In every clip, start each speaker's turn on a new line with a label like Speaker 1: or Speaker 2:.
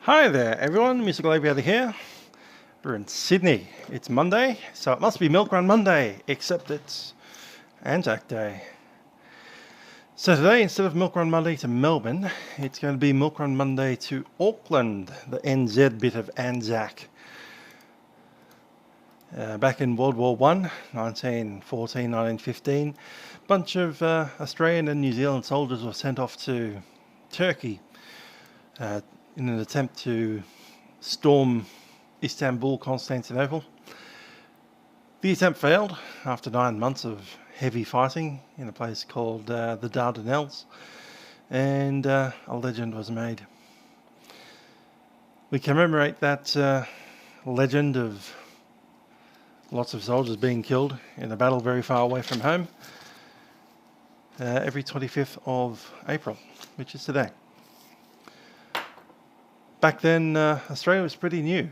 Speaker 1: Hi there everyone, Musical Aviator here. We're in Sydney. It's Monday, so it must be Milk Run Monday, except it's Anzac Day. So today, instead of Milk Run Monday to Melbourne, it's going to be Milk Run Monday to Auckland, the NZ bit of Anzac. Back in World War I, 1914, 1915, a bunch of Australian and New Zealand soldiers were sent off to Turkey in an attempt to storm Istanbul, Constantinople. The attempt failed after 9 months of heavy fighting in a place called the Dardanelles, and a legend was made. We commemorate that legend of lots of soldiers being killed in a battle very far away from home every 25th of April, which is today. Back then, Australia was pretty new. It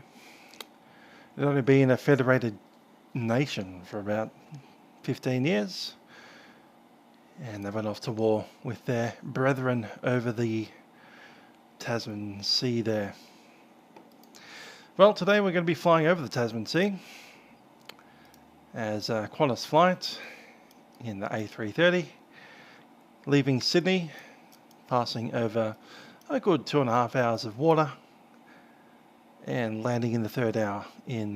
Speaker 1: had only been a federated nation for about 15 years, and they went off to war with their brethren over the Tasman Sea there. Well, today we're going to be flying over the Tasman Sea as a Qantas flight in the A330, leaving Sydney, passing over a good 2.5 hours of water, and landing in the third hour in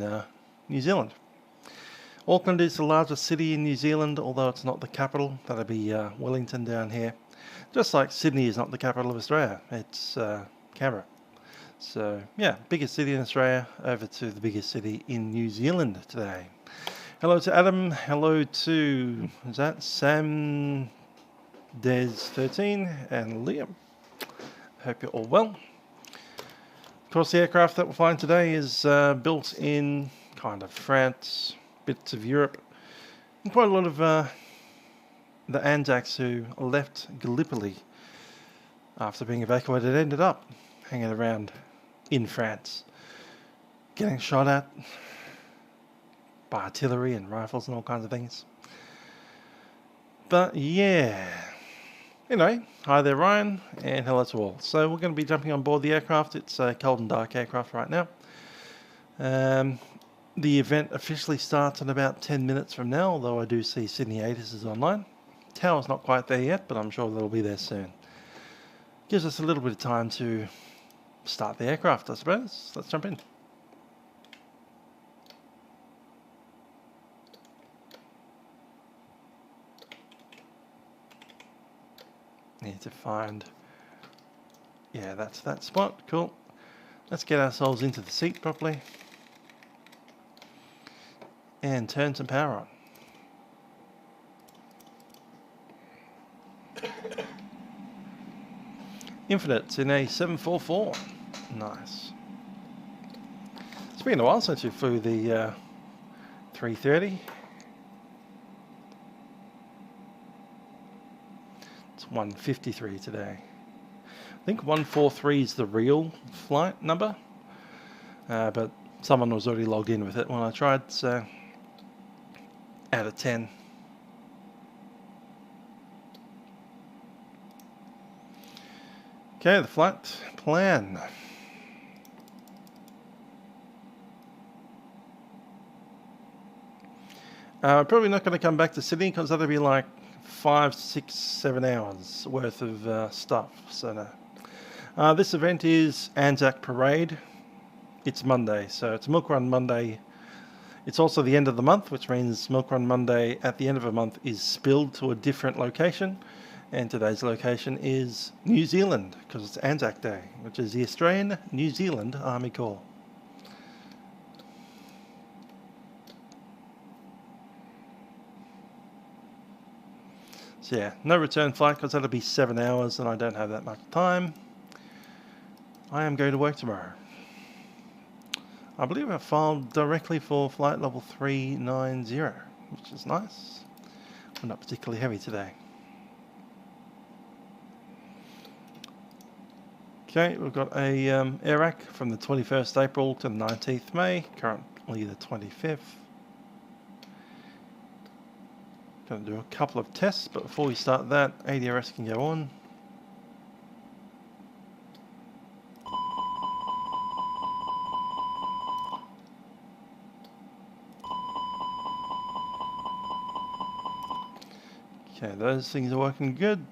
Speaker 1: New Zealand. Auckland is the largest city in New Zealand, although it's not the capital. That'll be Wellington down here. Just like Sydney is not the capital of Australia, it's Canberra. So yeah, biggest city in Australia, over to the biggest city in New Zealand today. Hello to Adam, hello to, is that Sam, Des13 and Liam. Hope you're all well. Of course, the aircraft that we're flying today is built in kind of France, bits of Europe, and quite a lot of the Anzacs who left Gallipoli after being evacuated ended up hanging around in France, getting shot at by artillery and rifles and all kinds of things. But yeah. Anyway, hi there Ryan, and hello to all. So we're going to be jumping on board the aircraft. It's a cold and dark aircraft right now. The event officially starts in about 10 minutes from now, although I do see Sydney ATIS is online. Tower's not quite there yet, but I'm sure they'll be there soon. Gives us a little bit of time to start the aircraft, I suppose. Let's jump in. Need to find, yeah, that's that spot. Cool. Let's get ourselves into the seat properly and turn some power on. Infinites in a 744. Nice. It's been a while since you flew the 330. 153 today. I think 143 is the real flight number, but someone was already logged in with it when I tried, so out of 10. Okay, the flight plan. Probably not going to come back to Sydney because that'll be like 5, 6, 7 hours worth of stuff. So no. This event is Anzac Parade. It's Monday, so it's Milk Run Monday. It's also the end of the month, which means Milk Run Monday at the end of a month is spilled to a different location. And today's location is New Zealand, because it's Anzac Day, which is the Australian New Zealand Army Corps. So yeah, no return flight because that'll be 7 hours and I don't have that much time. I am going to work tomorrow. I believe I filed directly for flight level 390, which is nice. I'm not particularly heavy today. Okay, we've got a AIRAC from the 21st April to the 19th May, currently the 25th. Going to do a couple of tests, but before we start that, ADRS can go on. Okay, those things are working good.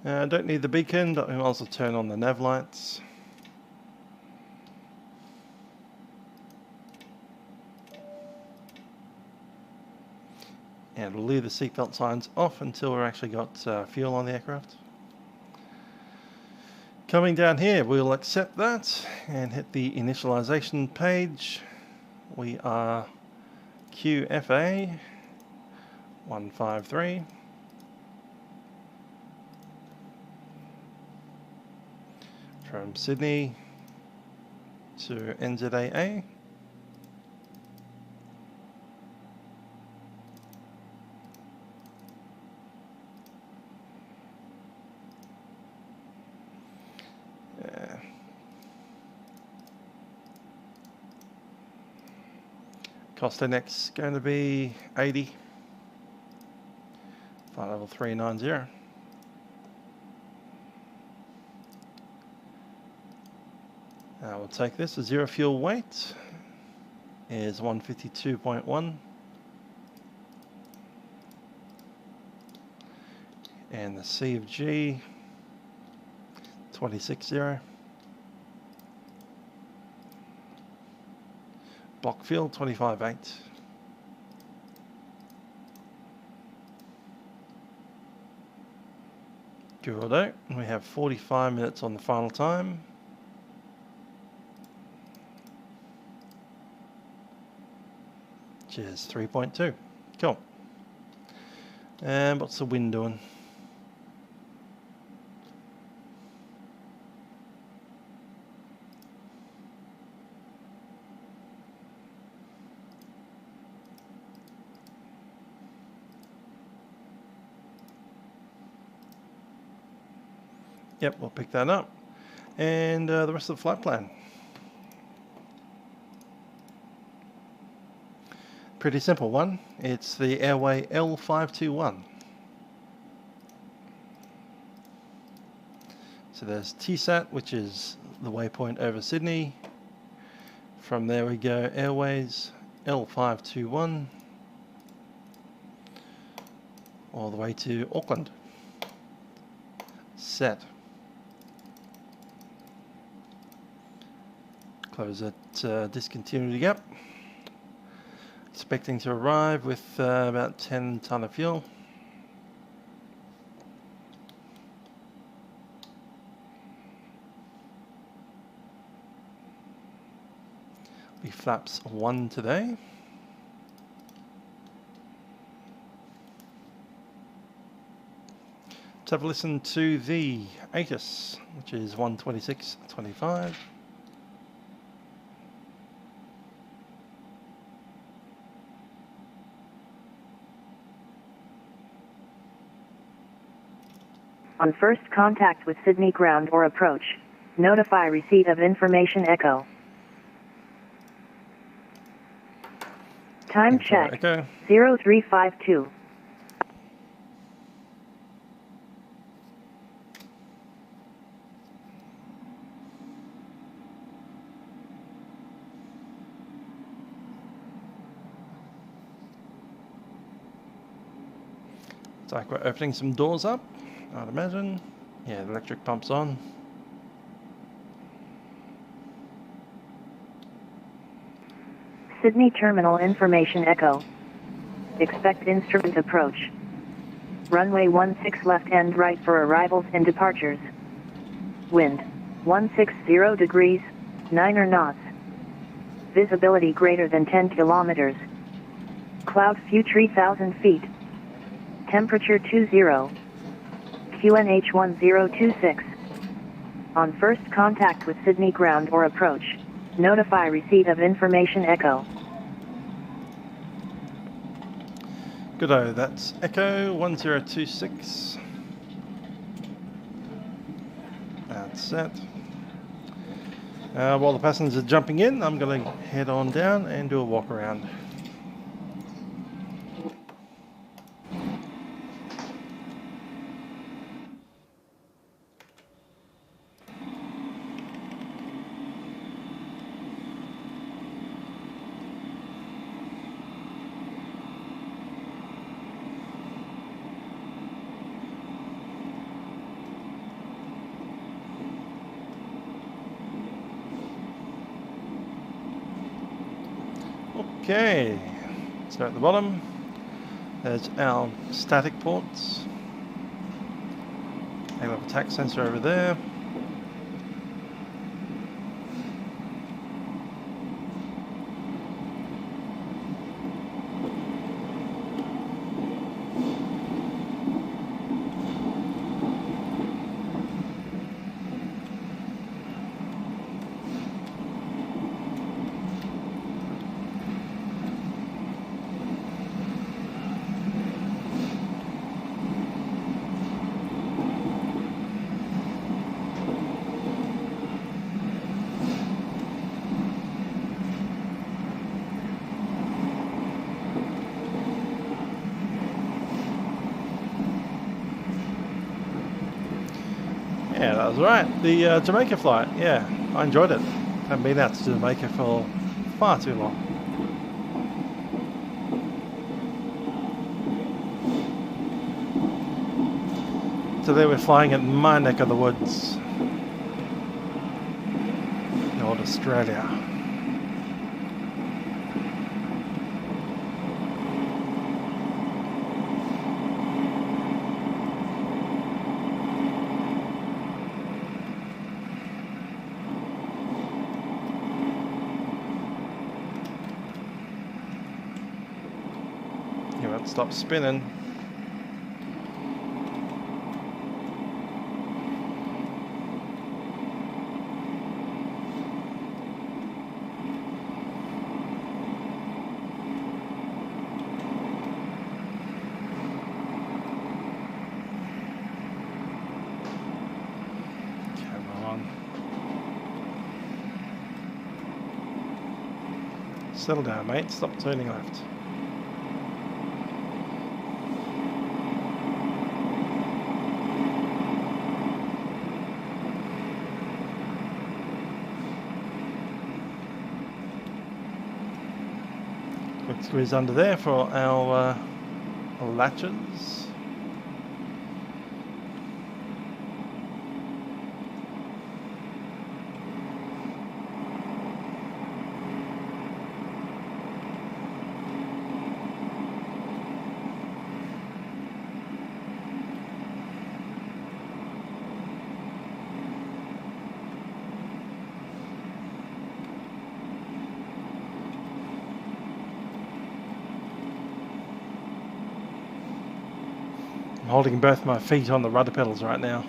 Speaker 1: I don't need the beacon, but we might also turn on the nav lights. And we'll leave the seatbelt signs off until we've actually got fuel on the aircraft. Coming down here, we'll accept that and hit the initialization page. We are QFA 153. From Sydney to NZAA. Cost index going to be 80. Flight level 390. We'll take this. The zero fuel weight is 152.1. And the C of G 26.0. Block fuel 25.8. Good out. We have 45 minutes on the final time. Which is 3.2. Cool. And what's the wind doing? Yep, we'll pick that up. And the rest of the flight plan. Pretty simple one. It's the airway L521. So there's TSAT, which is the waypoint over Sydney. From there we go airways L521 all the way to Auckland. Set. Close that discontinuity gap. Expecting to arrive with about 10 tonne of fuel. Be flaps 1 today. Let's have a listen to the ATIS, which is 126.25.
Speaker 2: On first contact with Sydney ground or approach, notify receipt of information echo. Time check,
Speaker 1: Echo.
Speaker 2: 0352.
Speaker 1: It's like we're opening some doors up, I'd imagine. Yeah, the electric pump's on.
Speaker 2: Sydney terminal information echo. Expect instrument approach. Runway 16 left end right for arrivals and departures. Wind 160 degrees, 9 knots. Visibility greater than 10 kilometers. Cloud few 3,000 feet. Temperature 20. QNH 1026. On first contact with Sydney ground or approach, notify receipt of information echo.
Speaker 1: Goodo, that's Echo 1026. That's set. While the passengers are jumping in, I'm going to head on down and do a walk around. Okay, so at the bottom, there's our static ports. Angle of attack sensor over there. Yeah, that was right. The Jamaica flight, yeah, I enjoyed it. Haven't been out to Jamaica for far too long. Today we're flying at my neck of the woods, North Australia. You won't stop spinning. Settle down, mate. Stop turning left. Quick squeeze under there for our latches. I'm holding both my feet on the rudder pedals right now,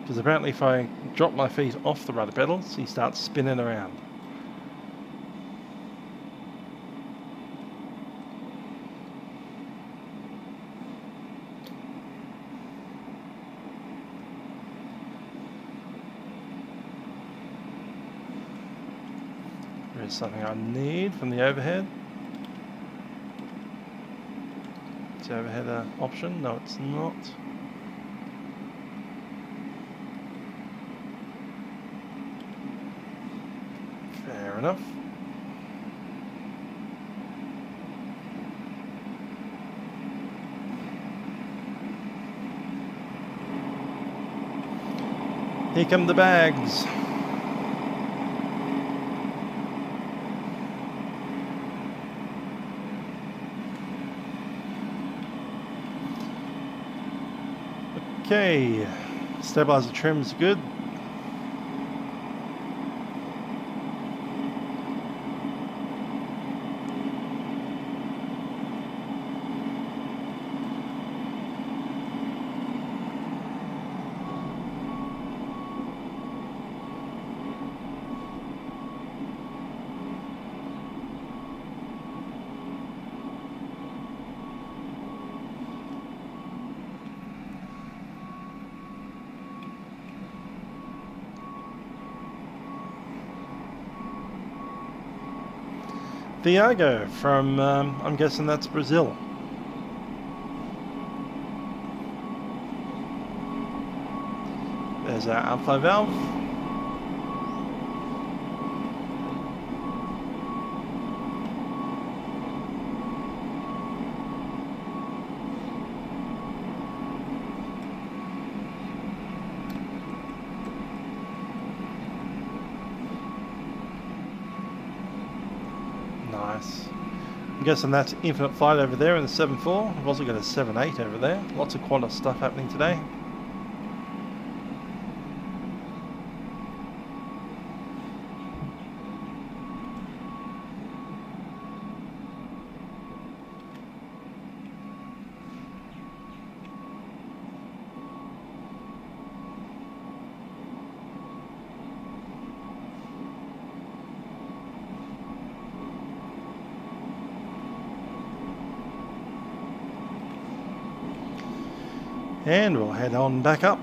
Speaker 1: because apparently if I drop my feet off the rudder pedals, he starts spinning around. There's something I need from the overhead. Overhead option? No, it's not. Fair enough. Here come the bags. Okay, stabilizer trim's good. Viago from, I'm guessing that's Brazil. There's our outflow valve. Nice. I'm guessing that's infinite flight over there in the 7.4. I've also got a 7.8 over there. Lots of Qantas stuff happening today. And we'll head on back up.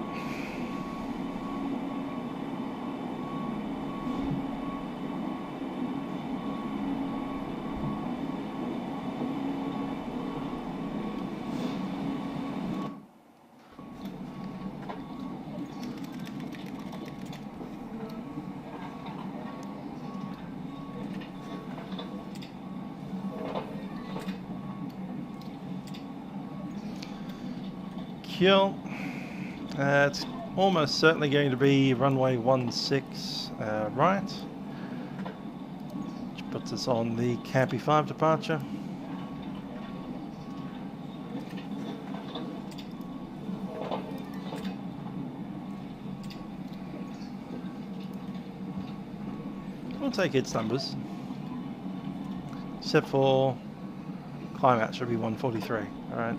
Speaker 1: Cool. It's almost certainly going to be runway 16 right, which puts us on the Campy 5 departure. We'll take its numbers, except for climb out should be 143. All right.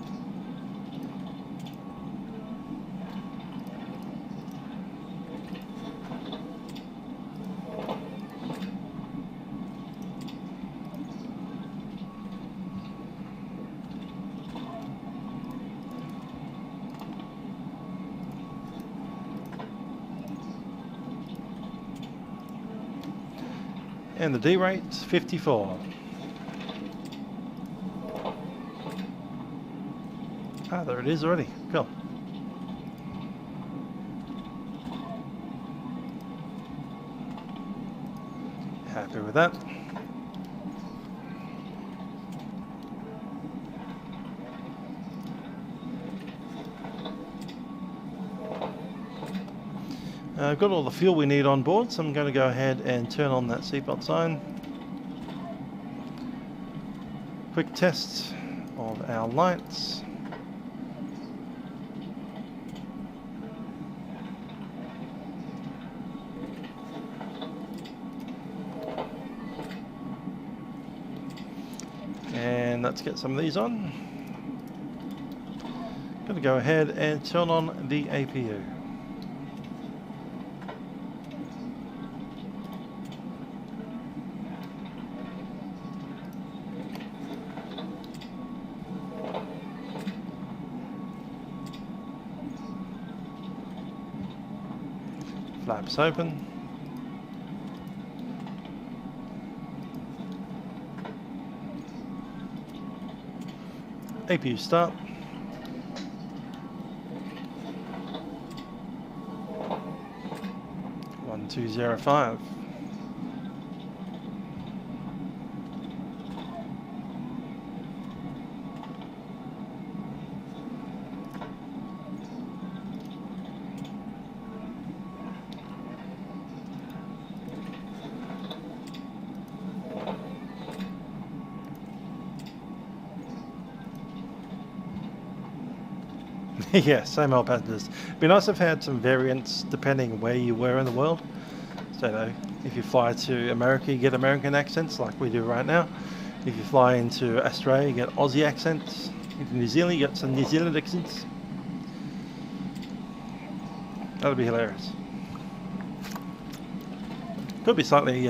Speaker 1: And the D rate's 54. Ah, there it is already. Cool. Happy with that. I've got all the fuel we need on board, so I'm going to go ahead and turn on that seatbelt sign. Quick test of our lights. And let's get some of these on. Going to go ahead and turn on the APU. Flaps open. APU start. One, 205. Yeah, same old passengers. Be nice if had some variants depending where you were in the world. So, you know, if you fly to America, you get American accents like we do right now. If you fly into Australia, you get Aussie accents. If New Zealand, you get some New Zealand accents. That'd be hilarious. Could be slightly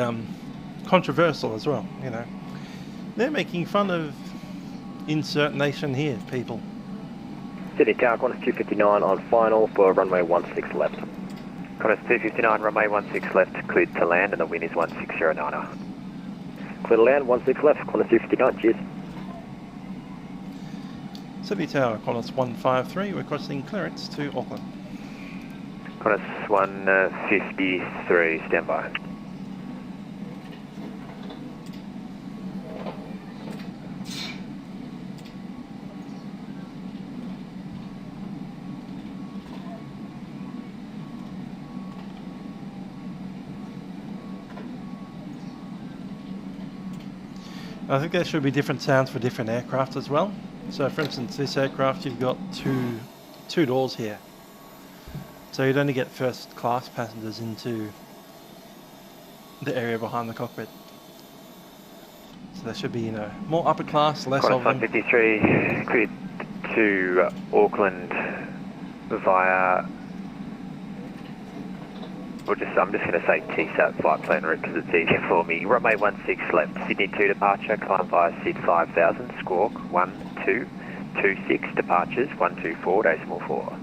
Speaker 1: controversial as well, you know. They're making fun of insert nation here, people.
Speaker 3: Sydney Tower, Qantas 259 on final for runway 16 left.
Speaker 4: Qantas 259, runway 16 left, cleared to land, and the wind is 1609er.
Speaker 3: Clear to land, 16 left, Qantas 259, cheers.
Speaker 1: Sydney Tower, Qantas 153, requesting clearance to Auckland.
Speaker 4: Qantas 153, standby.
Speaker 1: I think there should be different sounds for different aircraft as well. So for instance, this aircraft, you've got two doors here. So you'd only get first class passengers into the area behind the cockpit. So there should be, you know, more upper class, less of them.
Speaker 4: 153, cleared to Auckland via, I'm just going to say TSAT flight plan route because it's easier for me. Runway 16 left, Sydney 2 departure, climb via SID 5000, squawk 1226, departures 124, decimal 4.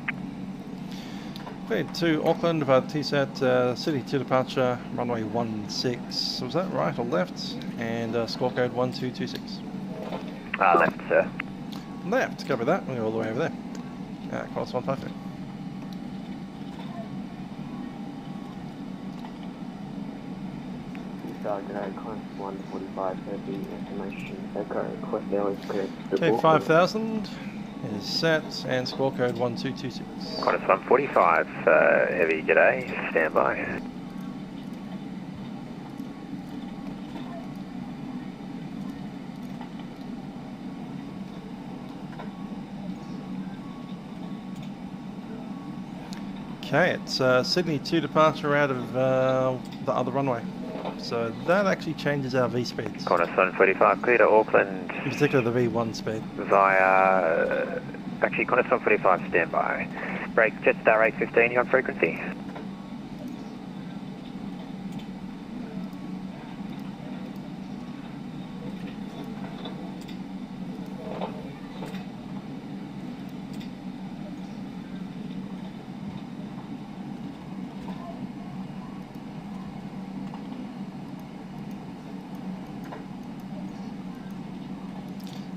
Speaker 1: Cleared to Auckland via TSAT, City 2 departure, runway 16. So was that right or left? And score code 1226.
Speaker 4: Left, sir.
Speaker 1: Left, cover that. We'll go all the way over there. Cross 153.
Speaker 5: Climb 145 heavy estimation echo request hours cleared to
Speaker 1: Okay, 5000 is set and score code 1226.
Speaker 4: Qantas 145, heavy, g'day, stand by.
Speaker 1: Okay, it's Sydney 2 departure out of the other runway. So that actually changes our V speeds.
Speaker 4: Qantas 145, clear to Auckland.
Speaker 1: In particular the V1 speed.
Speaker 4: Via, actually Qantas 145, stand by. Break Jetstar 815, you on frequency?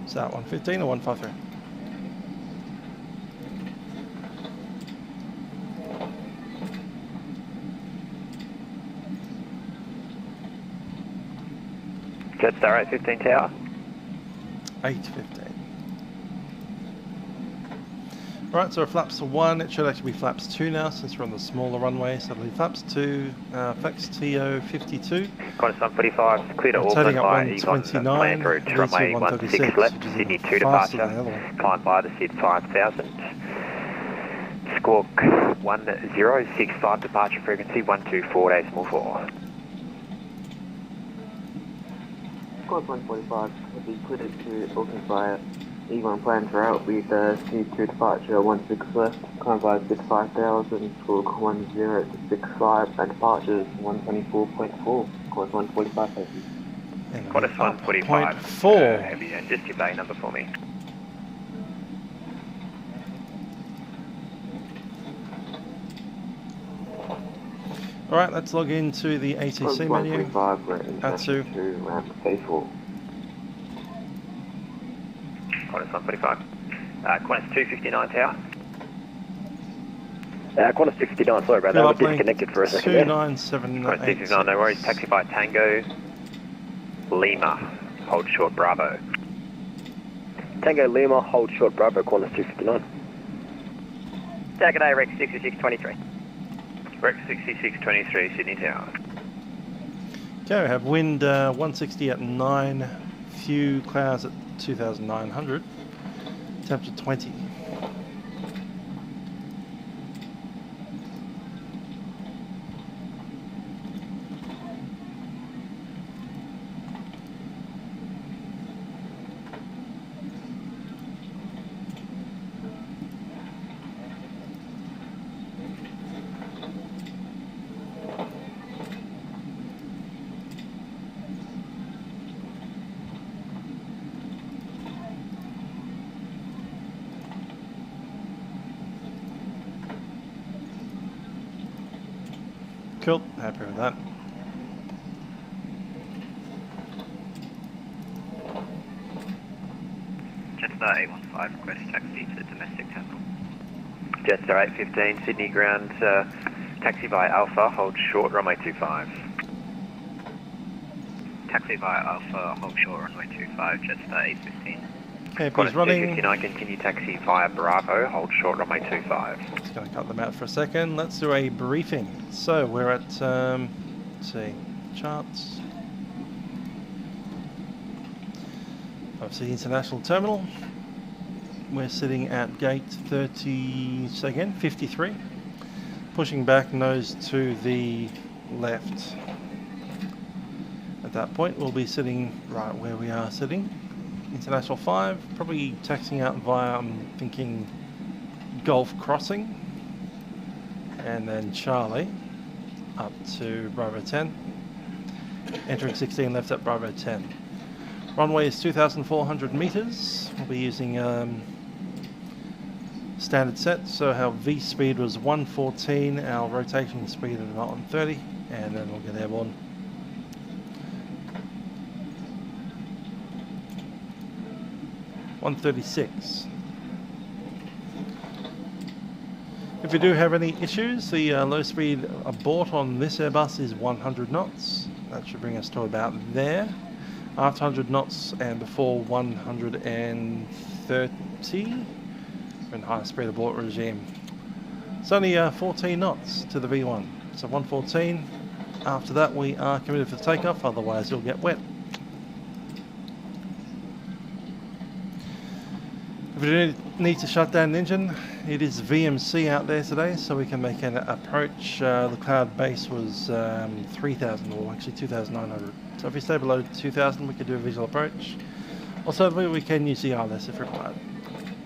Speaker 1: Is that 115 or 153?
Speaker 4: Jetstar 815 tower.
Speaker 1: 815. Right, so flaps 1, it should actually be flaps 2 now since we're on the smaller runway, so it'll be flaps 2, flex TO 52.
Speaker 4: Qantas 145, clear to
Speaker 1: It's
Speaker 4: Auckland
Speaker 1: heading up
Speaker 4: via
Speaker 1: 129,
Speaker 4: Egon land route, runway 16 left, Sydney 2 departure, climb via the SID 5000. Squawk 1065, departure frequency 124, decimal 4.
Speaker 5: Qantas 145 will be cleared to Auckland via Egon planned route with SID 2 departure 16 left, climb via SID 5000, squawk 1065 and departures 124.4. Qantas 145 heavy.
Speaker 4: Qantas 145,
Speaker 1: 0.4.
Speaker 4: heavy, and just your bay number for me.
Speaker 1: Alright, let's log into the ATC menu. Atsu.
Speaker 4: Qantas 145. Qantas 259 tower.
Speaker 3: Qantas 259, sorry about that, I was disconnected for a second there.
Speaker 1: 297.
Speaker 4: Qantas 259, no worries. Taxi by Tango Lima. Hold short Bravo.
Speaker 3: Tango Lima, hold short Bravo, Qantas 259.
Speaker 6: G'day, Rex 6623.
Speaker 4: Rex 6623, Sydney tower.
Speaker 1: Okay, we have wind 160 at 9, few clouds at 2,900, temperature 20. Cool, happy with that.
Speaker 4: Jetstar 815, request taxi to domestic terminal. Jetstar 815, Sydney ground, taxi by Alpha, hold short, runway 25. Taxi by Alpha, hold short, runway 25, Jetstar 815.
Speaker 1: Okay,
Speaker 4: Qantas
Speaker 1: he's running.
Speaker 4: 259, continue taxi via Bravo, hold short, runway 25.
Speaker 1: Just going to cut them out for a second. Let's do a briefing. So we're at, let's see, charts. That's the international terminal. We're sitting at gate 53, pushing back nose to the left. At that point we'll be sitting right where we are sitting. International 5, probably taxiing out via, I'm thinking, Gulf Crossing, and then Charlie up to Bravo 10, entering 16 left at Bravo 10. Runway is 2,400 meters. We'll be using standard set, so our V speed was 114, our rotation speed at about 130, and then we'll get airborne. $136. If you do have any issues, the low speed abort on this Airbus is 100 knots. That should bring us to about there. After 100 knots and before 130, we're in high speed abort regime. It's only 14 knots to the V1, so 114. After that we are committed for takeoff, otherwise you'll get wet. If we do need to shut down an engine, it is VMC out there today, so we can make an approach. The cloud base was 3,000, or actually 2,900. So if we stay below 2,000, we can do a visual approach. Alternatively, we can use the ILS if required.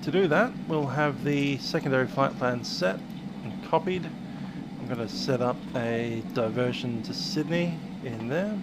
Speaker 1: To do that, we'll have the secondary flight plan set and copied. I'm going to set up a diversion to Sydney in there.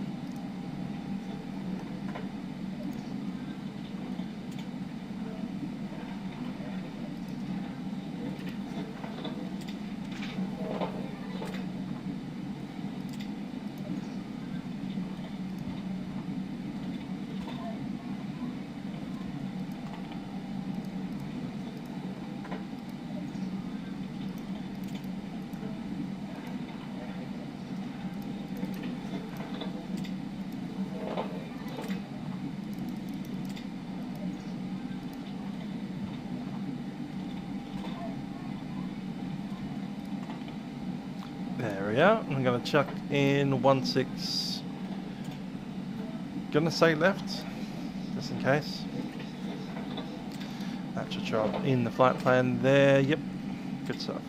Speaker 1: There we are. I'm going to chuck in 16. Gonna say left, just in case. That should show up in the flight plan there. Yep, good stuff.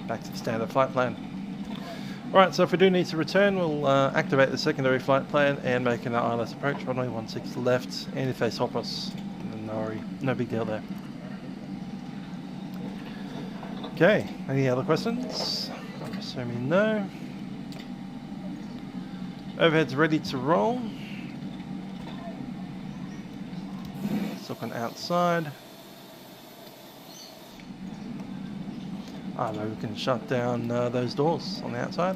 Speaker 1: Back to the standard flight plan. Alright, so if we do need to return, we'll activate the secondary flight plan and make an ILS approach, runway 16 left, and if they stop us, no big deal there. Okay, any other questions? I'm assuming no. Overhead's ready to roll. Let's look on outside. Maybe we can shut down those doors on the outside.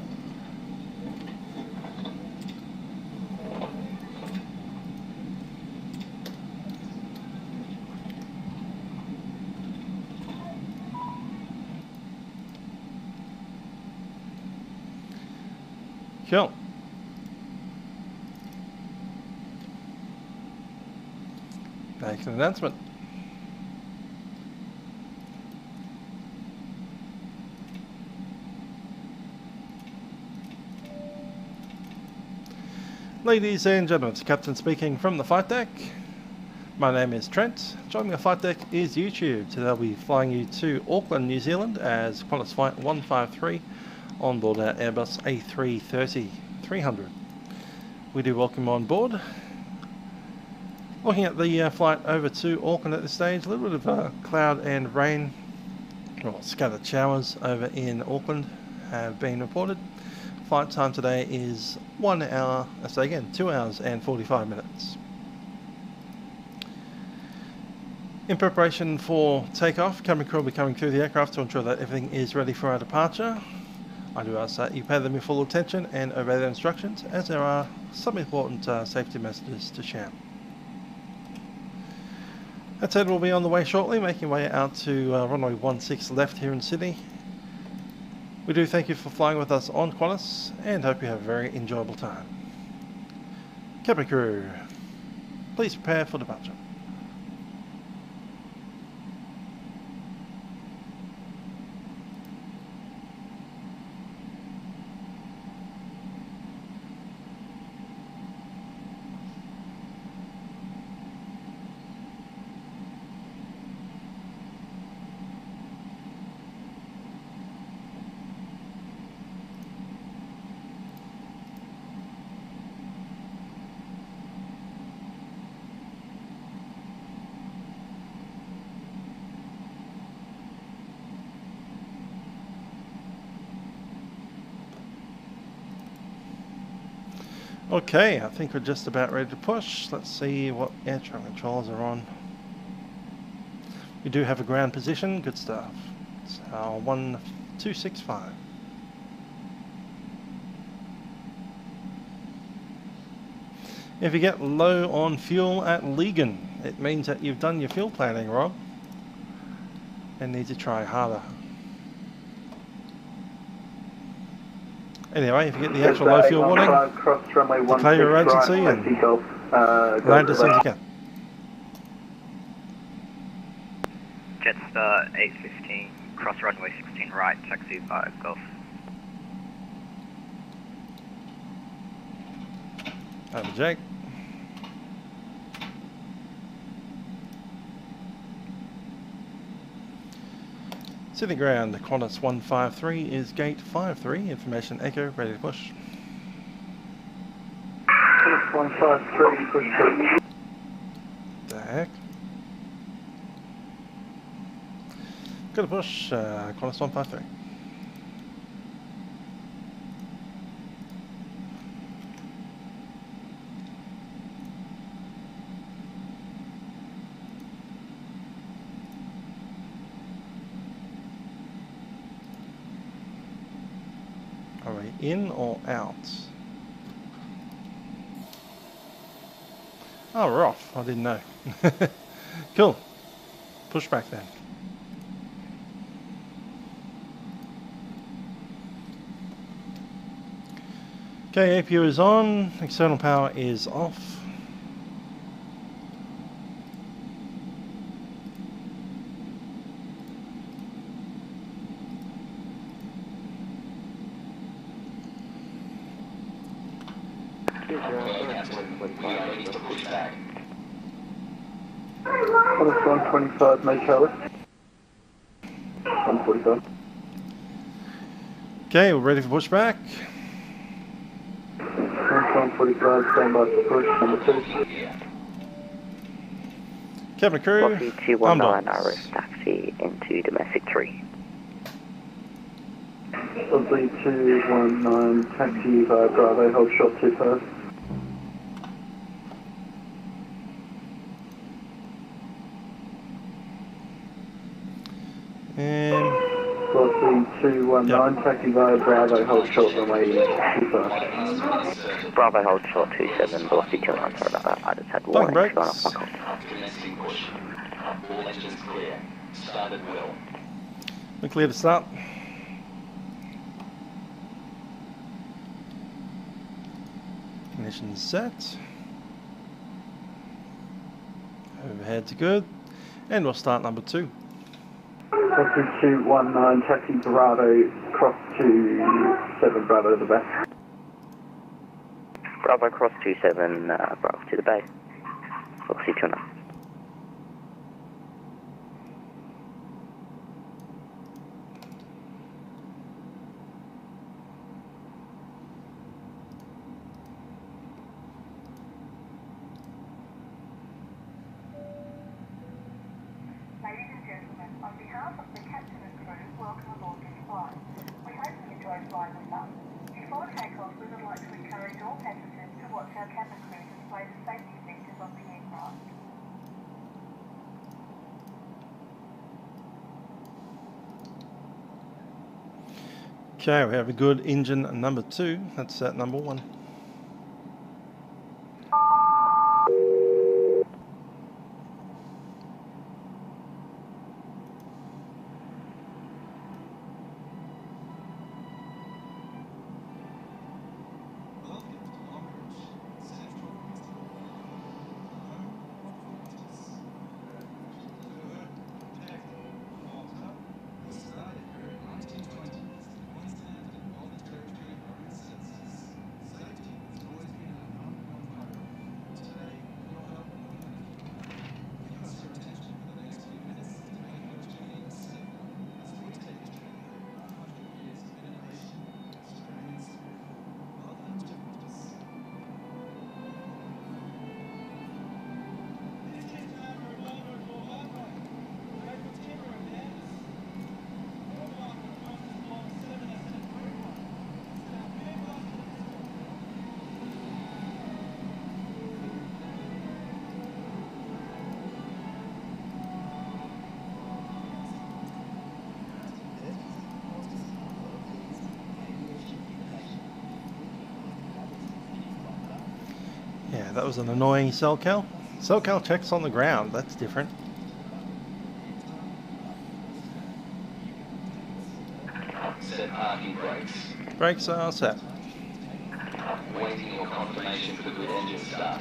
Speaker 1: Cool. Make an announcement. Ladies and gentlemen, it's Captain speaking from the flight deck. My name is Trent. Joining the flight deck is YouTube. Today I'll be flying you to Auckland, New Zealand as Qantas Flight 153 on board our Airbus A330 300. We do welcome you on board. Looking at the flight over to Auckland at this stage, a little bit of cloud and rain, or scattered showers over in Auckland have been reported. Flight time today is 1 hour, I say again, 2 hours and 45 minutes. In preparation for takeoff, cabin crew will be coming through the aircraft to ensure that everything is ready for our departure. I do ask that you pay them your full attention and obey their instructions, as there are some important safety messages to share. That said, we'll be on the way shortly, making way out to runway 16 left here in Sydney. We do thank you for flying with us on Qantas and hope you have a very enjoyable time. Cabin crew, please prepare for departure. Okay, I think we're just about ready to push. Let's see what air traffic controls are on. We do have a ground position, good stuff. It's our 1265. If you get low on fuel at Legan, it means that you've done your fuel planning wrong and need to try harder. Anyway, if you get the actual low fuel warning, declare your urgency and land as soon as you can.
Speaker 4: Jetstar 815, cross runway 16 right, taxi via Golf.
Speaker 1: Over Jake. Sydney ground, Qantas 153 is gate 53, information echo, ready to push.
Speaker 5: Qantas 153, push through.
Speaker 1: The heck? Gonna push, Qantas 153. Are we in or out? Oh, we're off. I didn't know. Cool. Pushback then. Okay, APU is on. External power is off.
Speaker 5: Qantas 125, make Charlie. 145.
Speaker 1: Okay, we're ready for pushback.
Speaker 5: Qantas 145, stand by for push, number 2.
Speaker 1: Cabin crew,
Speaker 6: Lockheed 219, RS taxi into domestic 3.
Speaker 5: Lockheed 219, taxi via Bravo, hold short 25.
Speaker 1: and
Speaker 5: Lockheed 219, taxi via Bravo, hold short runway 25.
Speaker 6: Bravo hold short 27, Velocity 219, sorry about that, I just had
Speaker 1: Blank
Speaker 6: warning
Speaker 1: brakes.
Speaker 6: going off my call.
Speaker 1: we're clear to start. Ignition set. Overhead's good. And we'll start number 2.
Speaker 5: Lockheed 219, taxi Bravo, cross to 7 Bravo to the back.
Speaker 6: Bravo cross 27, Bravo to the bay. Velocity 219.
Speaker 7: Ladies and gentlemen, on behalf of the captain and crew, welcome aboard this flight. We hope you enjoy flying with us. Before takeoff, we would like to encourage all passengers to watch our cabin crew display the safety features of the aircraft.
Speaker 1: Okay, we have a good engine number 2. That's at number 1. that was an annoying cell cal. Cell cal checks on the ground, that's different.
Speaker 8: Set parking brakes.
Speaker 1: Brakes are set.
Speaker 8: Waiting your confirmation for the good engine start.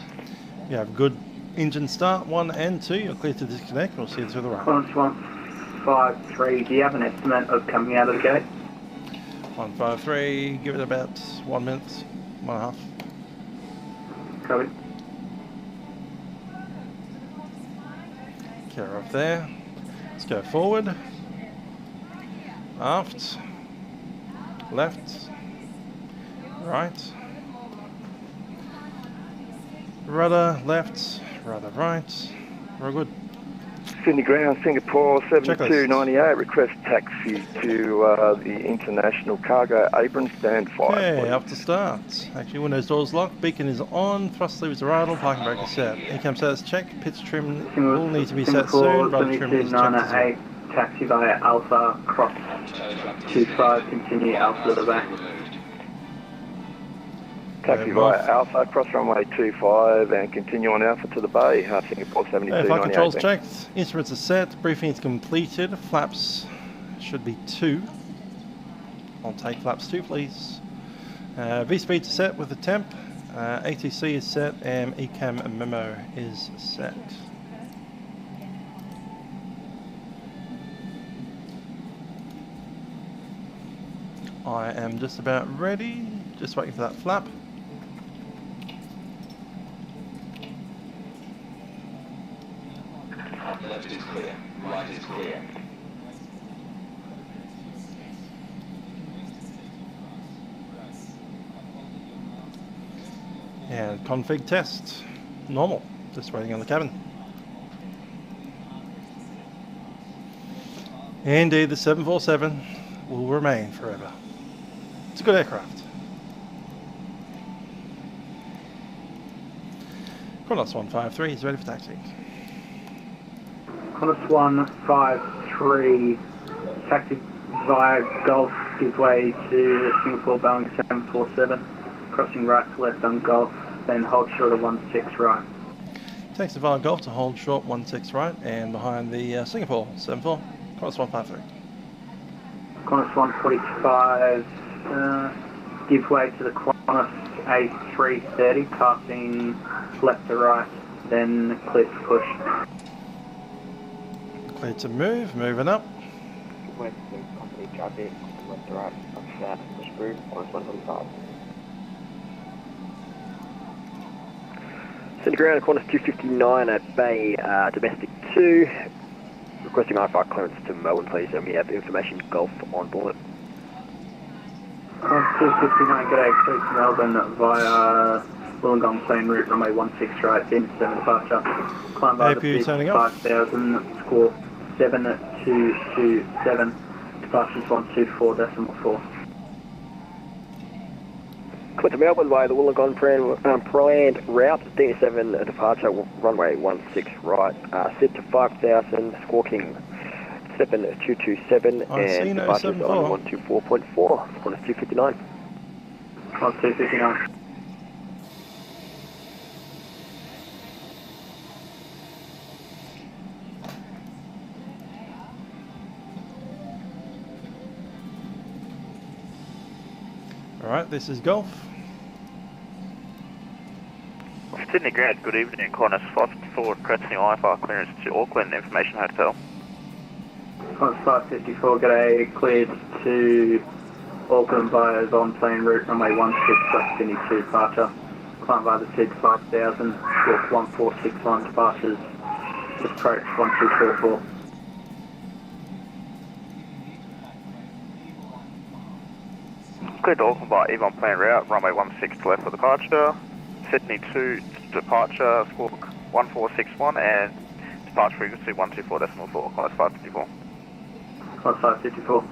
Speaker 1: You have good engine start, 1 and 2. You're clear to disconnect. We'll see you through the run.
Speaker 9: Qantas 153, do you have an estimate of coming out of the gate?
Speaker 1: 153, give it about 1 minute, 1.5.
Speaker 9: Copy.
Speaker 1: Care of there. Let's go forward. Aft. Left. Right. Rudder left. Rudder right. We're good.
Speaker 10: Sydney Ground, Singapore,
Speaker 1: Checklist.
Speaker 10: 7298, request taxi to the International Cargo Apron, stand 5.
Speaker 1: Okay, up to start. Actually, windows doors locked, beacon is on, thrust levers are idle, parking brake is set. Income status check, pitch trim will need to be set soon, rudder trim is checked as well.
Speaker 9: Taxi via Alpha, cross 25, continue Alpha to the back.
Speaker 10: Taxi via Alpha, cross runway 25 and continue on Alpha to the bay, Singapore 7298.
Speaker 1: Flight controls checked, instruments are set, briefing is completed, flaps should be 2. I'll take flaps 2 please. V-speed is set with the temp, ATC is set and ECAM memo is set. I am just about ready, just waiting for that flap.
Speaker 8: Left is clear, right is clear.
Speaker 1: And config test, normal, just waiting on the cabin. Indeed, the 747 will remain forever. It's a good aircraft. Qantas 153 is ready for taxi.
Speaker 9: Qantas 153, taxi via Gulf, give way to Singapore Boeing 747, crossing right to left on Gulf, then hold short of 16 right.
Speaker 1: Taxi via Gulf to hold short 16 right and behind the Singapore 74, Qantas 153.
Speaker 9: Qantas 145, give way to the Qantas A330, passing left to right, then clear to push.
Speaker 1: Clear to move, moving up.
Speaker 5: West company traffic, left to right, push through, Qantas 145.
Speaker 3: Sydney Ground, Qantas 259 at Bay Domestic 2. Requesting I-5 clearance to Melbourne, please, and we have information Gulf on board.
Speaker 9: Qantas 259, g'day, clear to Melbourne via Wollongong plane route, runway 16 right, in 7 departure. Climb by the seat, 5000, score 7227, departures 124.4.
Speaker 3: Clear to Melbourne via the Wollongong planned route, D7 departure, runway 16 right, sit to 5000, squawking 7227, and departures on 124.4, Qantas 259.
Speaker 9: Qantas 259.
Speaker 1: Alright, this is Gulf.
Speaker 4: Sydney Ground, good evening. Qantas 554 requesting I-5 clearance to Auckland Information Hotel.
Speaker 9: Qantas 554, g'day, cleared to Auckland via on plane route, runway 16 left, Sydney 2 departure. Climb by the seat 5000, squawk 1461, departures, just approach 1244.
Speaker 4: Cleared to Auckland by Eve on plane route, runway 16 left for departure. Sydney 2 departure, squawk 1461 and departure frequency 124.4, Qantas 554.
Speaker 9: Qantas 554.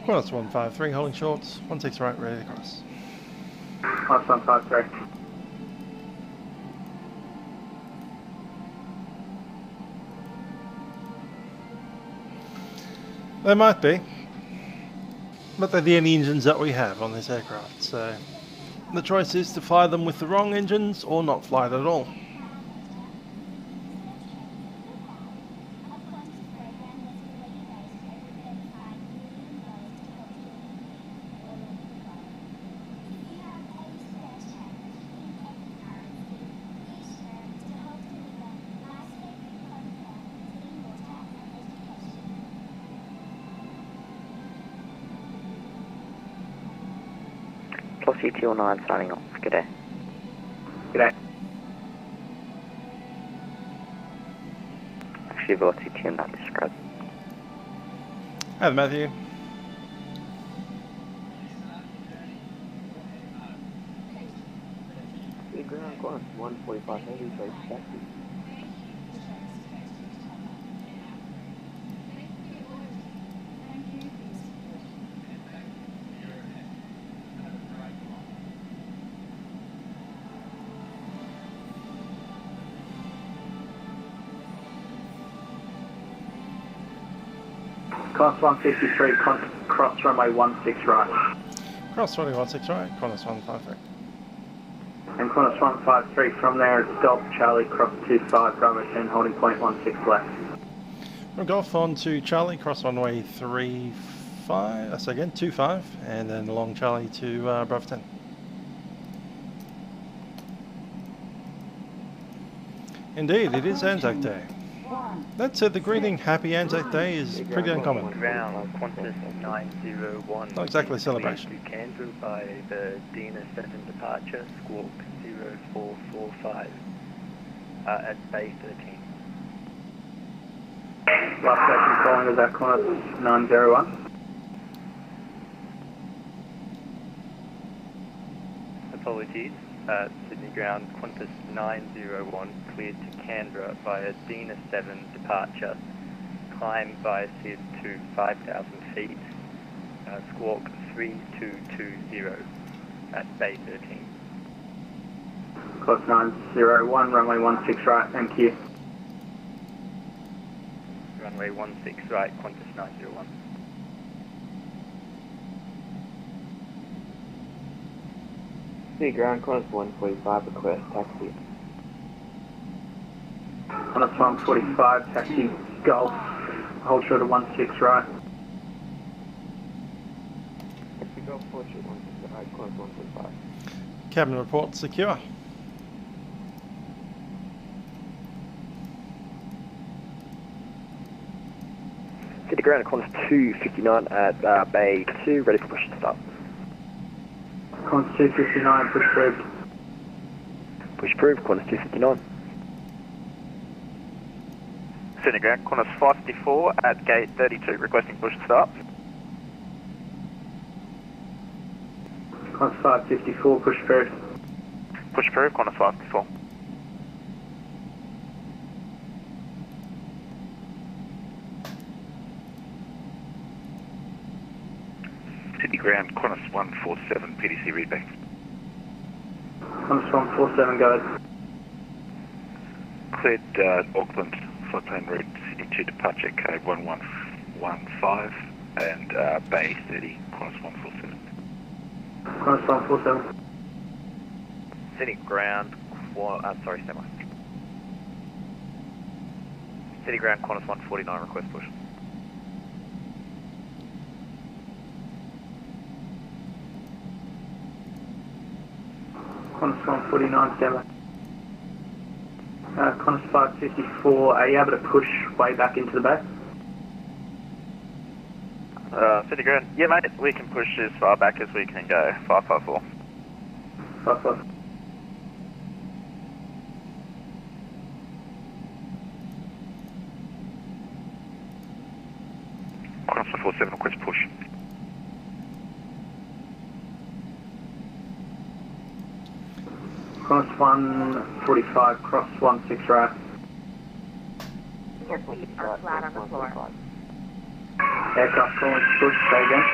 Speaker 1: Qantas 153 holding shorts, 16 right, ready to cross.
Speaker 9: Qantas 153.
Speaker 1: They might be, but they're the only engines that we have on this aircraft, so the choice is to fly them with the wrong engines or not fly it at all.
Speaker 6: Plus U209 signing off. Good day.
Speaker 9: Good day.
Speaker 6: Actually, velocity 209 described.
Speaker 1: Hi, Matthew.
Speaker 5: Ground Qantas 145 heavy face taxi.
Speaker 9: Qantas 153, cross runway 16 right.
Speaker 1: Cross runway 16 right, Qantas 153.
Speaker 9: And Qantas 153 from there, it's Golf Charlie, cross 25, Bravo 10, holding point 16 left.
Speaker 1: We'll go off on to Charlie, cross runway 35, that's again 25, and then along Charlie to Bravo 10. Indeed, it is Anzac Day. That said, the greeting Happy Anzac Day is pretty uncommon.
Speaker 11: Ground, Qantas 901.
Speaker 1: Not exactly a celebration.
Speaker 11: To Canberra by the Dina 7 departure, squawk 0445 at Bay 13.
Speaker 9: Last station calling is at Qantas 901.
Speaker 11: Apologies. Sydney ground, Qantas 901, cleared to Canberra via Dina 7 departure, climb via SID to 5,000 feet, squawk 3220 at Bay 13.
Speaker 9: Qantas 901, runway 16 right, thank you.
Speaker 11: Runway 16 right, Qantas 901.
Speaker 5: City ground, Qantas 145, request taxi.
Speaker 9: Qantas 145, taxi Golf, hold short of 16 right.
Speaker 5: Taxi Golf, hold short 16 right, Qantas 145.
Speaker 1: Cabin report secure.
Speaker 3: City ground, Qantas 259 at Bay 2, ready for push to start.
Speaker 9: Qantas 259, push approved.
Speaker 3: Push approved, Qantas 259.
Speaker 10: Sydney ground, Qantas 554 at gate 32, requesting push to start.
Speaker 9: Qantas 554, push approved.
Speaker 10: Push approved, Qantas 554.
Speaker 12: Sydney ground, Qantas 147, PDC readback.
Speaker 9: Qantas 147, go ahead.
Speaker 12: Cleared Auckland, floodplain route, Sydney 2 departure, code 1115, and Bay 30, Qantas 147.
Speaker 9: Qantas 147.
Speaker 4: Sydney ground, sorry, stand by. Sydney ground, Qantas 149, request push.
Speaker 9: Qantas 149, stand by. Qantas 554, are you able to push way back into the bay?
Speaker 10: Sydney ground, yeah mate, we can push as far back as we can go, 554.
Speaker 9: 554.
Speaker 12: Qantas 147, request push.
Speaker 9: Qantas 145, cross 16 right.
Speaker 2: Your feet are flat on the floor.
Speaker 9: Aircraft calling push, say again.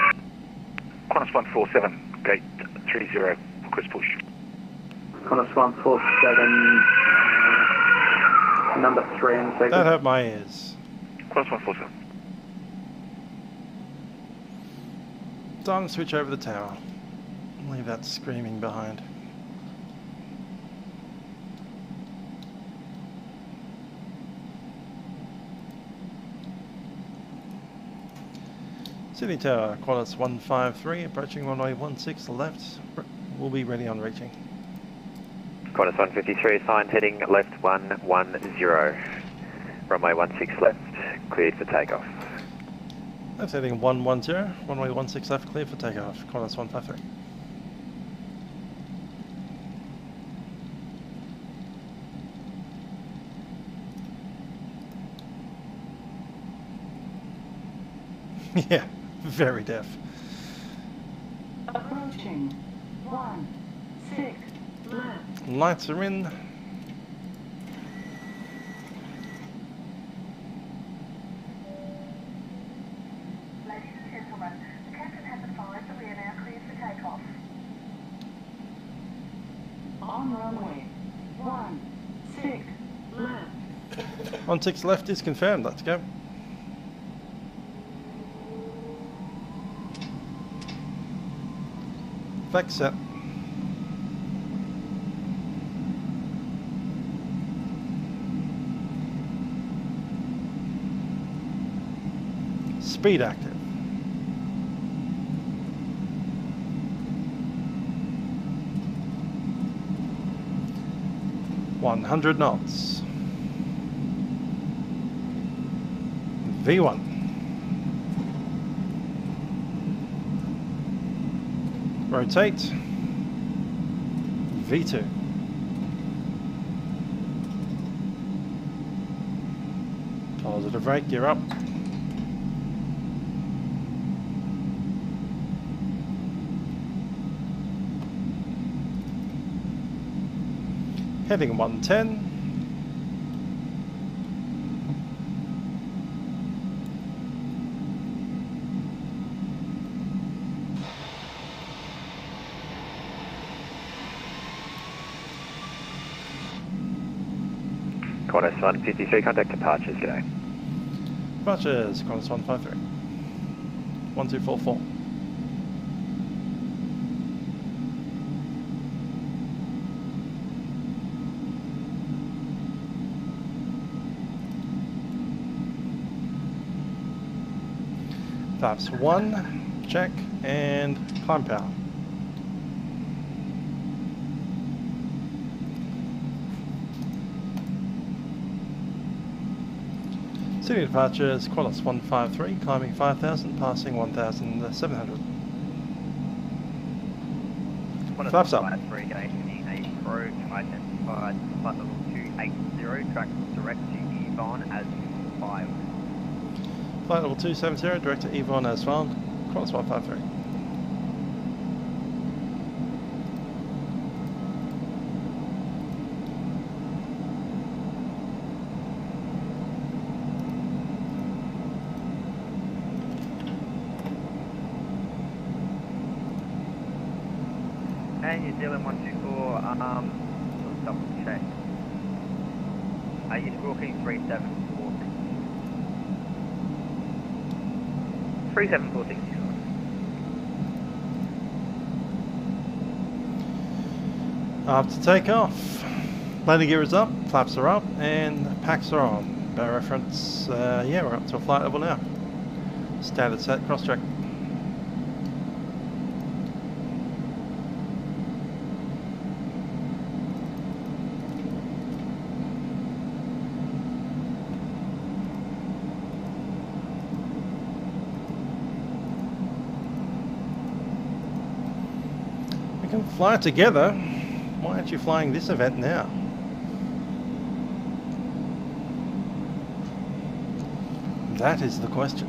Speaker 12: Qantas 147, gate 30, request push.
Speaker 9: Qantas 147, number 3 in the sequence.
Speaker 1: That hurt my ears.
Speaker 12: Qantas 147.
Speaker 1: Time to switch over the tower. Leave that screaming behind. Sydney Tower, Qantas 153, approaching runway 16 left. We'll be ready on reaching.
Speaker 4: Qantas 153 assigned heading left 110. Runway 16 left, cleared for takeoff.
Speaker 1: Left heading 110, runway 16 left, cleared for takeoff. Qantas 153. Yeah, very deaf.
Speaker 7: Approaching 16 left.
Speaker 1: Lights are in.
Speaker 7: Ladies and gentlemen, the captain has advised that we are now cleared for takeoff. On runway 16 left.
Speaker 1: 16 left is confirmed. Let's go. Back set. Speed active. $100 knots. V1. Rotate. V2. Positive rate, gear up. Heading 110.
Speaker 4: Qantas 153, contact departures, g'day.
Speaker 1: Departures, Qantas 153. 1244. Flaps 1, check, and climb power. Sydney departures, Qantas 153, climbing 5,000, passing 1,700. Flaps up.
Speaker 11: 153, gaining a approach, identified flight level 280, track direct to Yvonne as filed.
Speaker 1: Flight level 270, direct to Yvonne as found, Qantas 153.
Speaker 11: And New Zealand 124, let's double check. You're squawking 3746. 3746.
Speaker 1: After takeoff, landing gear is up, flaps are up, and packs are on. By reference, yeah, we're up to a flight level now. Standard set, cross track. We can fly together. Why aren't you flying this event now? That is the question.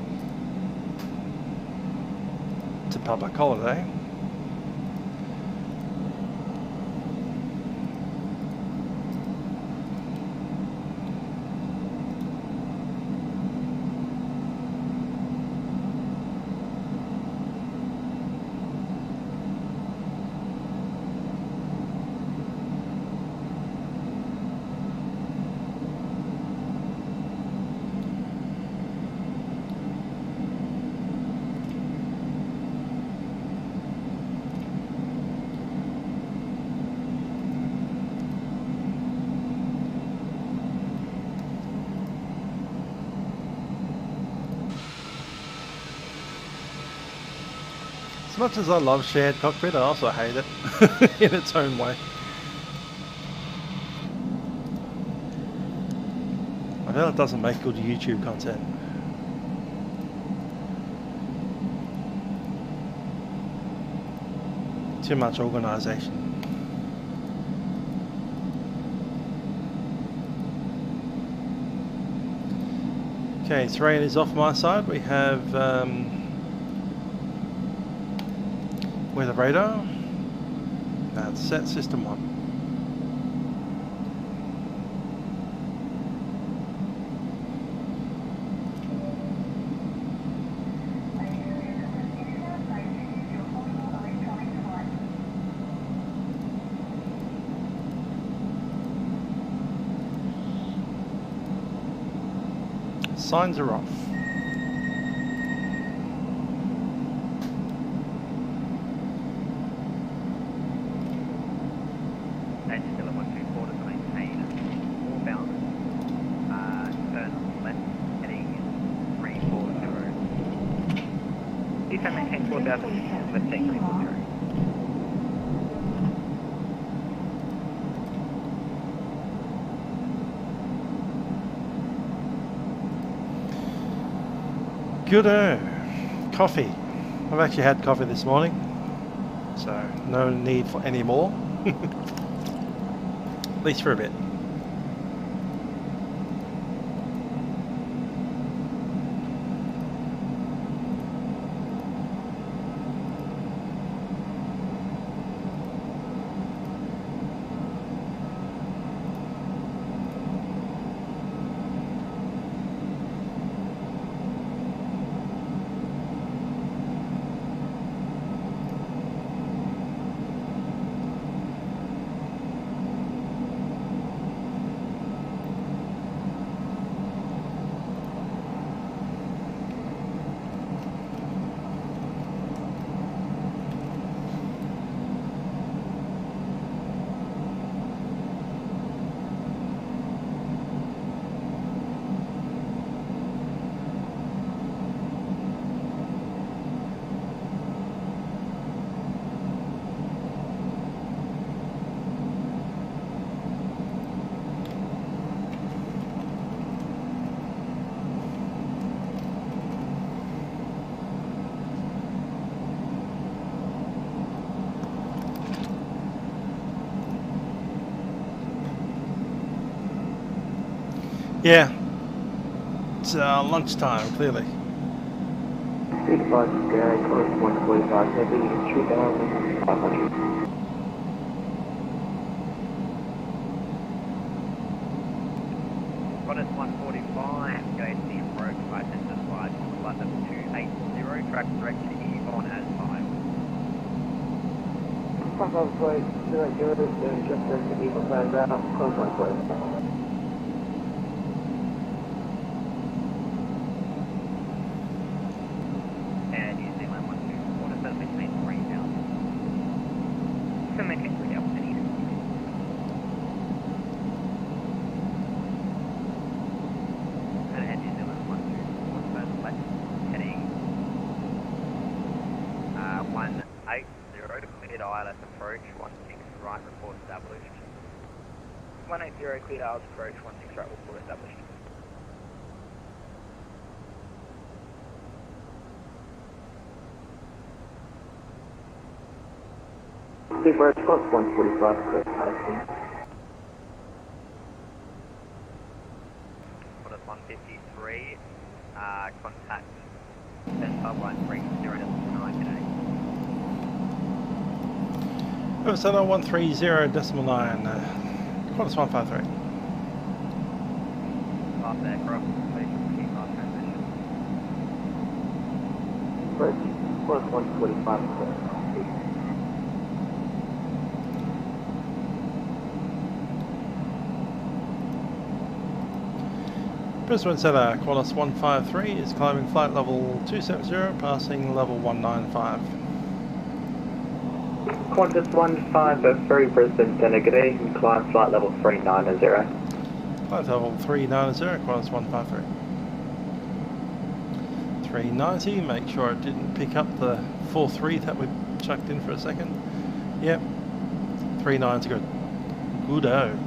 Speaker 1: It's a public holiday. much as I love shared cockpit, I also hate it in its own way. I feel it doesn't make good YouTube content. Too much organisation. Okay, terrain is off my side. We have weather radar. That's set system 1. Signs are off.
Speaker 4: Still 124 to maintain all bound. Turn left, heading 340. Please maintain 4,000, let's take 340.
Speaker 1: Good coffee. I've actually had coffee this morning, so no need for any more. At least for a bit. Yeah, it's lunchtime, clearly.
Speaker 5: 35 Sky, 145, heavy, 3,500.
Speaker 4: Qantas 145, go to the approach, identified, flight level 280, track direct to Yvonne as 5.
Speaker 5: 55 flight, 280, just as the Yvonne plans out, close 145.
Speaker 4: Cleared ILS approach, 16 right, report established.
Speaker 5: Prepar 145, correct, Qantas
Speaker 4: 153, contact Center 130.9 today.
Speaker 1: Center 130.9, Qantas 153.
Speaker 4: Last aircraft, please last transition.
Speaker 5: Approach, Qantas 145, correct.
Speaker 1: Brisbane Center, Qantas 153 is climbing flight level 270, passing level 195.
Speaker 5: Qantas 153, Brisbane Center, good day, and climb flight level 390.
Speaker 1: Flight level 390, Qantas 153. A390, make sure it didn't pick up the 4.3 that we chucked in for a second. Yep, 3.9's good. Good-o.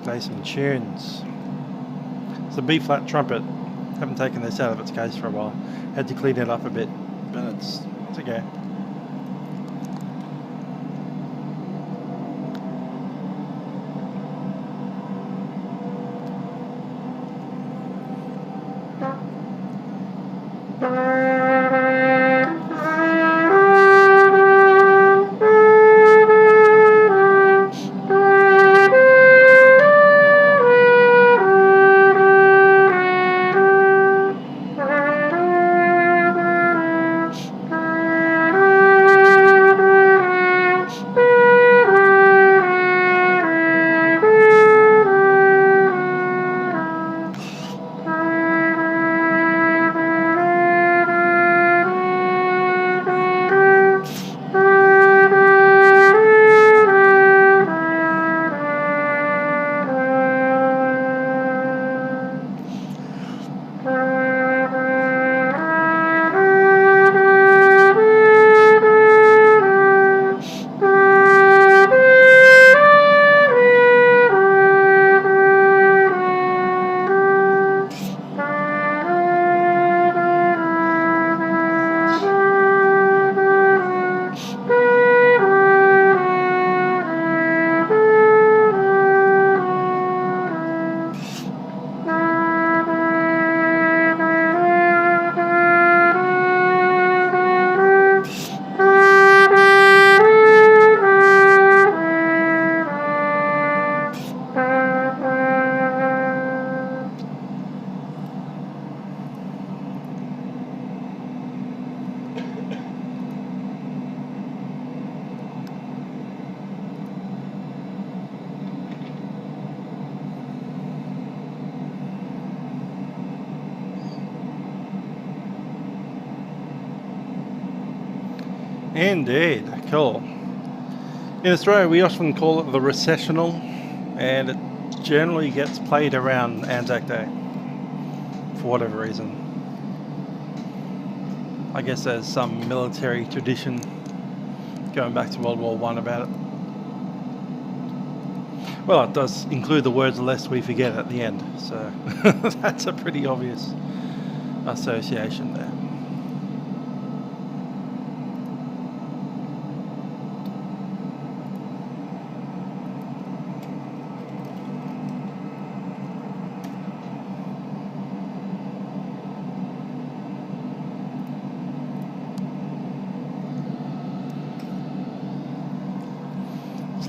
Speaker 1: Play some tunes. It's a B-flat trumpet. Haven't taken this out of its case for a while. Had to clean it up a bit, but it's okay. Indeed, cool. In Australia we often call it the recessional, and it generally gets played around Anzac Day for whatever reason. I guess there's some military tradition going back to World War I about it. Well, it does include the words "lest we forget" at the end, so that's a pretty obvious association there.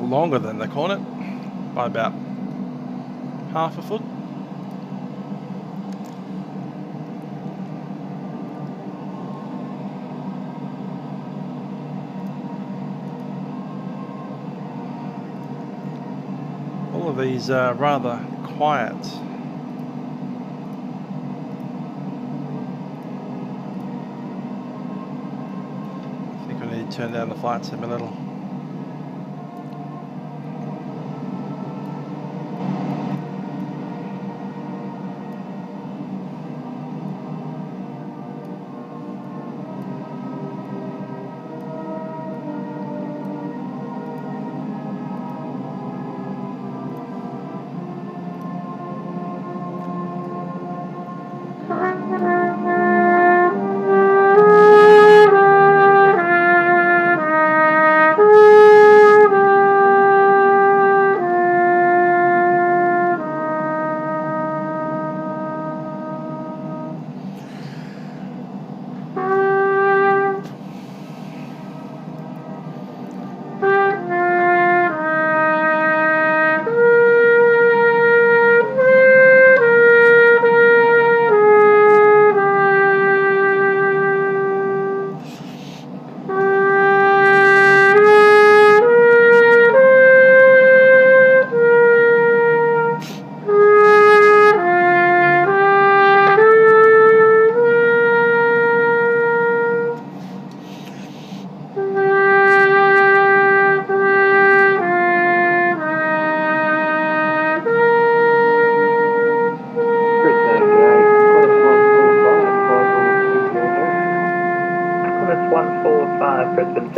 Speaker 1: Longer than the Cornet by about half a foot. All of these are rather quiet. I think we need to turn down the flight sim a little.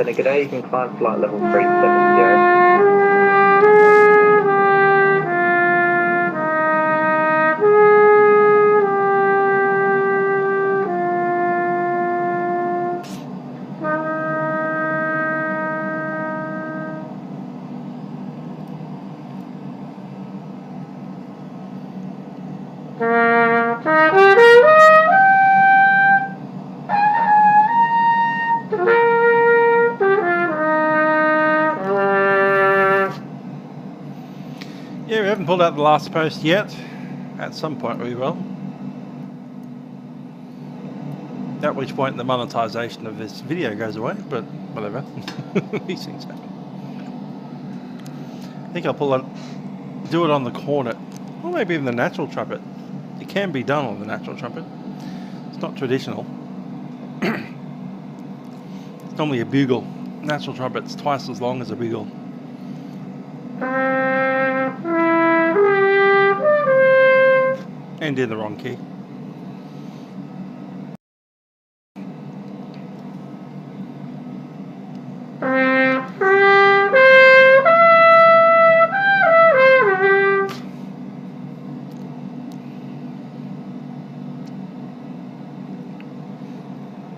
Speaker 5: Sydney, good day. You can climb flight level 370.
Speaker 1: Yeah, we haven't pulled out the last post yet. At some point we will. At which point the monetization of this video goes away, but whatever. These things happen. I think I'll do it on the cornet, or maybe even the natural trumpet. It can be done on the natural trumpet. It's not traditional. It's normally a bugle. Natural trumpet's twice as long as a bugle. And in the wrong key.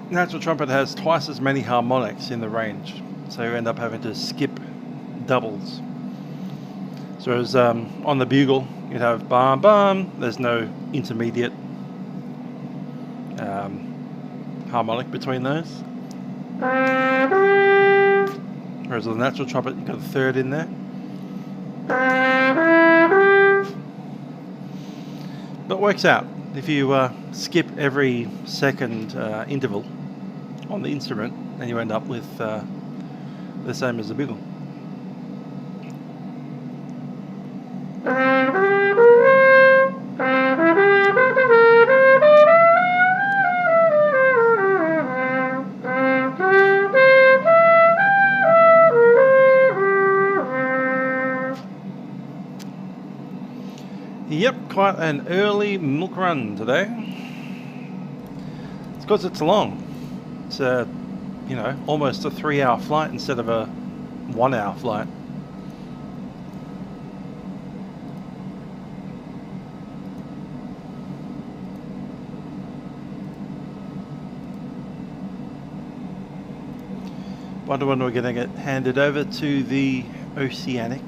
Speaker 1: Natural trumpet has twice as many harmonics in the range, so you end up having to skip doubles. So as on the bugle, you'd have bum bum, there's no intermediate harmonic between those. Whereas on the natural trumpet, you've got a third in there. But it works out. If you skip every second interval on the instrument, then you end up with the same as the bugle. Yep, quite an early milk run today. It's because it's long. It's a, almost a 3-hour flight instead of a 1-hour flight. Wonder when we're going to get handed over to the Oceanic.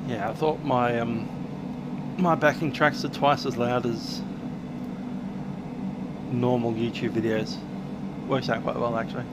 Speaker 1: Yeah, I thought my my backing tracks are twice as loud as normal YouTube videos. Works out quite well actually.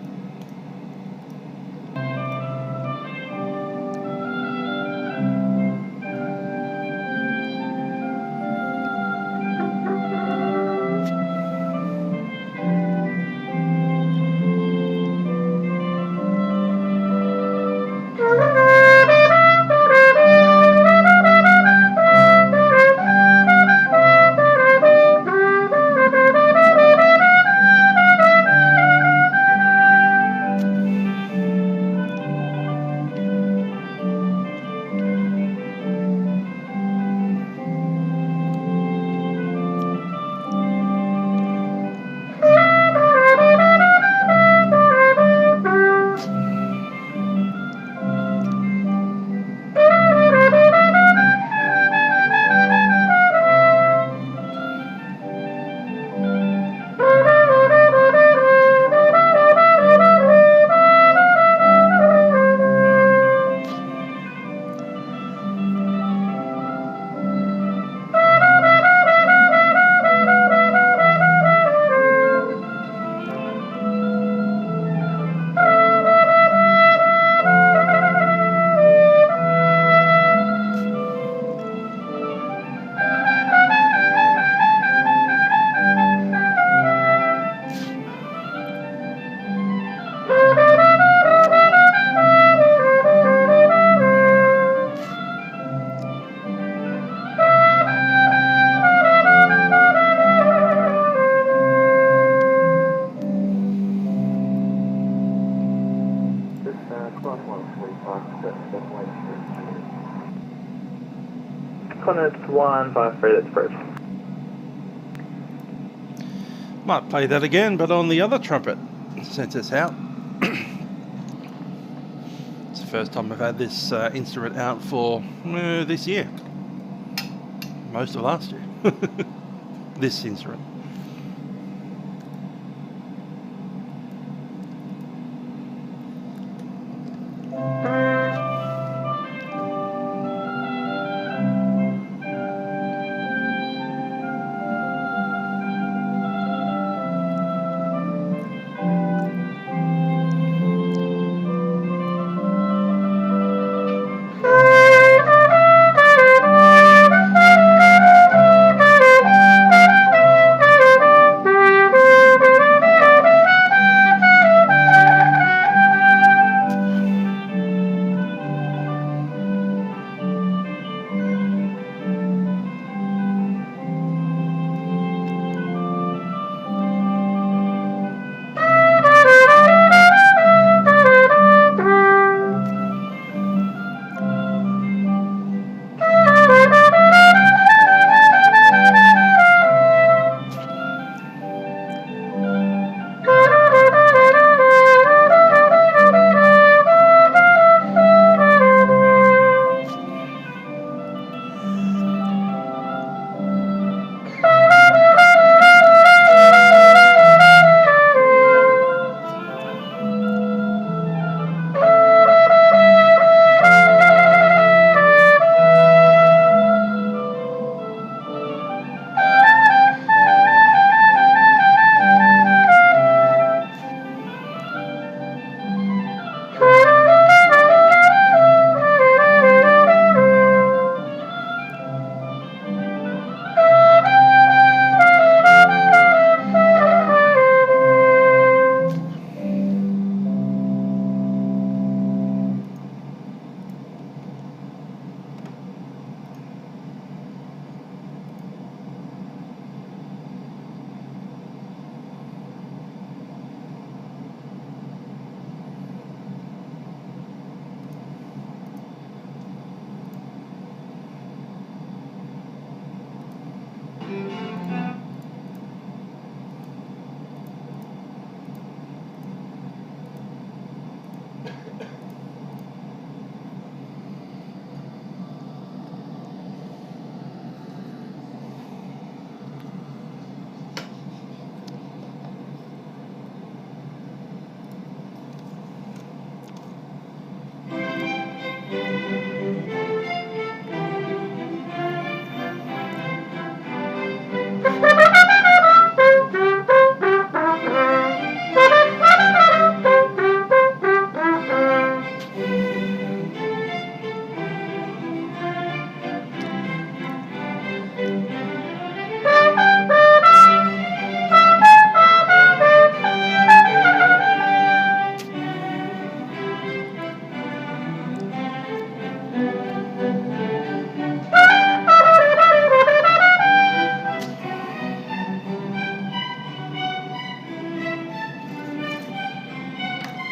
Speaker 9: Qantas 153, that's approved.
Speaker 1: Might play that again, but on the other trumpet, since it's out. It's the first time I've had this instrument out for this year. Most of last year. This instrument.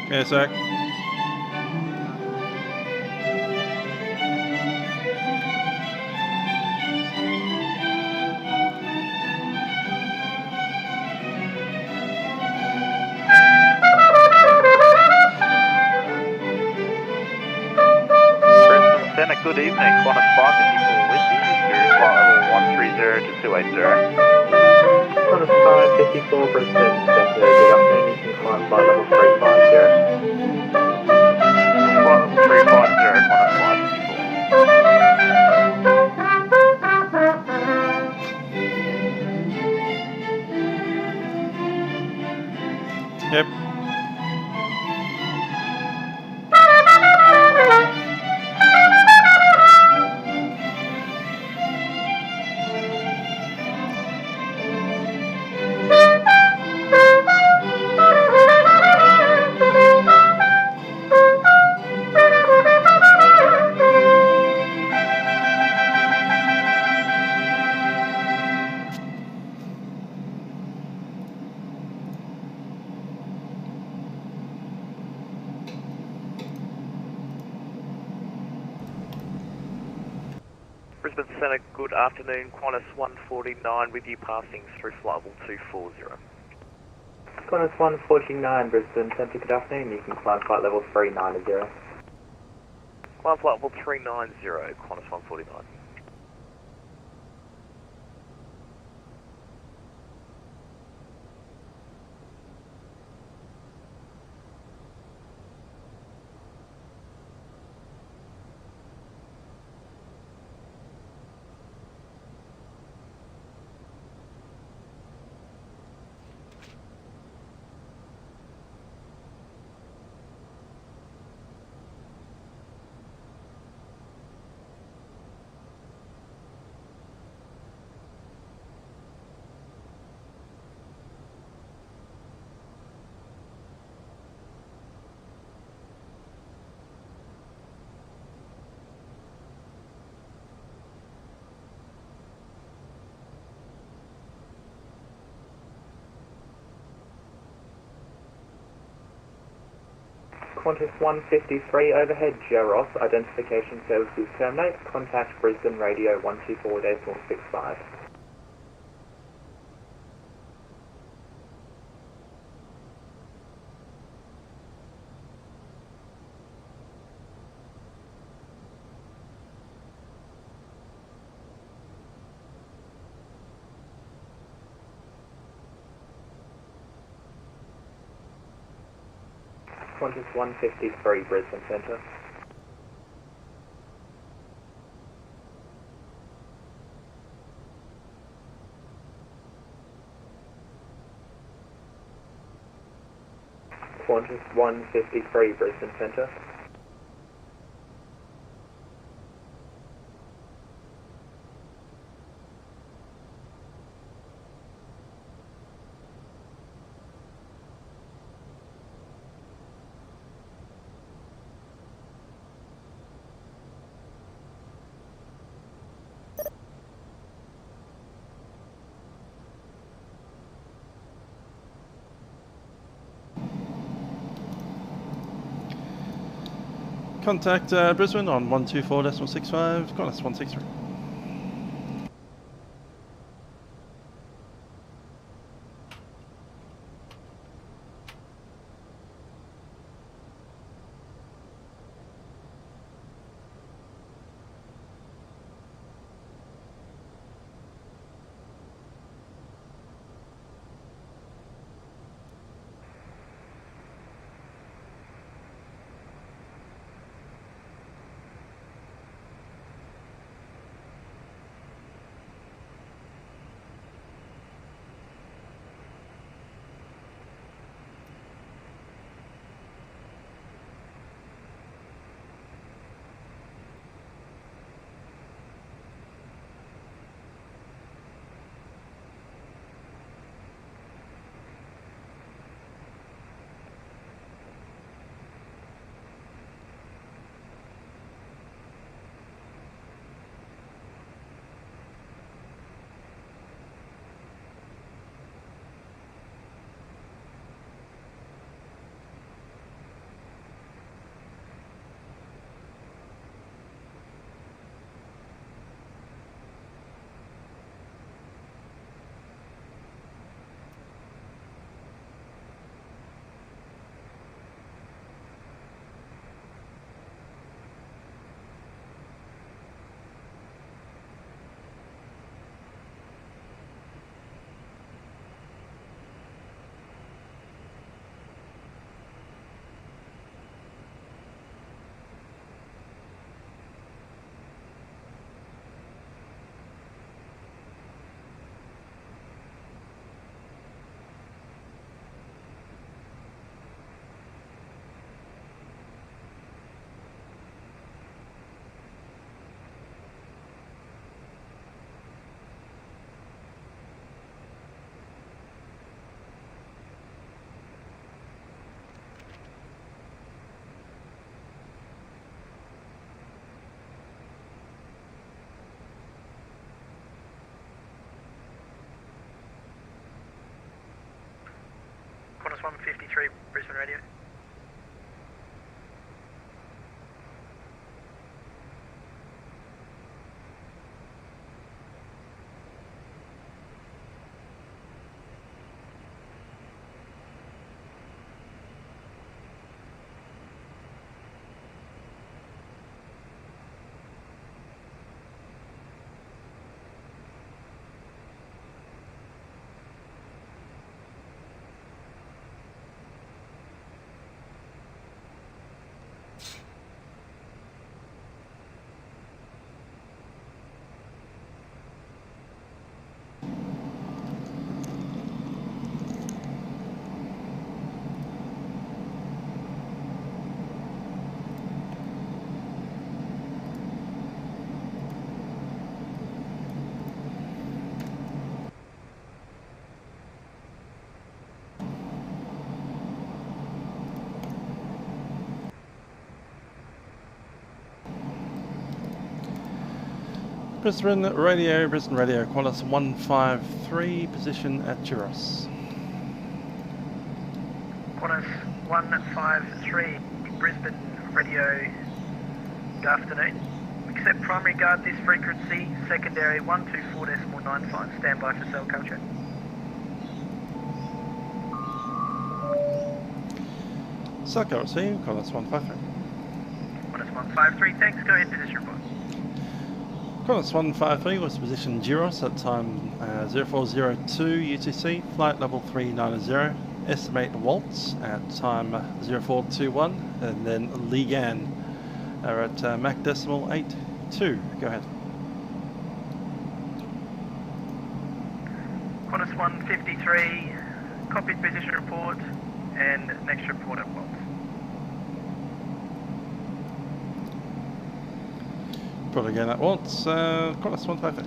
Speaker 1: Yeah, Zach.
Speaker 12: Senna, good evening. Qantas 554 with you. Through flight level 130 to 280.
Speaker 9: Qantas 554, Brisbane Centre, good afternoon. You can climb flight level 350.
Speaker 12: Flight level 350, Qantas 554.
Speaker 1: Yep.
Speaker 11: Centre, good afternoon. Qantas 149 with you passing through flight level 240.
Speaker 5: Qantas 149, Brisbane Centre, good afternoon. You can climb flight level 390.
Speaker 11: Climb flight level 390, Qantas 149.
Speaker 5: Qantas 153 overhead, Geros, identification services terminate, contact Brisbane radio 124.65. Qantas 153, Brisbane Centre. Qantas 153, Brisbane Centre.
Speaker 1: Contact Brisbane on 124.65, Qantas 163.
Speaker 11: Qantas 153, Brisbane radio.
Speaker 1: Brisbane Radio, Qantas 153, position at Juros.
Speaker 13: Qantas 153, Brisbane Radio, good afternoon. Accept primary guard this frequency, secondary 124.95, standby for cell culture.
Speaker 1: Selco received, Qantas 153.
Speaker 13: Qantas 153, thanks, go ahead, position report.
Speaker 1: Qantas 153 was positioned Juros at time 0402 UTC, flight level 390, estimate waltz at time 0421, and then Ligan are at Mach decimal 82. Go ahead.
Speaker 13: Qantas 153, copied position report, and next report at waltz.
Speaker 1: Put again at waltz, Qantas 153.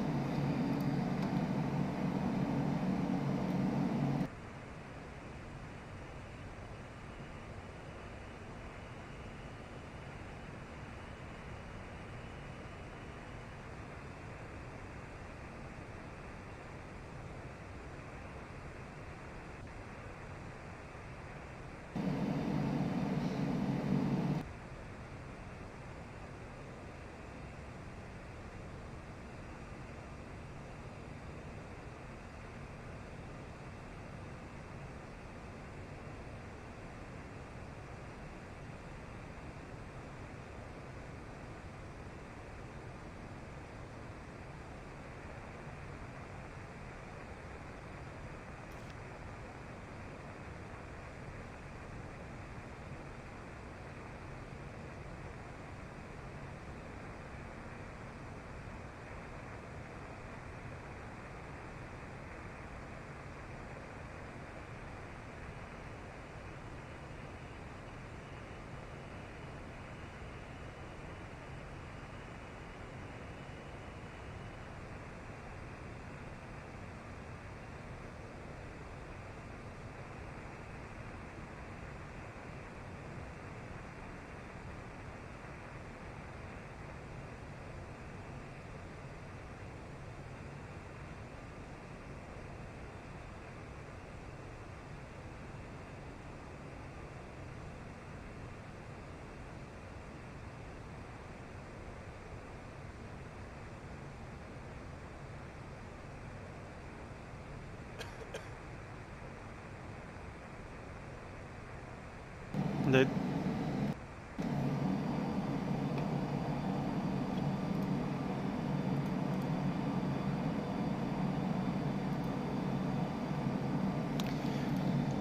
Speaker 1: Indeed.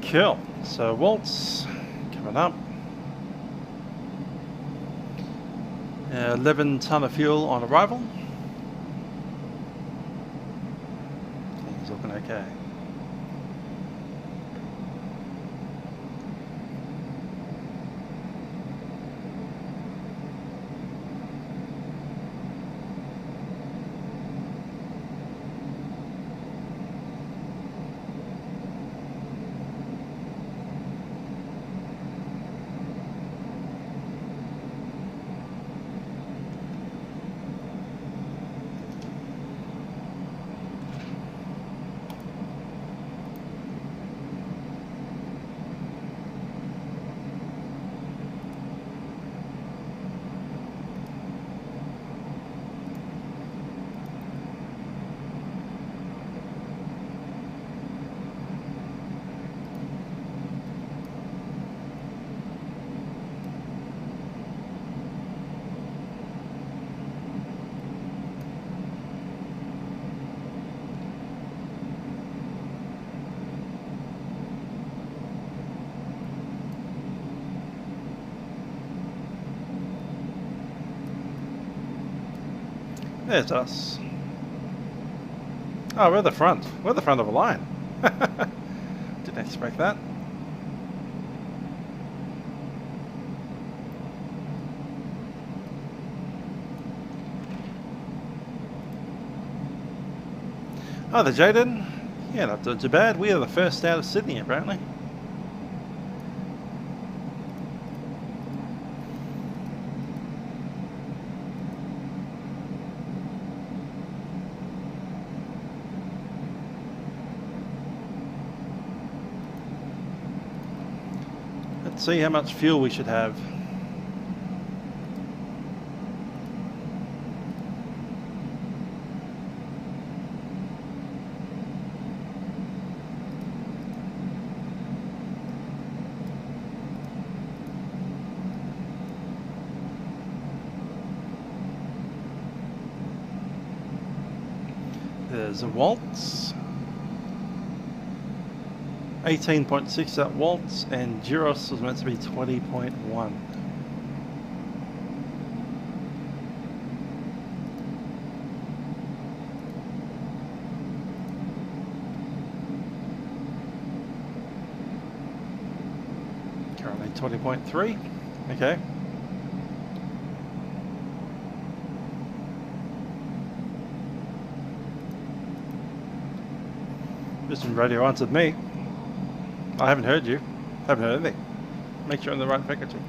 Speaker 1: Cool. So waltz coming up. 11 tonne of fuel on arrival. He's looking okay. There's us. Oh, we're the front. We're the front of a line. Didn't expect that. Oh, the Jaden? Yeah, not too bad. We are the first out of Sydney, apparently. Let's see how much fuel we should have. There's a waltz, 18.6 at waltz, and gyros was meant to be 20.1. Currently 20.3, okay. Mr. Radio answered me. I haven't heard you. Haven't heard anything. Make sure you're on the right frequency.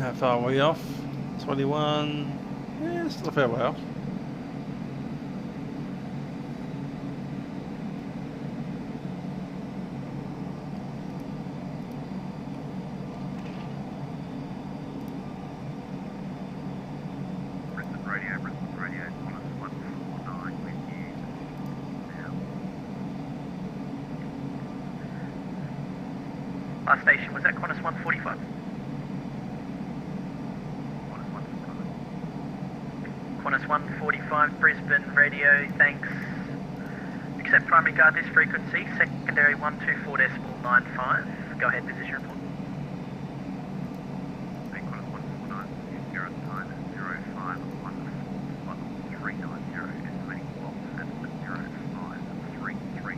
Speaker 1: How far are we off? 21. Yeah, still a fair way off.
Speaker 13: Brisbane Radio, Qantas 149 with you now. Last station, was that Qantas 145? Qantas 145, Brisbane Radio, thanks. Accept primary guard this frequency, secondary 124.95. Go ahead, position report. Qantas 149, you're on time at 0514, 390, estimating loss at 0533.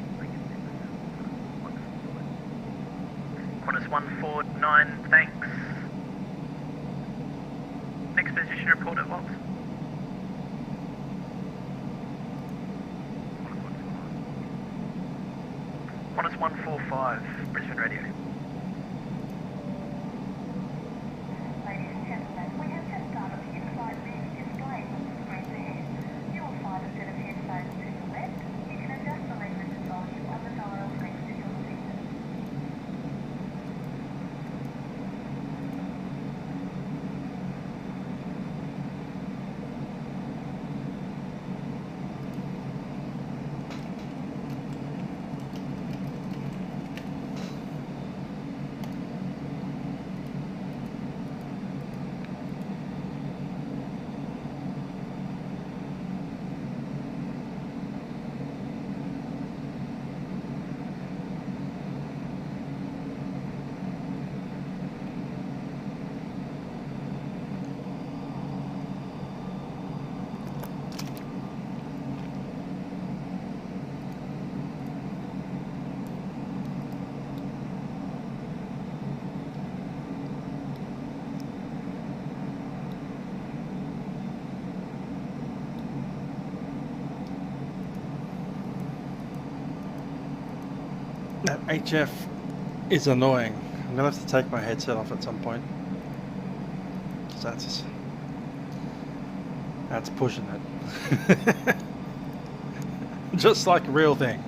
Speaker 13: Qantas 149, thanks. Next position report at Walks. Qantas 145, Brisbane Radio.
Speaker 7: Ladies and gentlemen, we have just started the Flightbeam display on the screen ahead. You will find a set of headphones to your left. You can adjust the language and volume on the dial next to your seat.
Speaker 1: That HF is annoying. I'm gonna have to take my headset off at some point. 'Cause that's pushing it. Just like a real thing.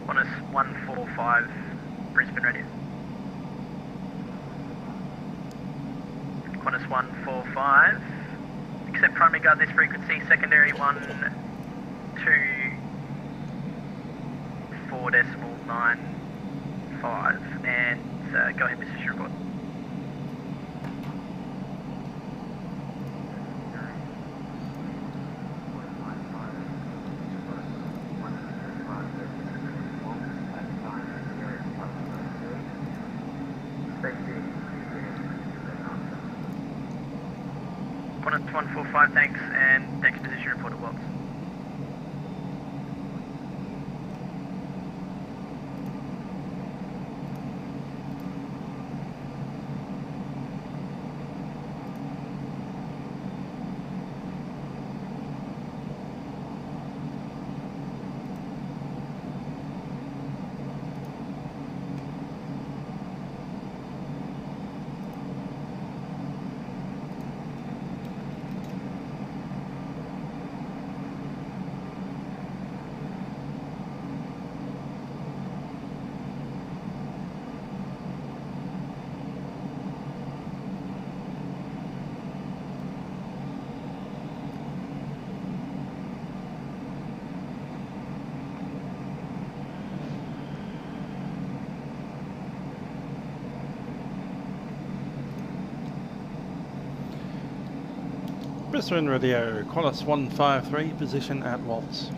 Speaker 13: Qantas 145, Brisbane Radio. Qantas 145, accept primary guard this frequency, secondary 124.95, and go ahead, Mr. Sherwood. Qantas 145, thanks, and next position report at Walks.
Speaker 1: Brisbane Radio, Qantas 153, position at Waltz.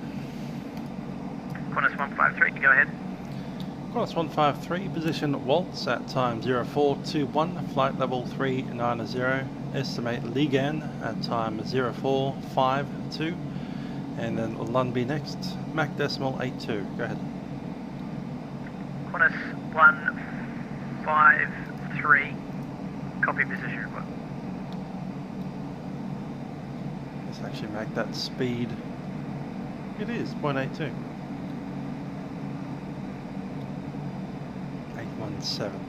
Speaker 13: Qantas 153, go ahead.
Speaker 1: Qantas 153, position Waltz at time 0421, flight level 390, estimate Ligan at time 0452, and then Lundby next, Mac decimal 82, go ahead.
Speaker 13: Qantas 153, copy position report.
Speaker 1: Let's actually make that speed, it is 0.82. 817.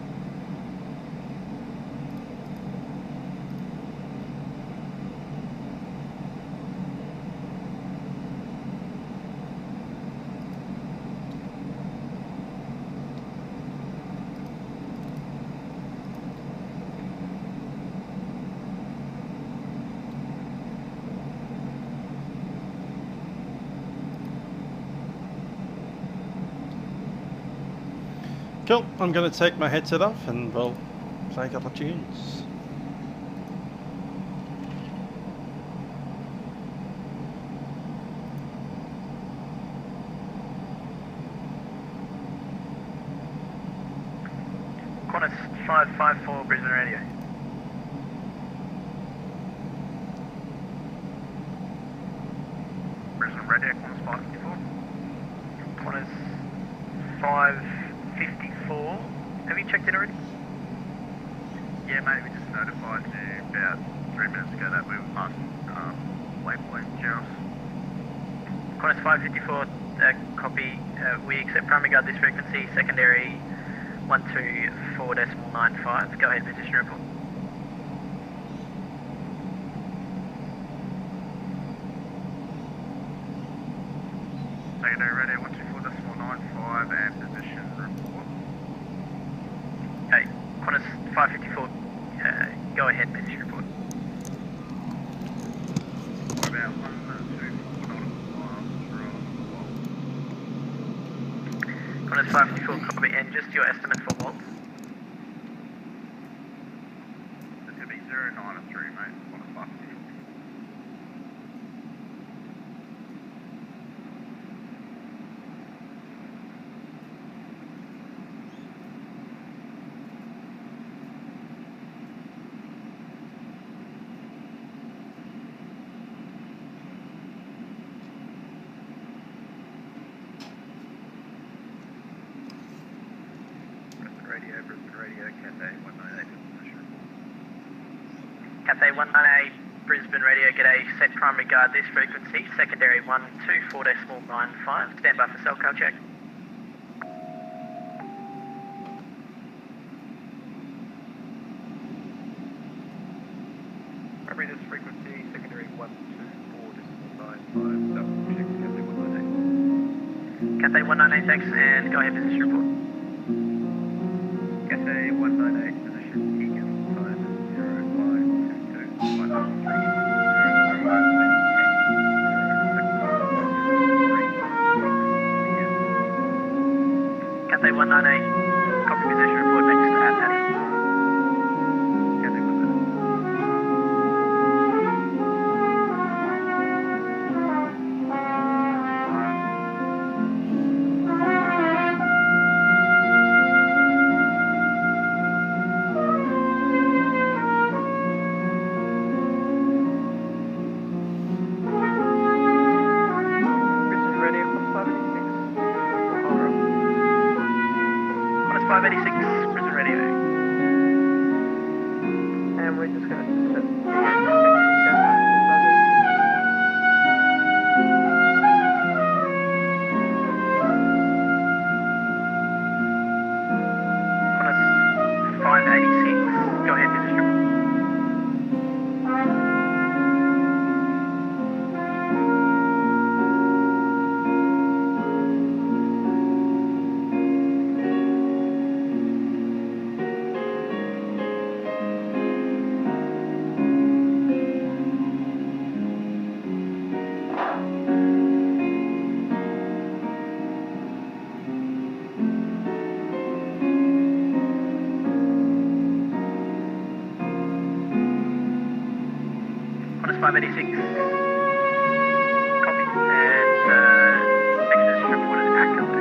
Speaker 1: Cool, I'm going to take my headset off and we'll play a couple of tunes.
Speaker 13: Qantas 554, Brisbane Radio. Brisbane Radio, Qantas 554. Qantas 554. Have you checked it already?
Speaker 14: Yeah, mate, we just notified you about 3 minutes ago that we were past waypoint Geros.
Speaker 13: Qantas 554, copy. We accept primary guard this frequency, secondary 124.95. Go ahead, position report.
Speaker 14: Secondary radio 124.95 and position report.
Speaker 13: Okay, Qantas 554, go ahead, position report.
Speaker 14: About 124
Speaker 13: Qantas 554, copy, and just your estimate for Waltz.
Speaker 14: It's going to be 093, mate. Qantas 554. Brisbane Radio, Cathay 198, position report.
Speaker 13: Cathay 198, Brisbane Radio, g'day, set primary guard this frequency, secondary 124.95, stand by for cell car check.
Speaker 14: Primary this frequency, secondary 124.95, double check Cathay 198.
Speaker 13: Cathay 198, thanks, and go ahead, position report.
Speaker 14: Cathay 198, position Keegan, time 0522, flight level 390,
Speaker 13: Cathay 198, copy position report next at Hattie.
Speaker 14: Cathay 198.
Speaker 13: Brisbane Radio, Qantas 586. Qantas 586, Brisbane Radio. And we're just going to set Qantas 586, go ahead, position report. 586. Copy. And next position report is Acaloo.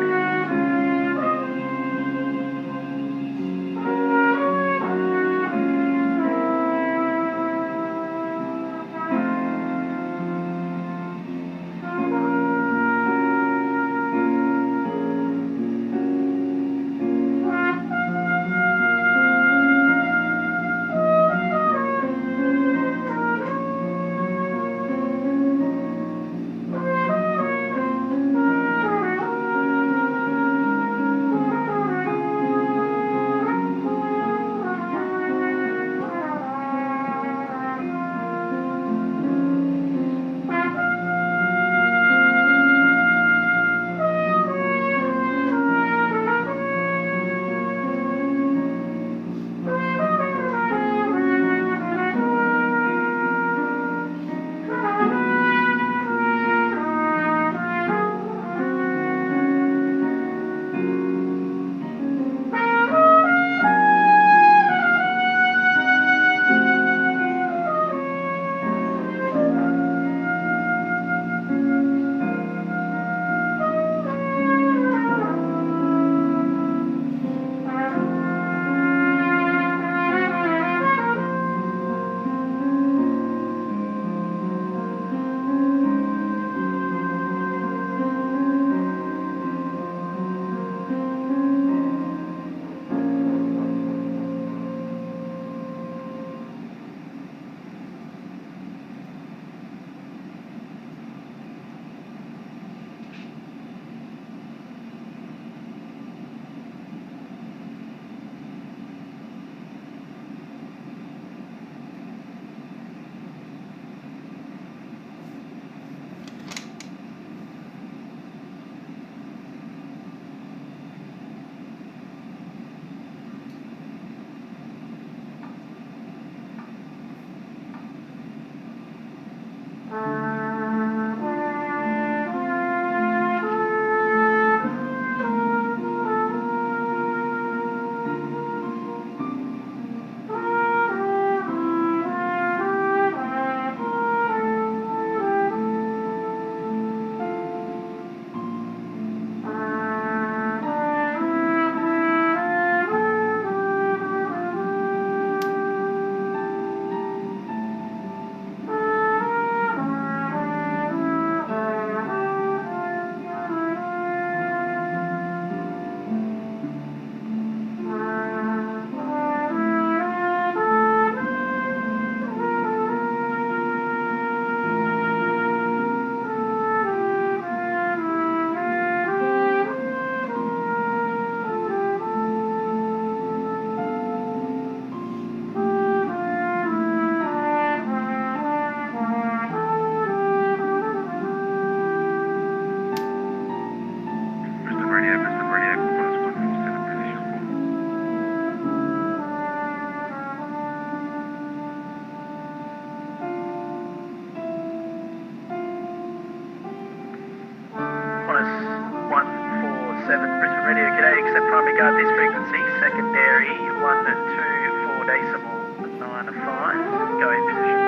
Speaker 13: Guard this frequency, secondary 124 decimal 95, go in position.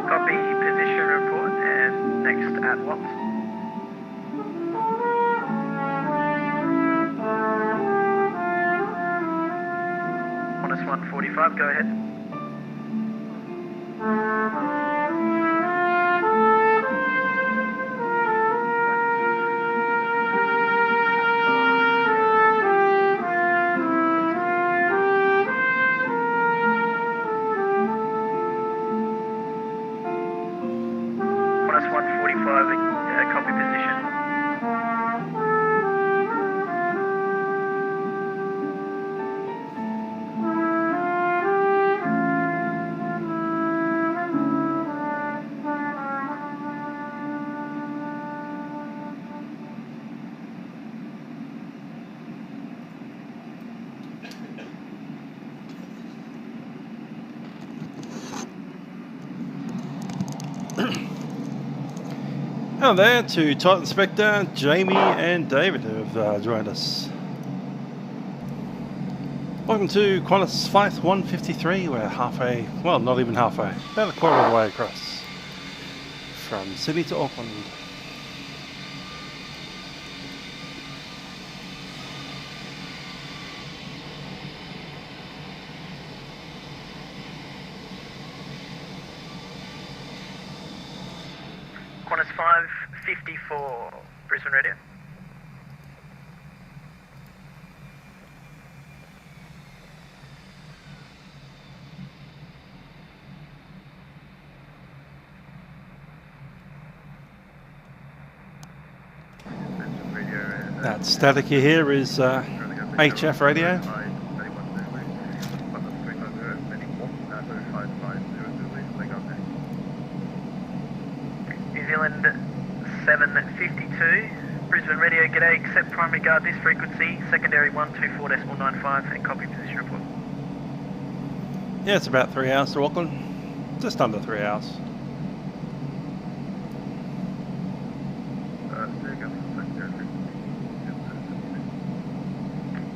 Speaker 13: Copy position report and next at what? Qantas 145, go ahead. Qantas 145, copy position.
Speaker 1: Hello there to Titan Inspector, Jamie and David who have joined us. Welcome to Qantas Flight 153. We're halfway, well not even halfway, about a quarter of the way across from Sydney to Auckland.
Speaker 13: Qantas 554, Brisbane Radio.
Speaker 1: That static you hear is HF radio.
Speaker 13: New Zealand 752, Brisbane Radio, g'day, accept primary guard this frequency, secondary 124.95 and copy position report.
Speaker 1: Yeah, it's about 3 hours to Auckland, just under 3 hours.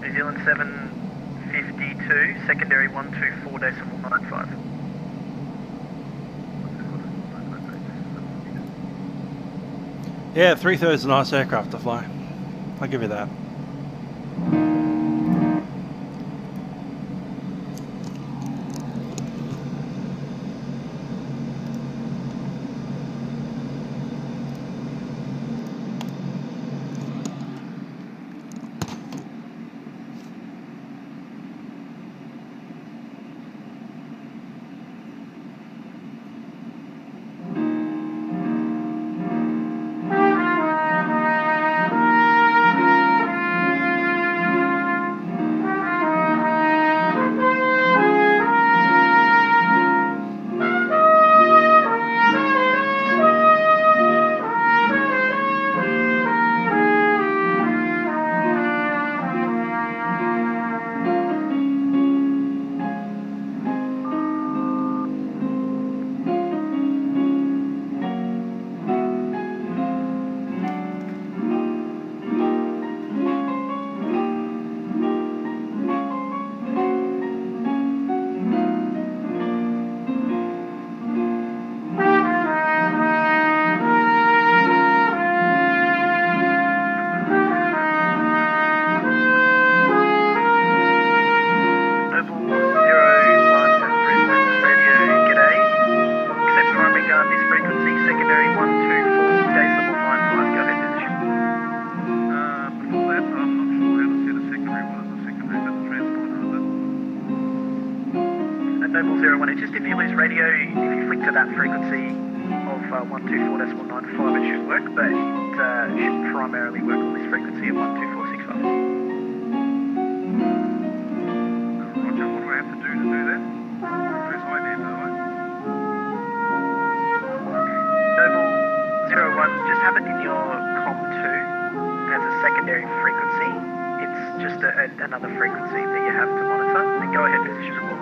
Speaker 13: New Zealand 752, secondary 124.95.
Speaker 1: Yeah, 330 is a nice aircraft to fly. I'll give you that.
Speaker 13: Just if you lose radio, if you flick to that frequency of 124.95, it should work, but it should primarily work on this frequency of 124.65.
Speaker 14: Roger, what do I have to do that? Press ID, by
Speaker 13: Noble 01, just have it in your COM2 as a secondary frequency. It's just another frequency that you have to monitor. Then go ahead, position report.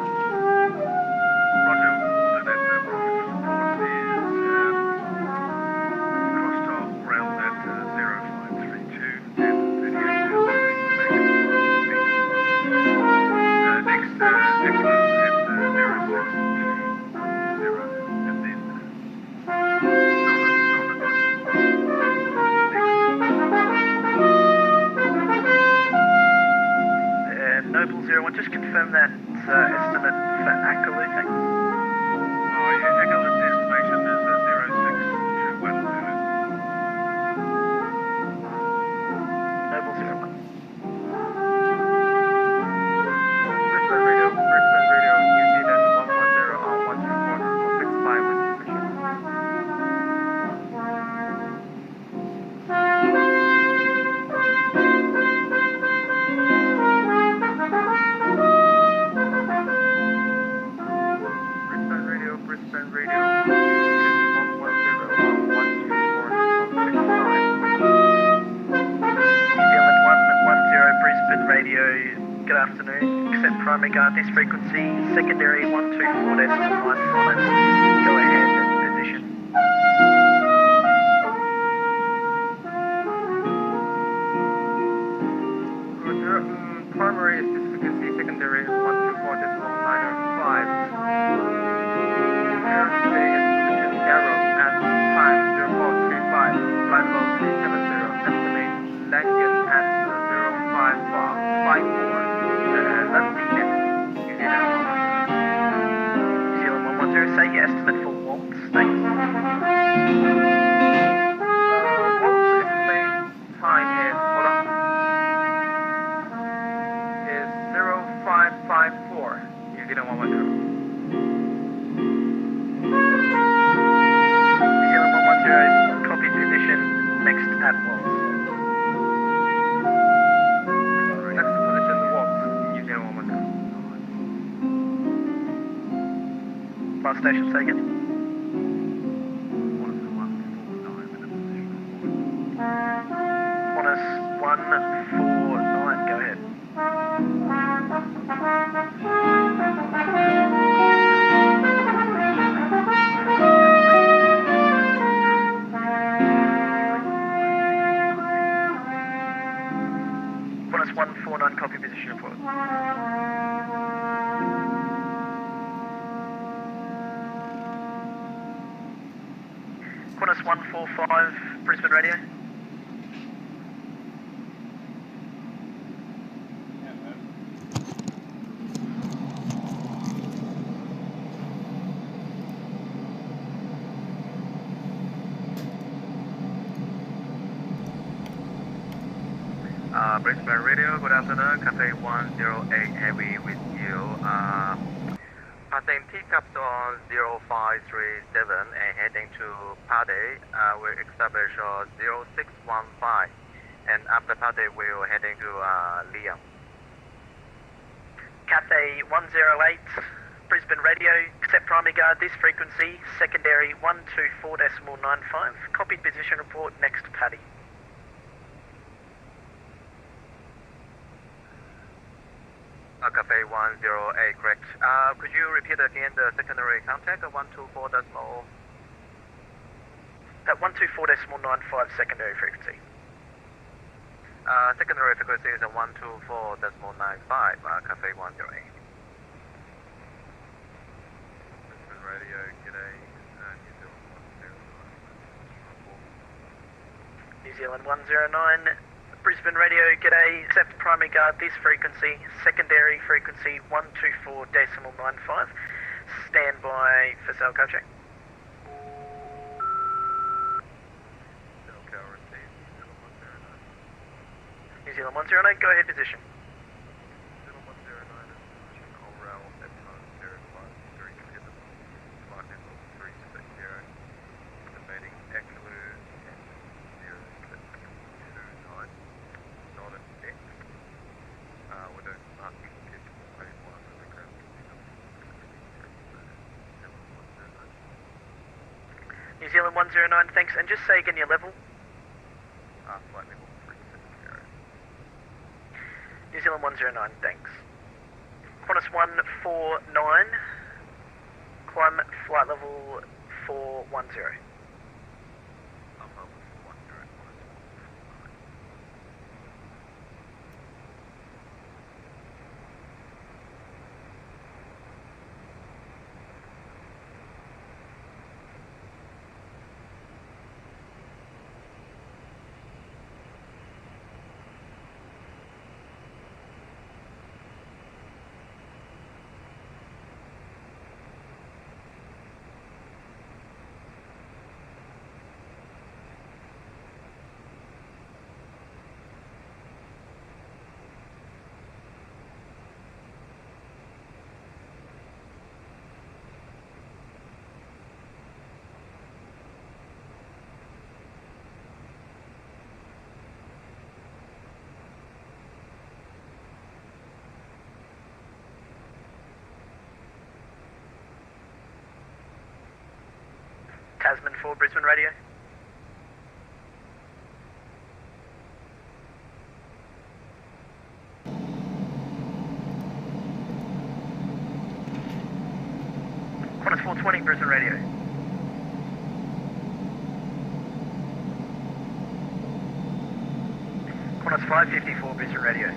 Speaker 13: Noble 01, just confirm that estimate for Akalu, thanks.
Speaker 14: Oh yeah, Akalu's estimation is 06210.
Speaker 13: Noble 01.
Speaker 14: Brisbane Radio, New Zealand 110R124.65 with position. Brisbane Radio,
Speaker 13: 110 Brisbane Radio, good afternoon. Accept primary guard this frequency, secondary 124.95. Go ahead, position.
Speaker 15: primary is this frequency, secondary 124.905. Arrow at time 0435, flight level 370, estimate landing at 0554. That's the end. New Zealand 110, say your estimate for waltz, thanks. Waltz estimate time is, hold on, is 0554, New Zealand 110. Copy position next at waltz. Next position waltz, New Zealand 110. Bus station, say again. Qantas 149, go ahead. Qantas 149, copy position report. Qantas 145, Brisbane radio.
Speaker 16: Brisbane Radio, good afternoon, Cathay 108 Heavy with you. Passing Takeoff on 0537 and heading to Pade, we establish 0615 and after Pade we're heading to Liam.
Speaker 13: Cathay 108, Brisbane Radio, accept primary guard this frequency, secondary 124.95, copied position report next Paddy.
Speaker 16: Cathay 108, correct. Could you repeat again the secondary contact, 124 decimal?
Speaker 13: At 124.95 secondary frequency.
Speaker 16: Secondary frequency is 124.95, Cathay 108. Brisbane Radio, g'day,
Speaker 13: New Zealand 109. Brisbane Radio, g'day, accept primary guard this frequency, secondary frequency 124.95, stand by for Selco check. New Zealand 109, go ahead position. New Zealand 109, thanks, and just say again your level.
Speaker 16: Flight level 370.
Speaker 13: New Zealand 109, thanks. Qantas 149, climb flight level 410. Tasman 4, Brisbane Radio. Qantas 420, Brisbane Radio. Qantas 554, Brisbane Radio.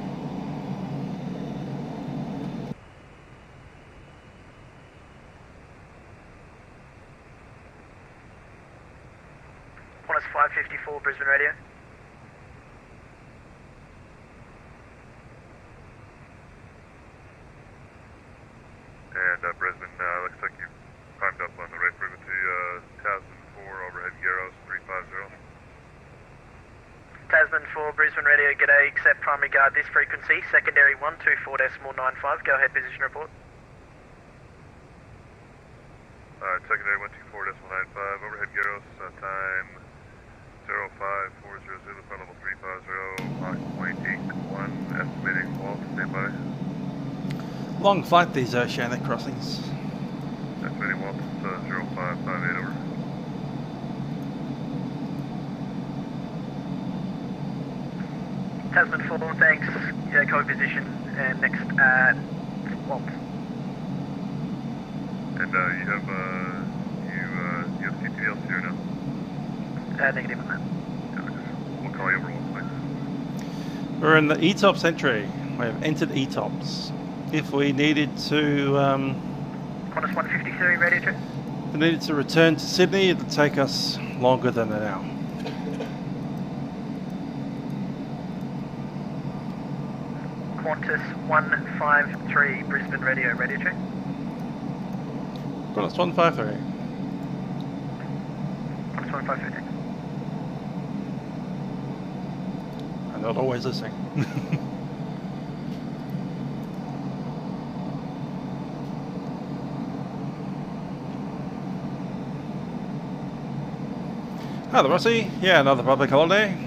Speaker 13: 554 Brisbane Radio.
Speaker 17: And Brisbane, looks like you've climbed up on the right frequency, Tasman 4 overhead Gyros 350.
Speaker 13: Tasman 4 Brisbane Radio, g'day, accept primary guard this frequency, secondary 124.95, go ahead, position report.
Speaker 17: Secondary 124.95, overhead Gyros, time 05400, flight level 350, Mach 0.81, estimating wall, stand by.
Speaker 1: Long flight, these oceanic crossings.
Speaker 17: Estimating wall, 0558, over.
Speaker 13: Tasman 4, thanks, code position, and next at Walt.
Speaker 17: And you have CTLC here now?
Speaker 13: Negative on that.
Speaker 17: We'll call you over one, thanks.
Speaker 1: We're in the ETOPS entry. We have entered ETOPS. If we needed to
Speaker 13: Qantas 153 radio check.
Speaker 1: if we needed to return to Sydney, it would take us longer than an hour.
Speaker 13: Qantas 153 Brisbane Radio, radio check.
Speaker 1: Qantas 153.
Speaker 13: Qantas 153.
Speaker 1: I'm not always listening. Hi, the Rossi. Yeah, another public holiday.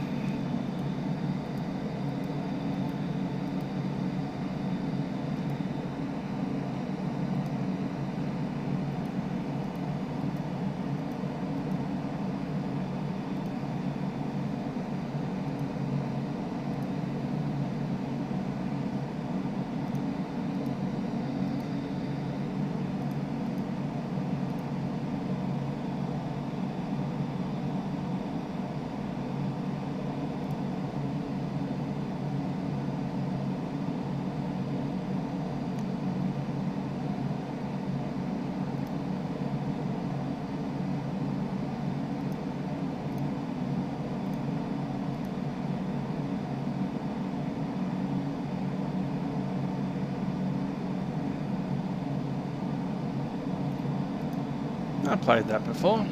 Speaker 1: I played that before,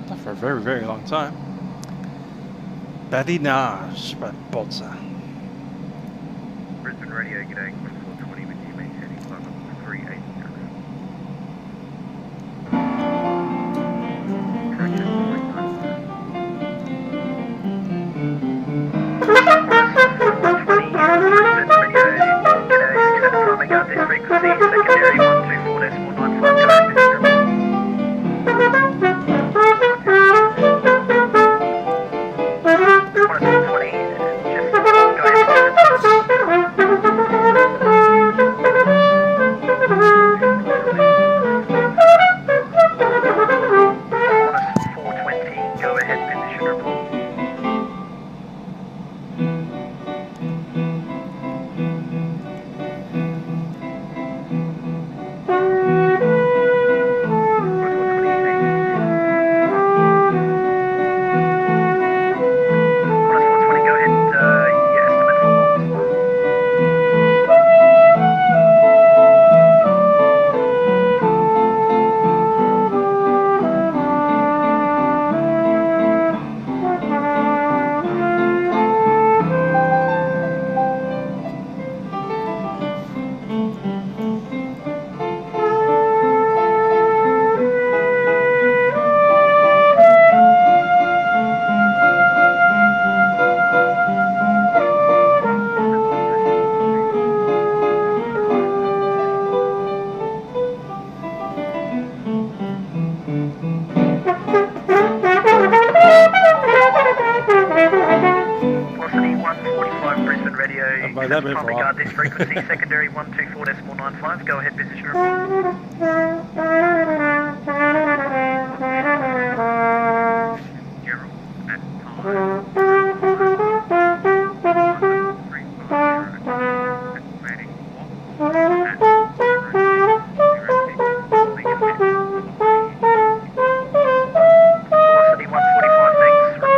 Speaker 1: not for a very, very long time. Badinage by Botza.
Speaker 11: Brisbane Radio, g'day, 420 with you, maintaining flight level 380. Primary guard this frequency, secondary 124.95, go ahead, position report. Gerald, at time. Estimating walk at 006. Velocity 145, thanks.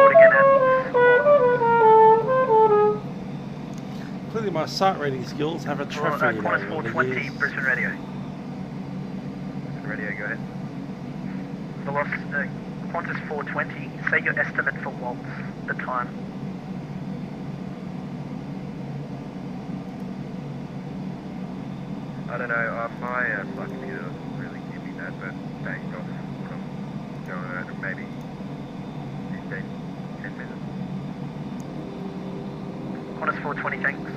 Speaker 1: Clearly my sight reading skills have atrophied
Speaker 13: Qantas
Speaker 1: over the
Speaker 13: 420,
Speaker 1: years.
Speaker 13: Brisbane Radio. Radio, go ahead. Qantas 420, say your estimate for waltz, the time.
Speaker 14: I don't know, my flight computer doesn't really give me that, but based off what I'm going at, maybe 10 minutes.
Speaker 13: Qantas 420, thanks.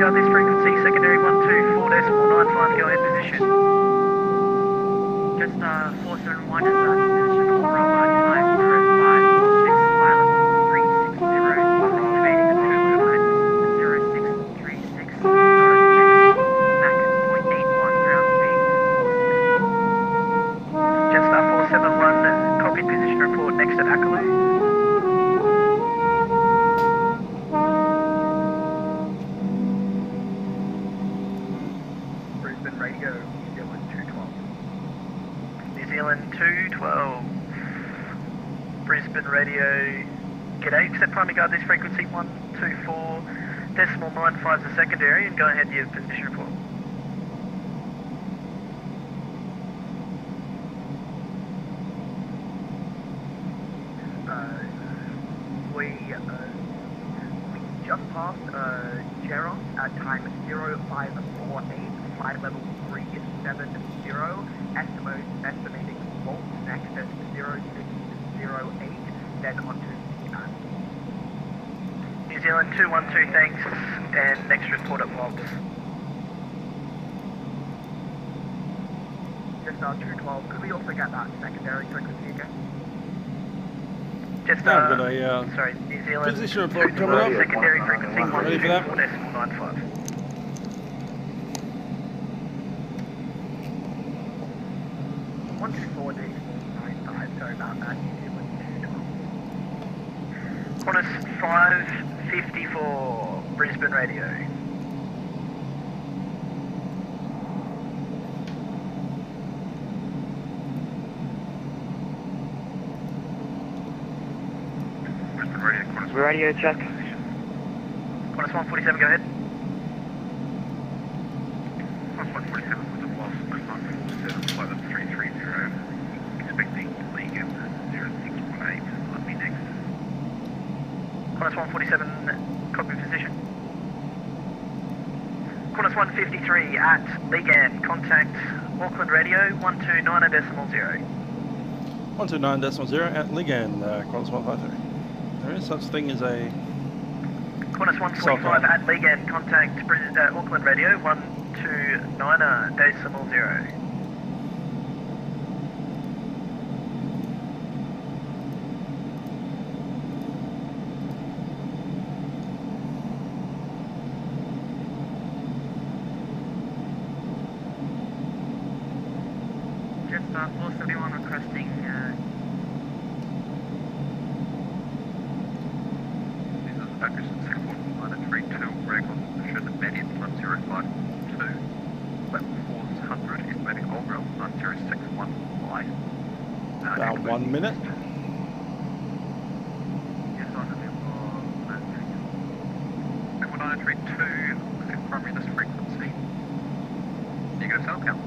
Speaker 13: This frequency, secondary 124.95, go ahead position.
Speaker 15: Just 471 is position, Aurora, time 0546, pilot 360, activating the turbulence 0636, Mach 0.81 ground speed.
Speaker 13: Jetstar 471, copy position report next at Acaloo.
Speaker 14: Radio, New Zealand 212.
Speaker 13: New Zealand 212. Brisbane Radio. G'day, accept primary guard this frequency 124.95 is the secondary, and go ahead with your position report.
Speaker 14: We just passed Geros at time 0548. Flight level 370, estimating volts next at 0608, then onto Qantas.
Speaker 13: New Zealand 212, thanks, and next report at Waltz.
Speaker 14: Just 212, could we also get that secondary frequency again?
Speaker 13: Just
Speaker 1: I've got a
Speaker 13: sorry, New Zealand
Speaker 1: position report coming up.
Speaker 13: secondary frequency
Speaker 1: Ready for that?
Speaker 13: 124.95.
Speaker 14: Sorry about that.
Speaker 13: Qantas 554, Brisbane Radio.
Speaker 14: Brisbane Radio, Qantas.
Speaker 6: Radio check.
Speaker 13: Qantas 147, go ahead.
Speaker 14: Qantas 147 was a loss, 947, flight level 330. Expecting Lifecam 0618, let me next.
Speaker 13: Qantas 147, copy position. Qantas 153 at Ligan, contact Auckland Radio 129.0.
Speaker 1: 129.0 at Ligan, Qantas 153. There is such thing as a...
Speaker 13: Qantas 145 at Ligan, contact Auckland Radio 129.0.
Speaker 15: Jetstar 471 requesting
Speaker 14: This is Acquisition 641 record position Median 1052. Level 400 estimating overall 1061
Speaker 1: About 1 minute.
Speaker 14: Yes, on the level 932, primary this frequency. Negative Falcon.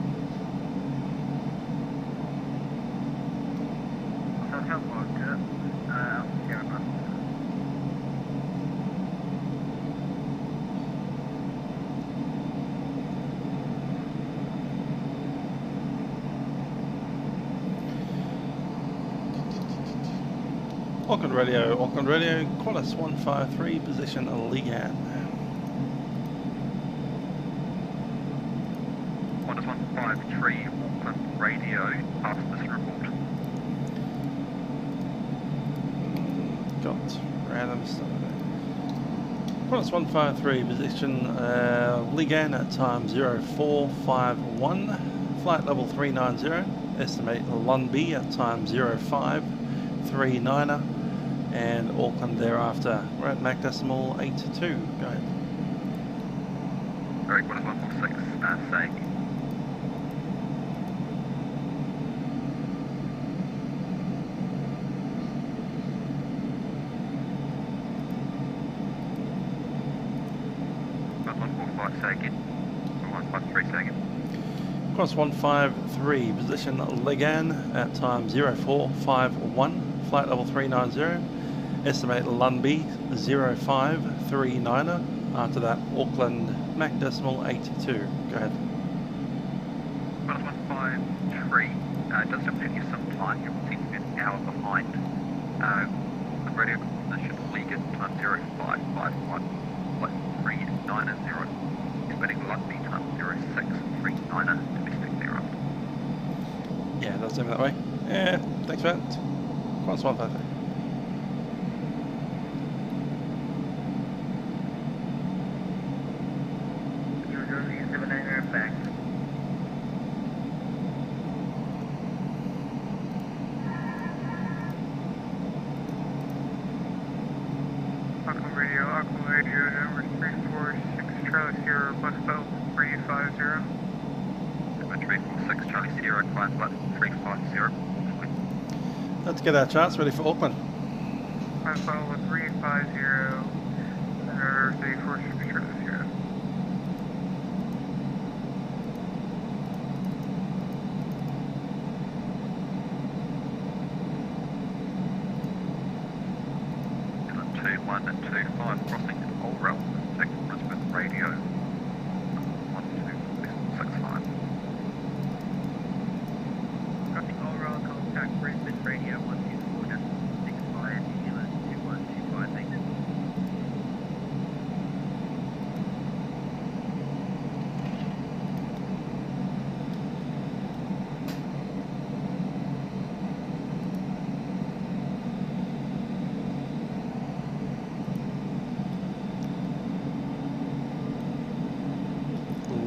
Speaker 1: Auckland Radio, Qantas 153, position Ligan.
Speaker 14: Qantas 153, Auckland Radio, past position report.
Speaker 1: Got random stuff. Qantas 153, position Ligan at time 0451, flight level 390, estimate Lunby at time 0539, and Auckland thereafter. We're at Mach decimal 82. Go ahead.
Speaker 14: Very good, 146, say.
Speaker 1: Cross 153, position Legan at time 0451, flight level 390, estimate Lunby 0539er, after that Auckland Mach decimal 82, go ahead.
Speaker 14: Cross 153, does appear you some time, you seem to be an hour behind. Radio position Legan time 0551, flight 390, estimating Lunby time 0639er.
Speaker 1: Yeah, it does seem that way. Yeah, thanks for that. Cross 153.
Speaker 15: Auckland radio number 346 Charlie Sierra, bus belt 350.
Speaker 14: 346 Charlie Sierra, climb button 350.
Speaker 1: Let's get our charts ready for Auckland.
Speaker 15: Climb button 350, number 346 Charlie Sierra.
Speaker 14: And 2125 crossing Orbx, taking Brisbane radio 1265.
Speaker 11: Contact Brisbane Radio 124.65 New Zealand 2125, thanks.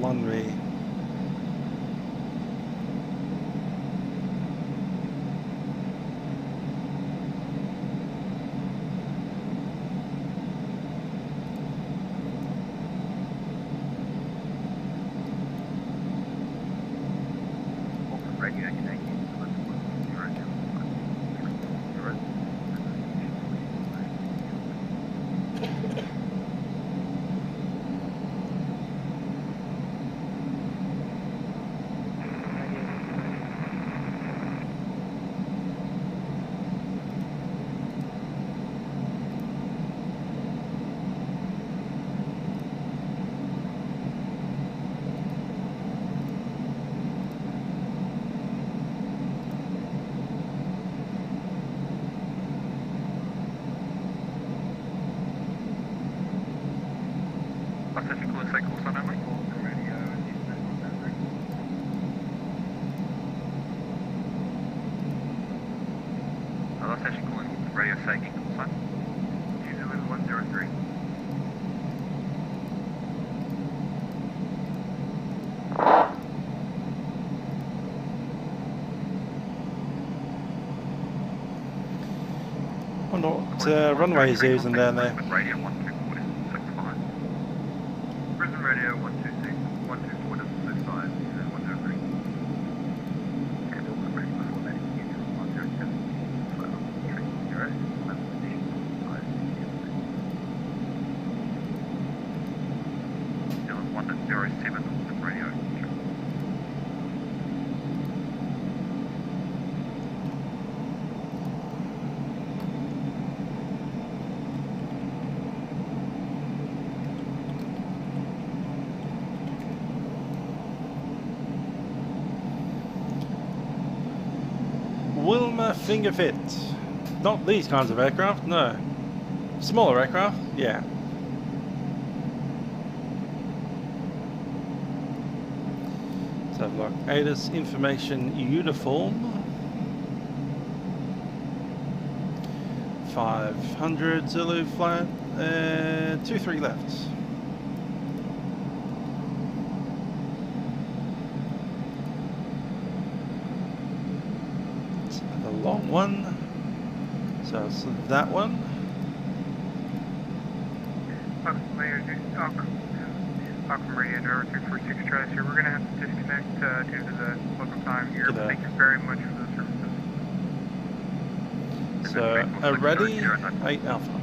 Speaker 1: Lunry. Wonder what runway is using down there.
Speaker 14: Radio 124.65.
Speaker 15: Brisbane radio 126, 124.65, 103.
Speaker 14: And Auckland radio before that, Union 107, 1230, New Zealand 107, Auckland radio.
Speaker 1: Wilma finger fit. Not these kinds of aircraft, no. Smaller aircraft, yeah. Let's have a look. ATIS information uniform. 500 Zulu flight, 23 left. Long one, So it's that one.
Speaker 15: Auckland Radio Tower 246 Charlie here. We're going to have to disconnect due to the local time here. Thank you very much for the services.
Speaker 1: So, ready, 8 Alpha.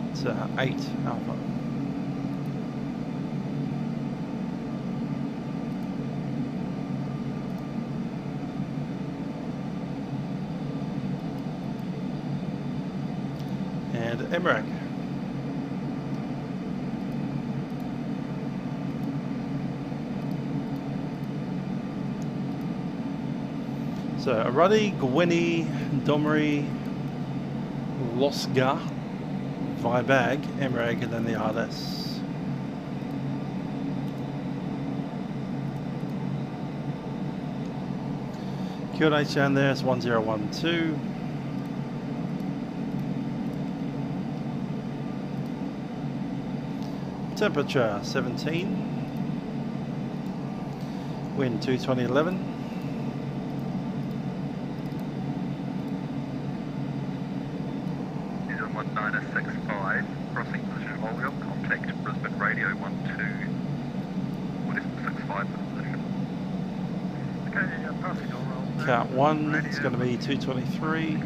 Speaker 1: It's 8 Alpha. And MRAC. So Aruddy, Gwynny, Domri, Losga, Vibag, MRAG, and then the RS. QNH down there is 1012. Temperature 17. Wind 22011.
Speaker 14: Is on 1965, crossing position Holyoke, contact Brisbane Radio 12. What is the 65 position? Okay, passing all roll.
Speaker 1: Count 1, it's going to be 223.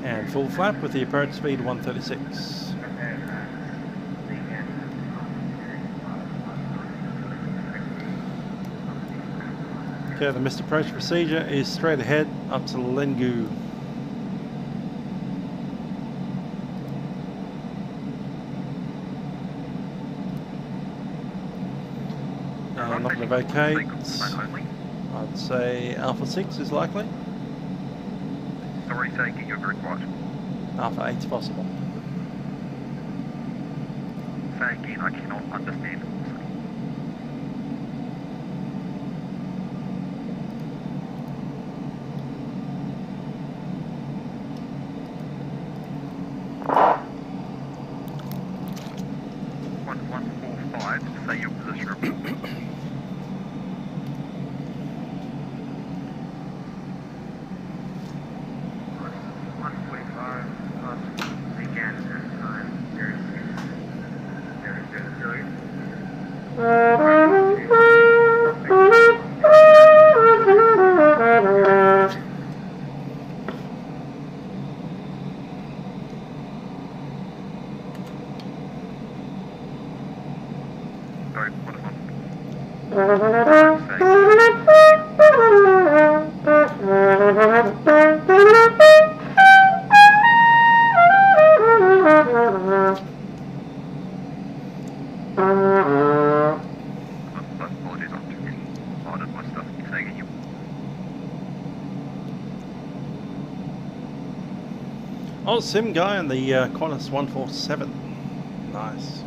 Speaker 1: And full flap with the approach speed 136. Okay, the missed approach procedure is straight ahead up to Lengu. I'm not going to vacate. I'd say Alpha 6 is likely.
Speaker 14: Sorry, taking you're very quiet.
Speaker 1: Alpha 8 is possible.
Speaker 14: Say again, I cannot understand what you're saying. Say your position report.
Speaker 1: Oh, sim guy in the Qantas 147. Nice.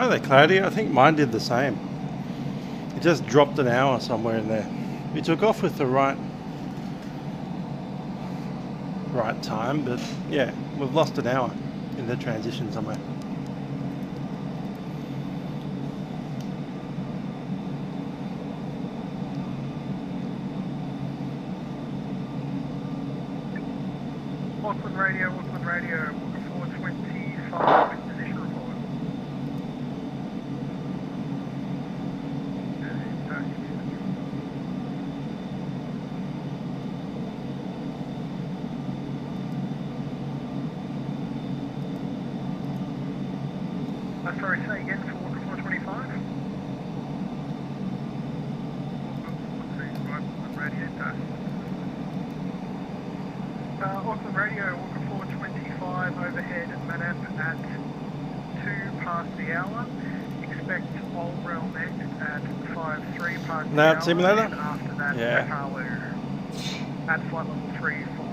Speaker 1: Are they cloudy? I think mine did the same. It just dropped an hour somewhere in there. We took off with the right time, but yeah, we've lost an hour in the transition somewhere.
Speaker 15: Auckland Radio, looking forward 25 with position report. Sorry, say again for Auckland 425. Auckland Radio, Auckland 425 overhead at Manap at 2 past the hour. Expect Orbx next at 5-3 past the hour.
Speaker 1: Simulator?
Speaker 15: And after that,
Speaker 1: yeah.
Speaker 15: Prepar3d at flight level 340.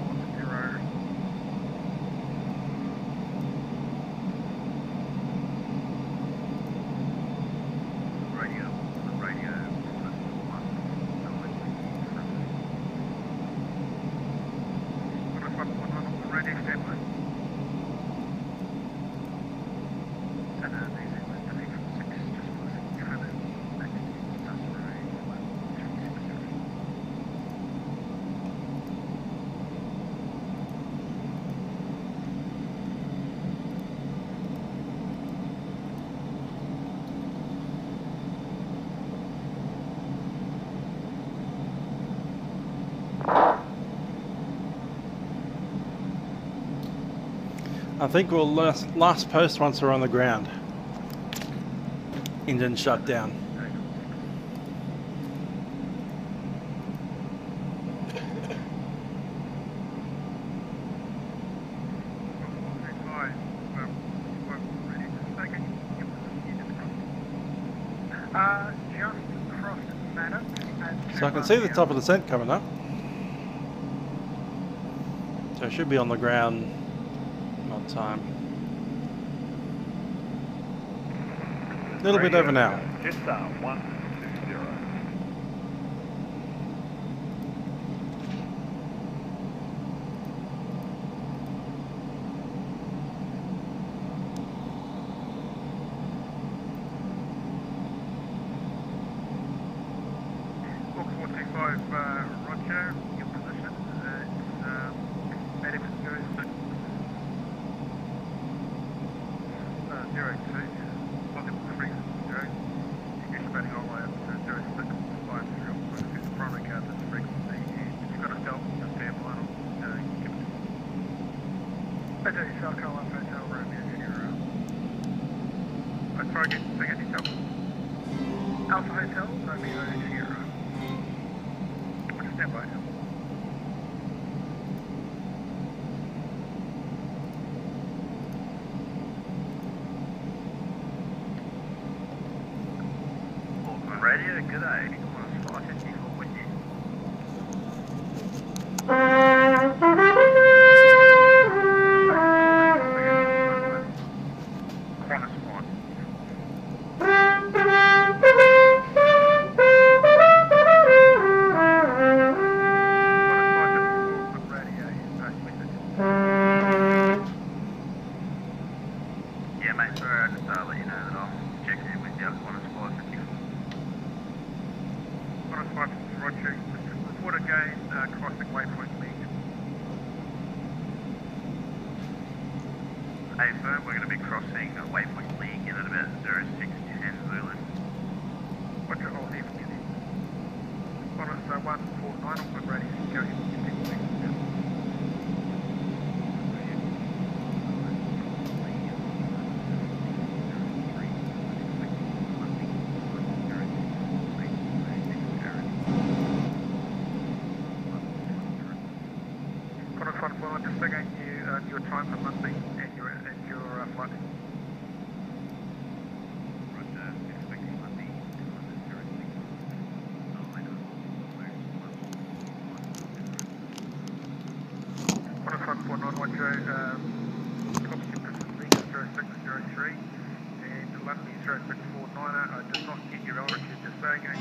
Speaker 1: I think we'll last post once we're on the ground. Engine shut down. So I can see the top of the descent coming up. So I should be on the ground on time. A little bit over now.
Speaker 17: Just 120.
Speaker 15: Roger, your position it's native 06. 02, possible frequency 0. You're spreading all the way up to 06, 53, so the primary card is frequency, and if you've got a stealth, just stand by and give it to me. I do, South Carolina Hotel Romeo Sierra. Let's try again, second detail. Alpha Hotel, Romeo Sierra. Stand by now.
Speaker 16: Auckland Radio, good day. Qantas 554 with you. Qantas 1. Yeah, mate, sorry, I just let you know that I'm checking in with you. Qantas 554.
Speaker 15: Qantas 554, Roger. Report again, crossing waypoint lead.
Speaker 16: Hey, firm, we're going to be crossing waypoint league in at about 0610 Zulu.
Speaker 15: Roger, all here for you. Qantas 149, Auckland Radio, carry continuing. I'm just taking your time for Monday and your flight.
Speaker 16: Roger, expecting Monday.
Speaker 15: Qantas 149, Roger, copy your presence league 0603, and Lucky 0649, I did not get your altitude, just saying your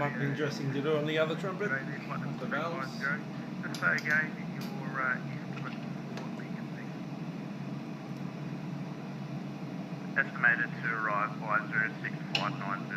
Speaker 1: Might be interesting to do on the other trumpet, the valves.
Speaker 15: Just say again your estimate for vacancy.
Speaker 16: Estimated to arrive by 06590.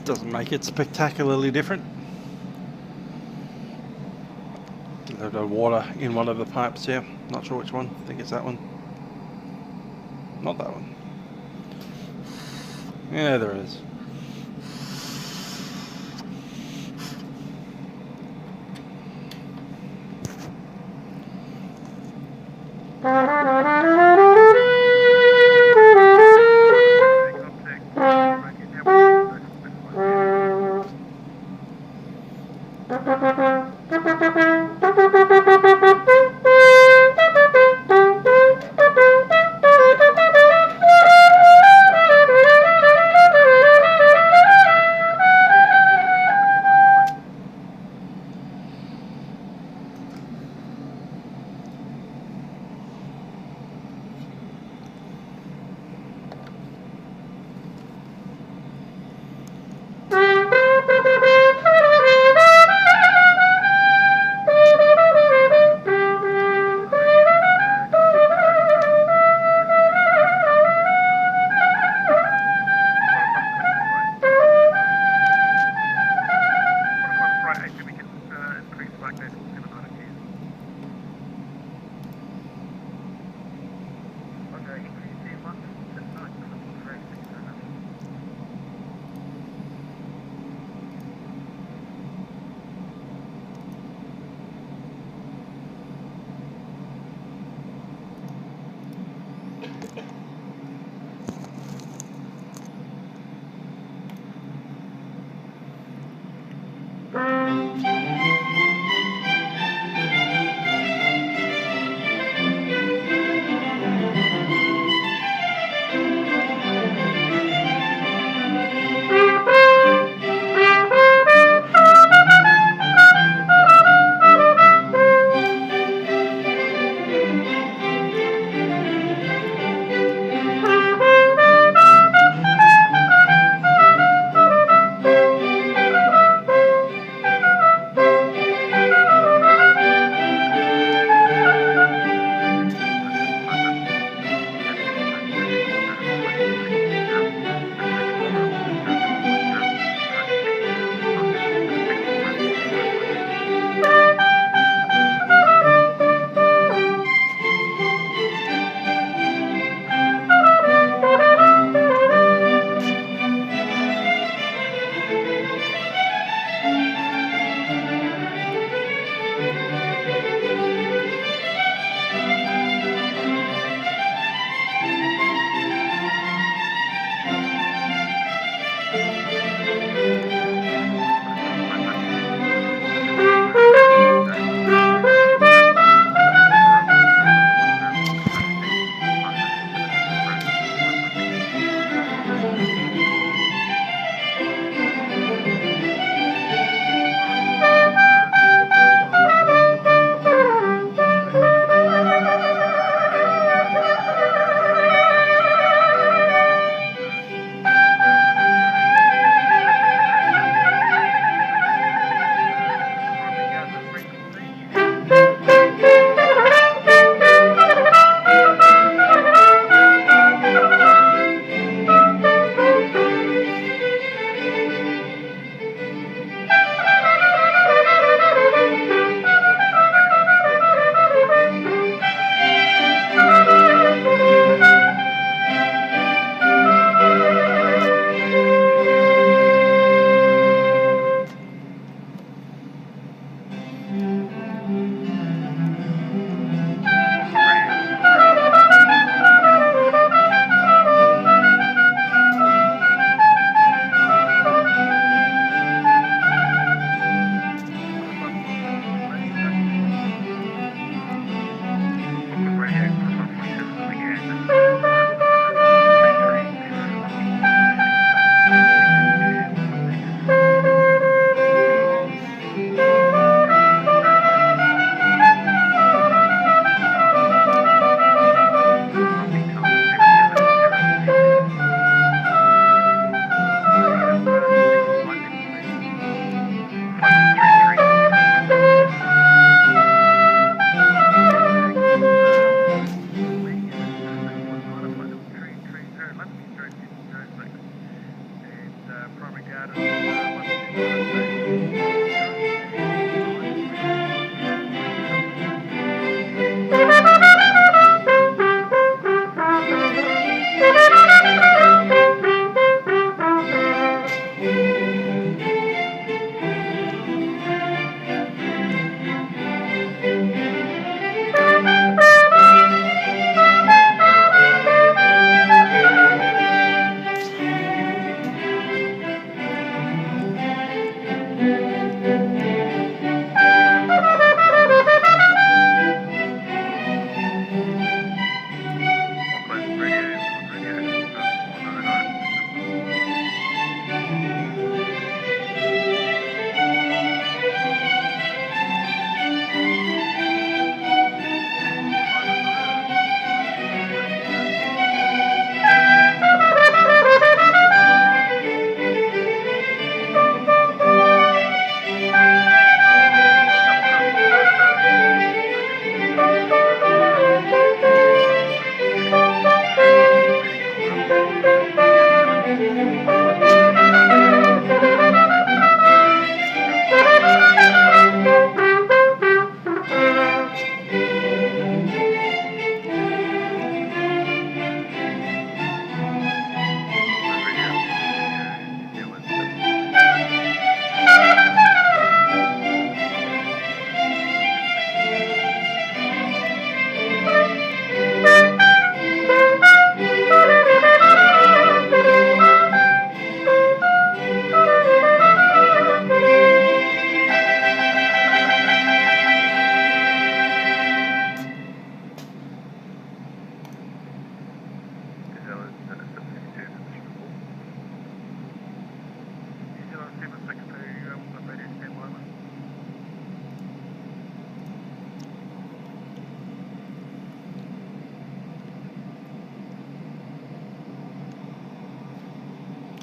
Speaker 1: Doesn't make it spectacularly different. A little bit of water in one of the pipes here. Not sure which one. I think it's that one. Not that one. Yeah, there is.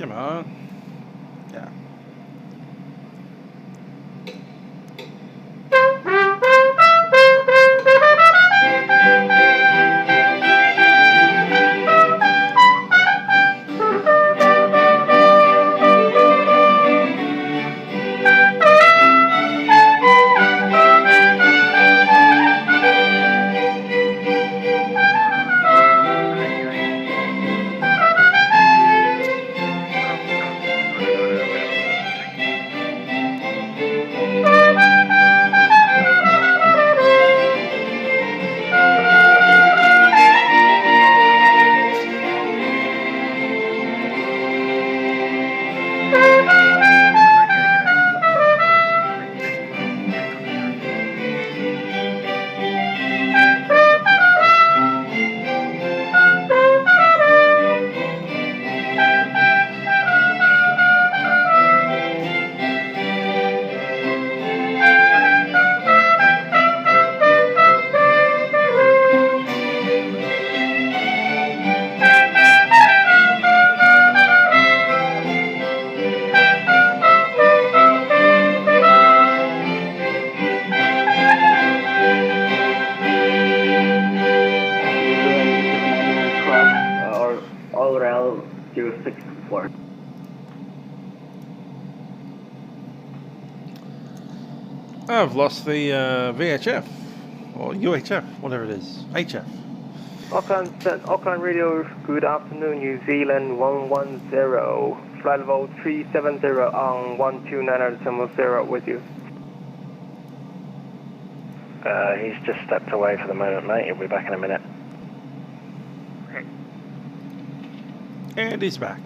Speaker 1: Come on. Yeah. I've lost the VHF or UHF, whatever it is. HF.
Speaker 11: Auckland Radio, good afternoon, New Zealand 110, flight level 370 on 129.70 with you.
Speaker 18: He's just stepped away for the moment, mate. He'll be back in a minute.
Speaker 11: Okay.
Speaker 1: And he's back.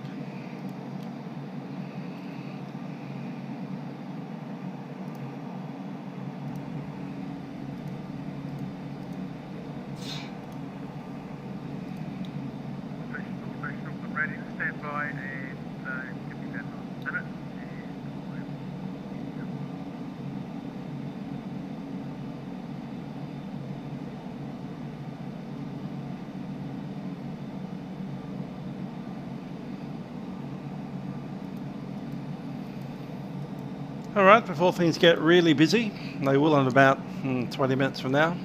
Speaker 1: Alright, before things get really busy, they will in about 20 minutes from now,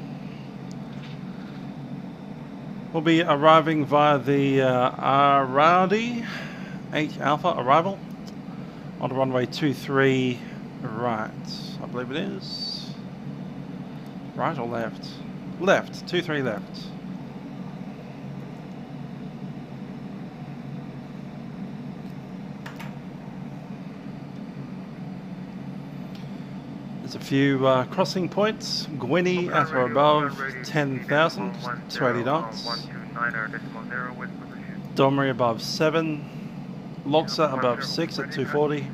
Speaker 1: we'll be arriving via the Aradi H Alpha arrival on runway 23 right, I believe it is. Right or left? Left, 23 left. There's a few crossing points. Gwynny at or above 10,000, 280 knots. Domri above 7. Logsa above 6 at 240.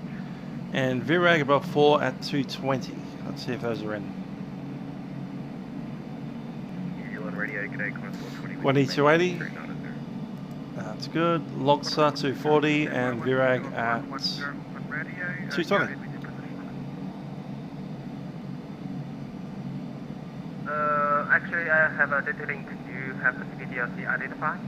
Speaker 1: And Virag above 4 at 220. Let's see if those are in. Gwynny 280. That's good. Logsa 240 and Virag at 220.
Speaker 11: Actually, I have a detailing. Do you have the CDLC identified?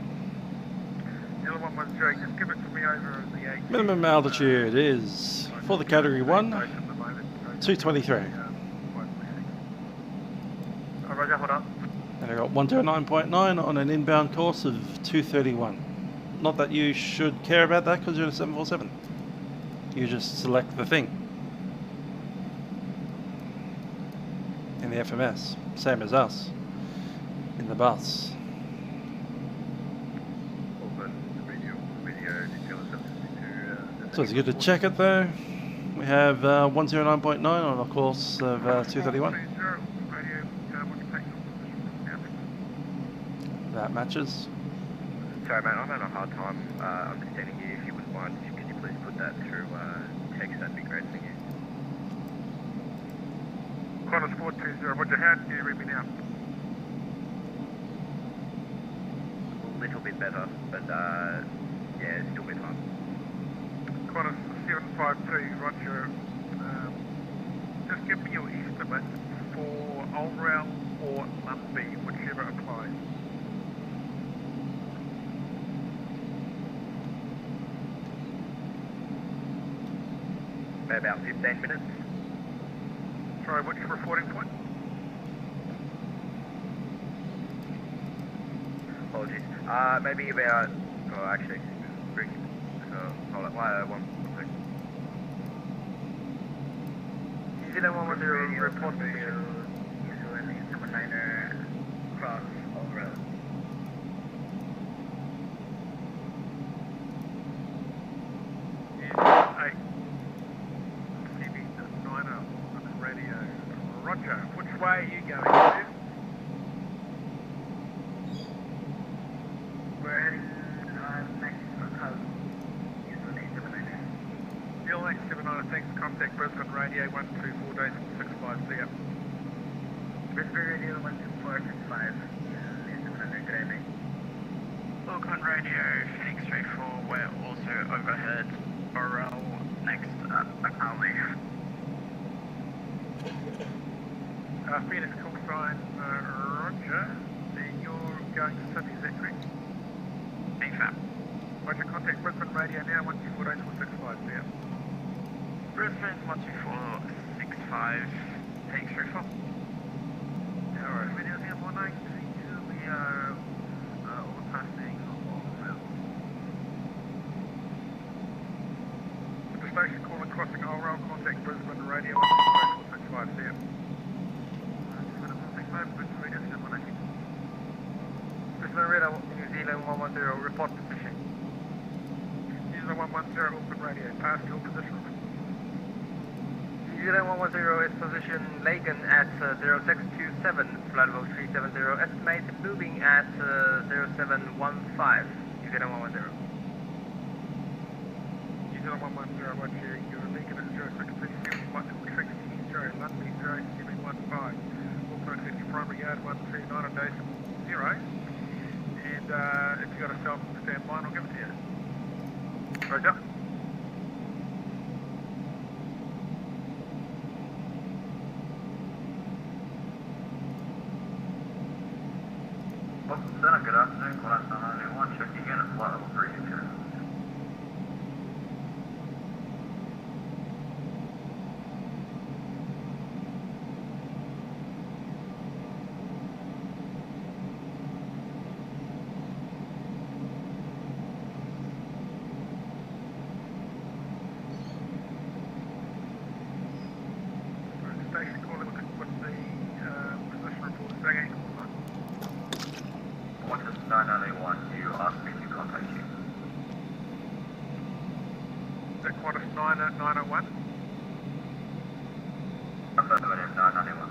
Speaker 15: The other one was Jake. Just give it to me over the 8.
Speaker 1: Minimum altitude is, for the category 1, 223.
Speaker 11: Roger, hold on.
Speaker 1: And I got 109.9 on an inbound course of 231. Not that you should care about that because you're in a 747. You just select the thing. In the FMS, same as us. In the bus. So it's good to check it though. We have 109.9 on a course of 231. That matches.
Speaker 16: Sorry mate, I'm having a hard time understanding you. If you wouldn't mind, could you please put that through text? That'd be great, thank you.
Speaker 15: Qantas 420, Roger, how do you read me now?
Speaker 16: A little bit better, but yeah, still a bit hard.
Speaker 15: Qantas 753, Roger. Just give me your estimate for ORAL or Lumpy, whichever applies.
Speaker 13: about 15 minutes.
Speaker 15: Sorry, what's your reporting point?
Speaker 13: Apologies. Maybe about, oh actually, hold on, one second. New Zealand 110 report position. New Zealand 79er cross over.
Speaker 15: Hey, TV 9er on the radio. Roger, which way are you going to?
Speaker 13: We're heading next to the coast. New Zealand 79er.
Speaker 15: Deal next 79er, thanks. Contact Brisbane Radio 124.65, see ya.
Speaker 13: Brisbane Radio 124.65. New Zealand, good evening.
Speaker 19: Auckland Radio, Phoenix 34, we're also overhead. Burrell next Ackley.
Speaker 15: Phoenix call sign, Roger. You're going to Sydney, is that correct?
Speaker 19: AFAP.
Speaker 15: Roger, contact Brisbane Radio now, 124.65, see ya.
Speaker 19: Brisbane 124.65, Phoenix 34.
Speaker 15: Alright, radio now 192, we are overpassing Auckland. The station calling crossing Old contact Brisbane Radio 124.65, see ya.
Speaker 13: Brisbane Radio, New Zealand 110, report position.
Speaker 15: New Zealand 110, Auckland Radio, pass your position.
Speaker 13: New Zealand 110 is position Lagan at 0627, flight level 370, estimate moving at 0715. New Zealand 110.
Speaker 15: New Zealand 110, watch here, you're Lagan at 0627, flight level 370, London 0715. Auckland City primary yard 139.0. And if you've got a cell phone standby, I'll give it to you. Roger.
Speaker 20: Good afternoon, Class 991, check again at flight level 360.
Speaker 15: Station calling, look at what the position report is saying.
Speaker 20: Qantas 991, you asked me to contact you.
Speaker 15: Is that Qantas 901?
Speaker 20: Affirmative 991.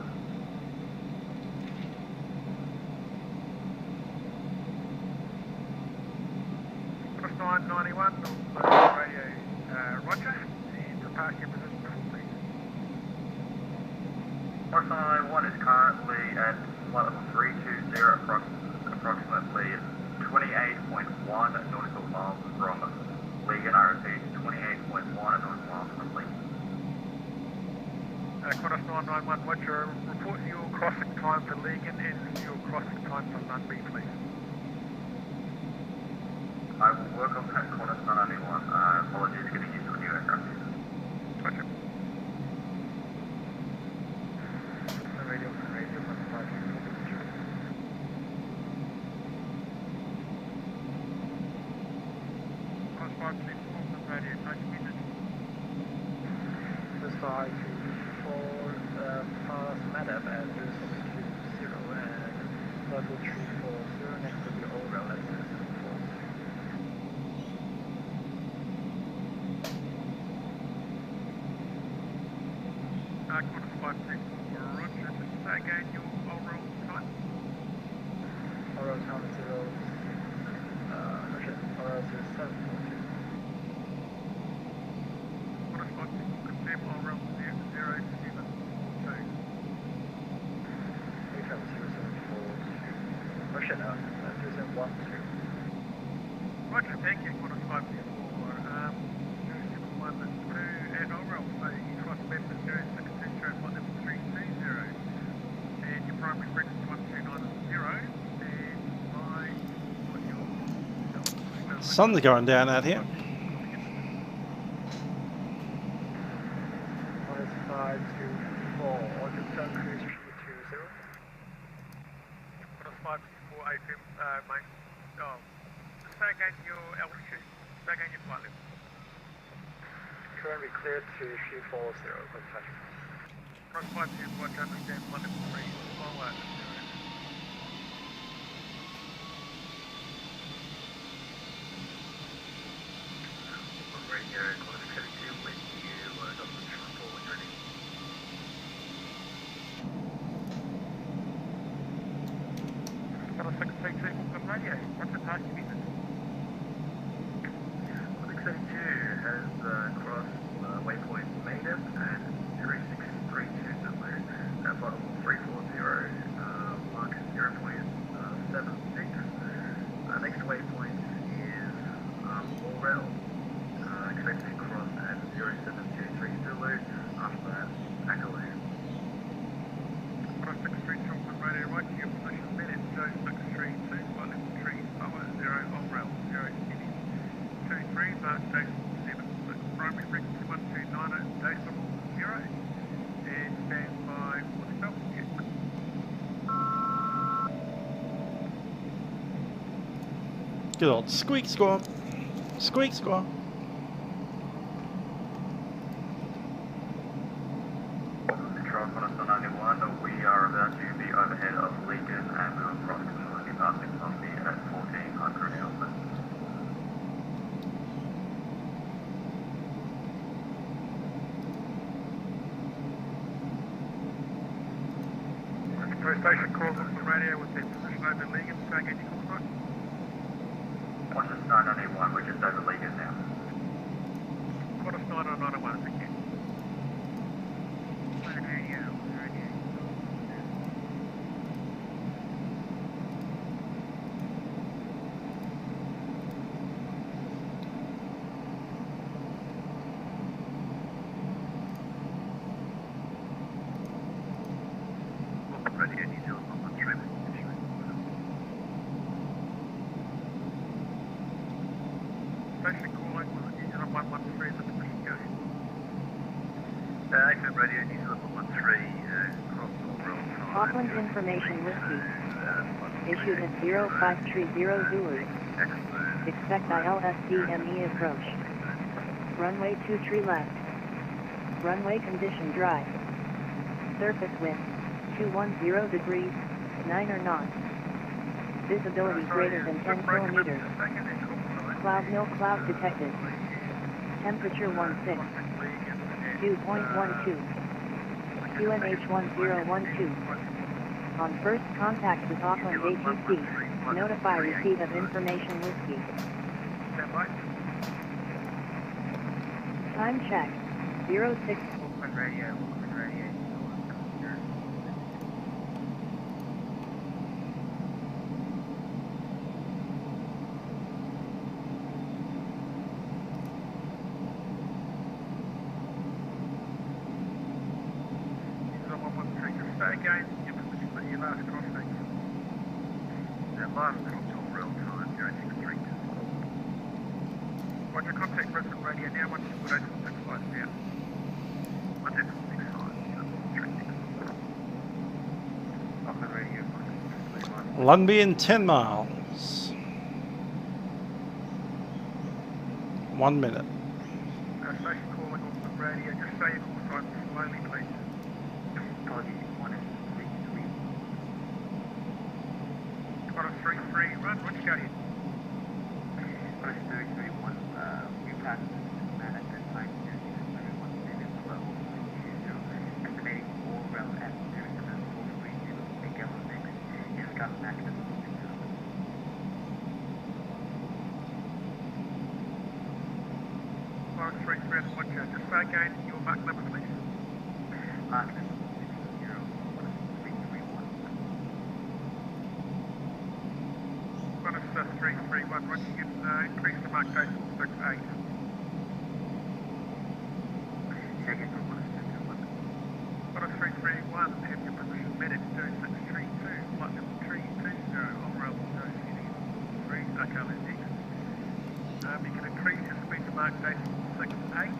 Speaker 15: Qantas 991, radio Roger, and prepare your position before please.
Speaker 20: Qantas 991 is currently at flight level 320 approximately 28.1 nautical miles from Legan. I repeat, 28.1 nautical miles from Legan.
Speaker 15: Qantas 991, what's your report your crossing time for Legan and your crossing time for Lundby, please?
Speaker 20: I will work on that Qantas 991. Apologies getting used to a new aircraft.
Speaker 15: Gotcha.
Speaker 13: Radio 152.
Speaker 15: Radio,
Speaker 13: This is I-24, pass Madab at 0720 and level 340 next to the Orbx at 0740.
Speaker 15: Qantas 564, Roger, just say again your overall time.
Speaker 13: Orbx time is 0, Orbx is 742.
Speaker 15: Roger, thank you, Qantas 564. One and two, and Orbx, so you cross left at 0620, flight level 320, and your primary frequency 1290, and
Speaker 1: Sun's going down out here.
Speaker 15: Auckland Cruise 320. Qantas 554 AFM, mate. Oh, say again your altitude. Say again your flight level. Currently cleared to 240, Oakland touch. Cross 524, traffic jam, flight level 3, forward.
Speaker 20: Radio, Qantas 72, with you, Dr. Throttle when you're ready.
Speaker 15: Qantas 632, Auckland Radio. What's the task you need?
Speaker 20: Qantas 72 has crossed waypoint Maiden and 3632 Zulu at flight level 340, mark 0.76. Next waypoint is Orel. Expected to cross at 0723 Zulu, after that, Accolade.
Speaker 15: Cross 632 Auckland Radio, right to your position, minute, Joe 632, flight level 3, power 0, on rail, 0, Sydney, 23, mark decimal 7, primary frequency 1290, decimal 0, and stand by for the belt.
Speaker 1: Good old squeak squawk. Squeak squawk.
Speaker 20: We are about to be overhead of Lincoln and we will approximately passing Columbia at 1400 alpha.
Speaker 15: First station calls on the radio with their position over Lincoln, saying any call sign.
Speaker 20: Qantas 991, we're just over Lincoln now.
Speaker 15: Qantas 991, thank you.
Speaker 2: Auckland Information Whiskey. Issued at 0530 Zulu. Expect ILSDME approach. Runway 23 left. Runway condition dry. Surface wind, 210 degrees, 9 or knots. Visibility greater than 10 kilometers. Cloud, no cloud detected. Temperature 16. 2.12. QNH 1012. On first contact with Auckland ATC, notify receipt of information whiskey. Time check, 06.
Speaker 15: Auckland Radio, Auckland Radio. Again, your position that you last crossing. That last cross on real time, 063. Roger, contact Brisbane Radio now, 148.65 now. 148.65, Auckland Radio, 1.
Speaker 1: Lungby in 10 miles. 1 minute.
Speaker 15: Station calling Auckland Radio, just say your call sign slowly, please. Qantas 33, run, what's your go?
Speaker 20: Qantas 331, we passed man at that time, 1 minute, 12, estimating all rail at 0743, big yellow mix, it's got an active
Speaker 15: Qantas 33, what's your, just say again your mark number, please.
Speaker 20: Mark number.
Speaker 15: Qantas 331, what you can increase the mark decimal 68.
Speaker 20: Second for Qantas 331.
Speaker 15: Qantas 331, have your position met at 0632, flight level 320, on rail 0 okay, let's exit. You can increase your speed to mark decimal 68,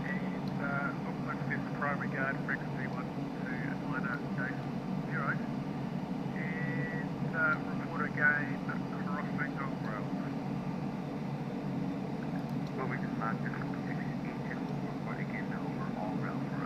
Speaker 15: and Auckland says the primary guard frequency V1 to Atlanta Day 0. And report again crossing of rail.
Speaker 11: Well, we can mark this engine report again over all rail for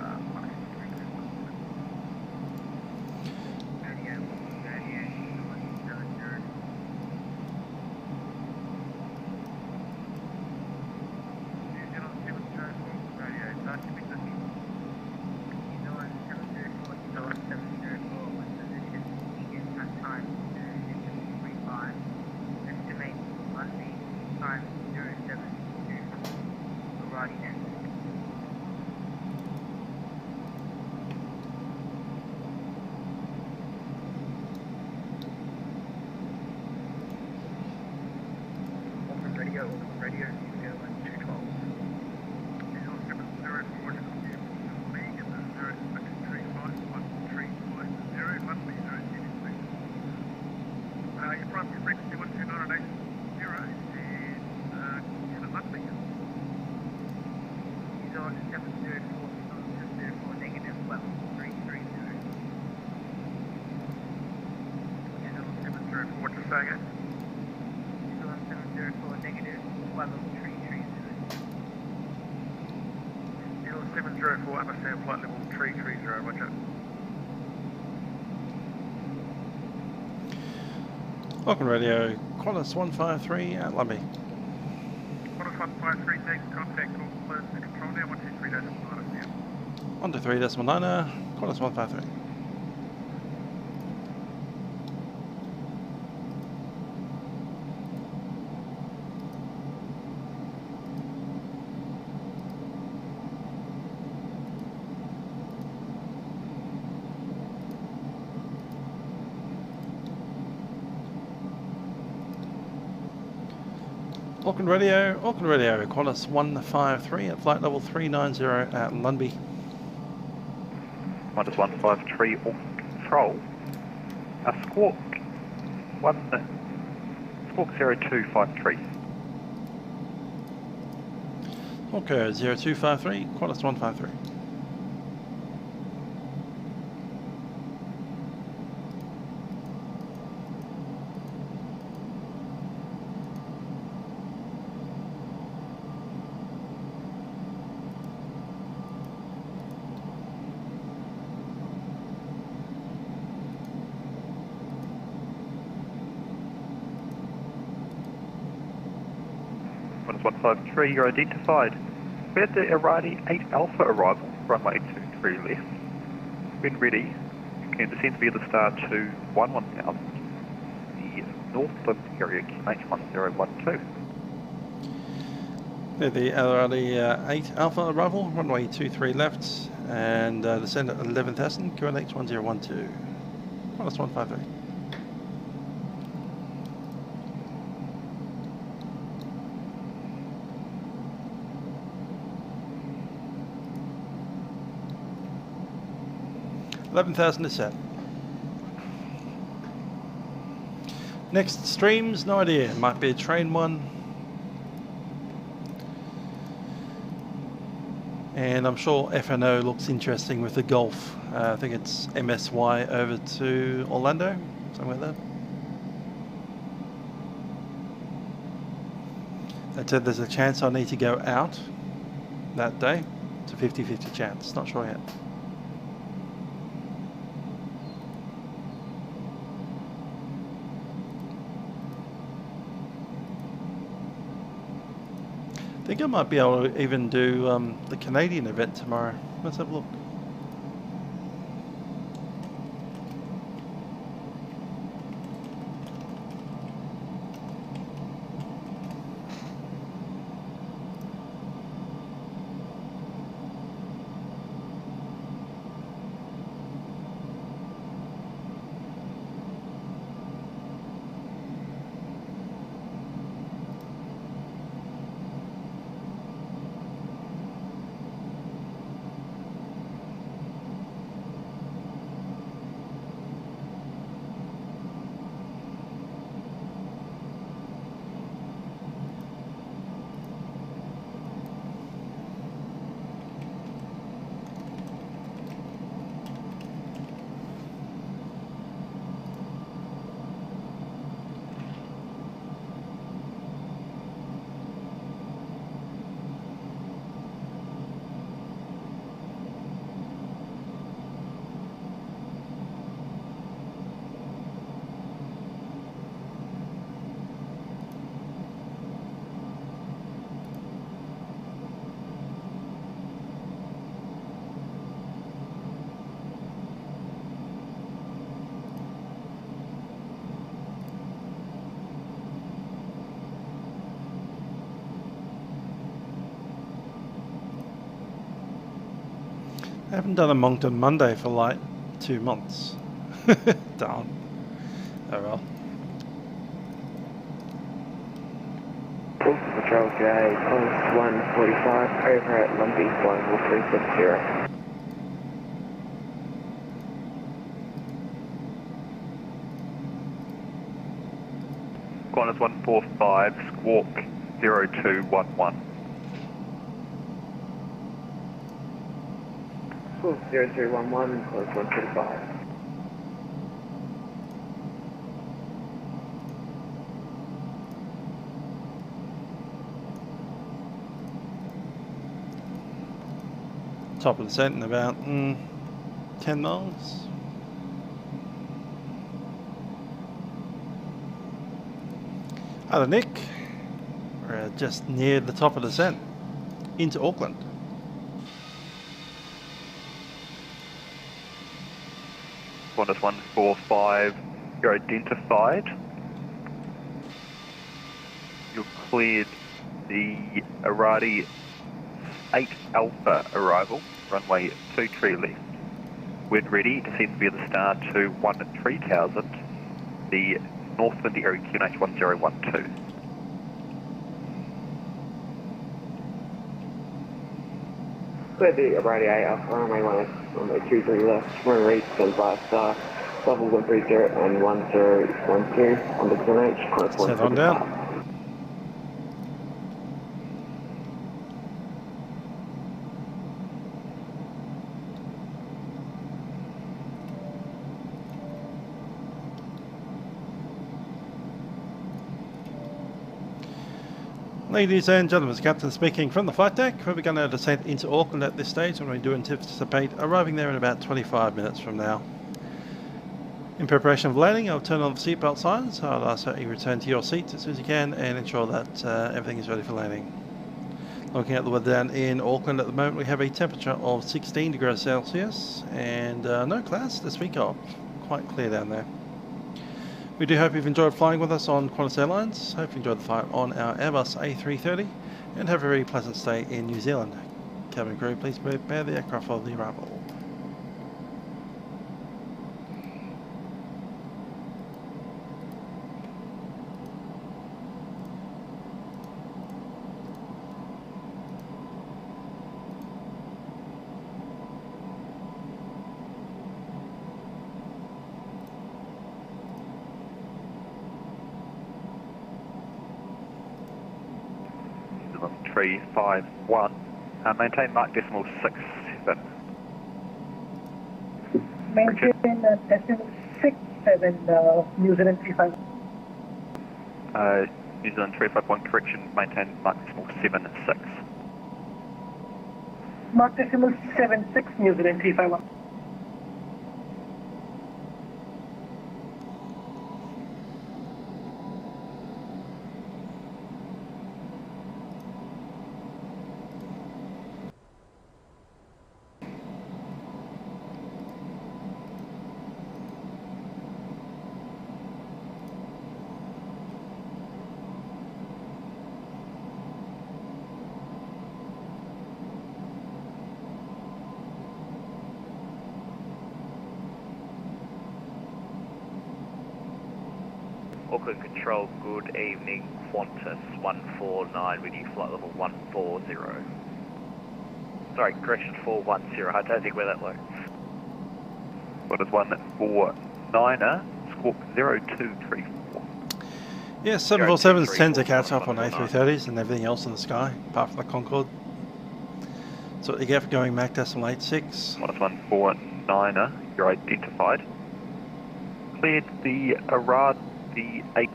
Speaker 1: Auckland Radio, Qantas 153 at Lumbee.
Speaker 15: Qantas 153 takes contact Auckland control now,
Speaker 1: 123.9, Qantas 153. Auckland Radio, Qantas 153 at flight level 390 at Lundby.
Speaker 14: Qantas 153 control. Squawk 0253.
Speaker 1: Okay, 0253, Qantas 153.
Speaker 14: Qantas 153, you're identified. We had the Irati 8 Alpha arrival, runway 23 left. When ready, you can descend via the star to 11,000, the Northland area QH1012.
Speaker 1: The Irati 8 Alpha arrival, runway 23 left, and descend at 11,000, QNH1012. Qantas 153. $11,000 is set. Next streams, no idea. Might be a train one. And I'm sure FNO looks interesting with the Gulf. I think it's MSY over to Orlando, something like that. They said there's a chance I need to go out that day. It's a 50-50 chance, not sure yet. I think I might be able to even do the Canadian event tomorrow. Let's have a look. Haven't done a Moncton Monday for like 2 months. Darn. Oh well.
Speaker 5: Patrol J, Qantas 145, over at Lumpy, flying 370.
Speaker 12: Qantas 145, squawk 0211.
Speaker 5: 0311, Qantas 145.
Speaker 1: Top of the descent in about 10 miles. Hello Nick, we're just near the top of the descent into Auckland.
Speaker 12: Qantas 145, you're identified. You're cleared the Arati 8 Alpha arrival, runway 23 left. Wind ready, descend via the star to 3000, the North Windy area QNH 1012.
Speaker 5: Clear the Arati 8 Alpha, runway 23 left, run reach, stand by star, level 130 and 1012 on the QNH,
Speaker 1: Set on down. Ladies and gentlemen, it's Captain speaking from the flight deck. We're going to descend into Auckland at this stage, and we do anticipate arriving there in about 25 minutes from now. In preparation for landing, I'll turn on the seatbelt signs. I'll ask that you return to your seats as soon as you can and ensure that everything is ready for landing. Looking at the weather down in Auckland at the moment, we have a temperature of 16 degrees Celsius and no clouds to speak of. Quite clear down there. We do hope you've enjoyed flying with us on Qantas Airlines. Hope you enjoyed the flight on our Airbus A330 and have a very pleasant stay in New Zealand. Cabin crew, please prepare the aircraft for the arrival.
Speaker 12: New Zealand 351, maintain Mark decimal 67.
Speaker 21: Maintain decimal 67, New Zealand 351.
Speaker 12: New Zealand 351, correction, maintain Mark decimal 76.
Speaker 21: Mark decimal 76, New Zealand 351.
Speaker 4: Auckland Control, good evening. Qantas 149 with you, flight level 140. Sorry, correction 410. I don't think we're that low.
Speaker 12: Qantas 149er, squawk 0234.
Speaker 1: Yes, 747s tend to catch up on A330s and everything else in the sky, apart from the Concorde. That's what you get for going Mach decimal 86.
Speaker 12: Qantas 149er, you're identified. Cleared the Arati 8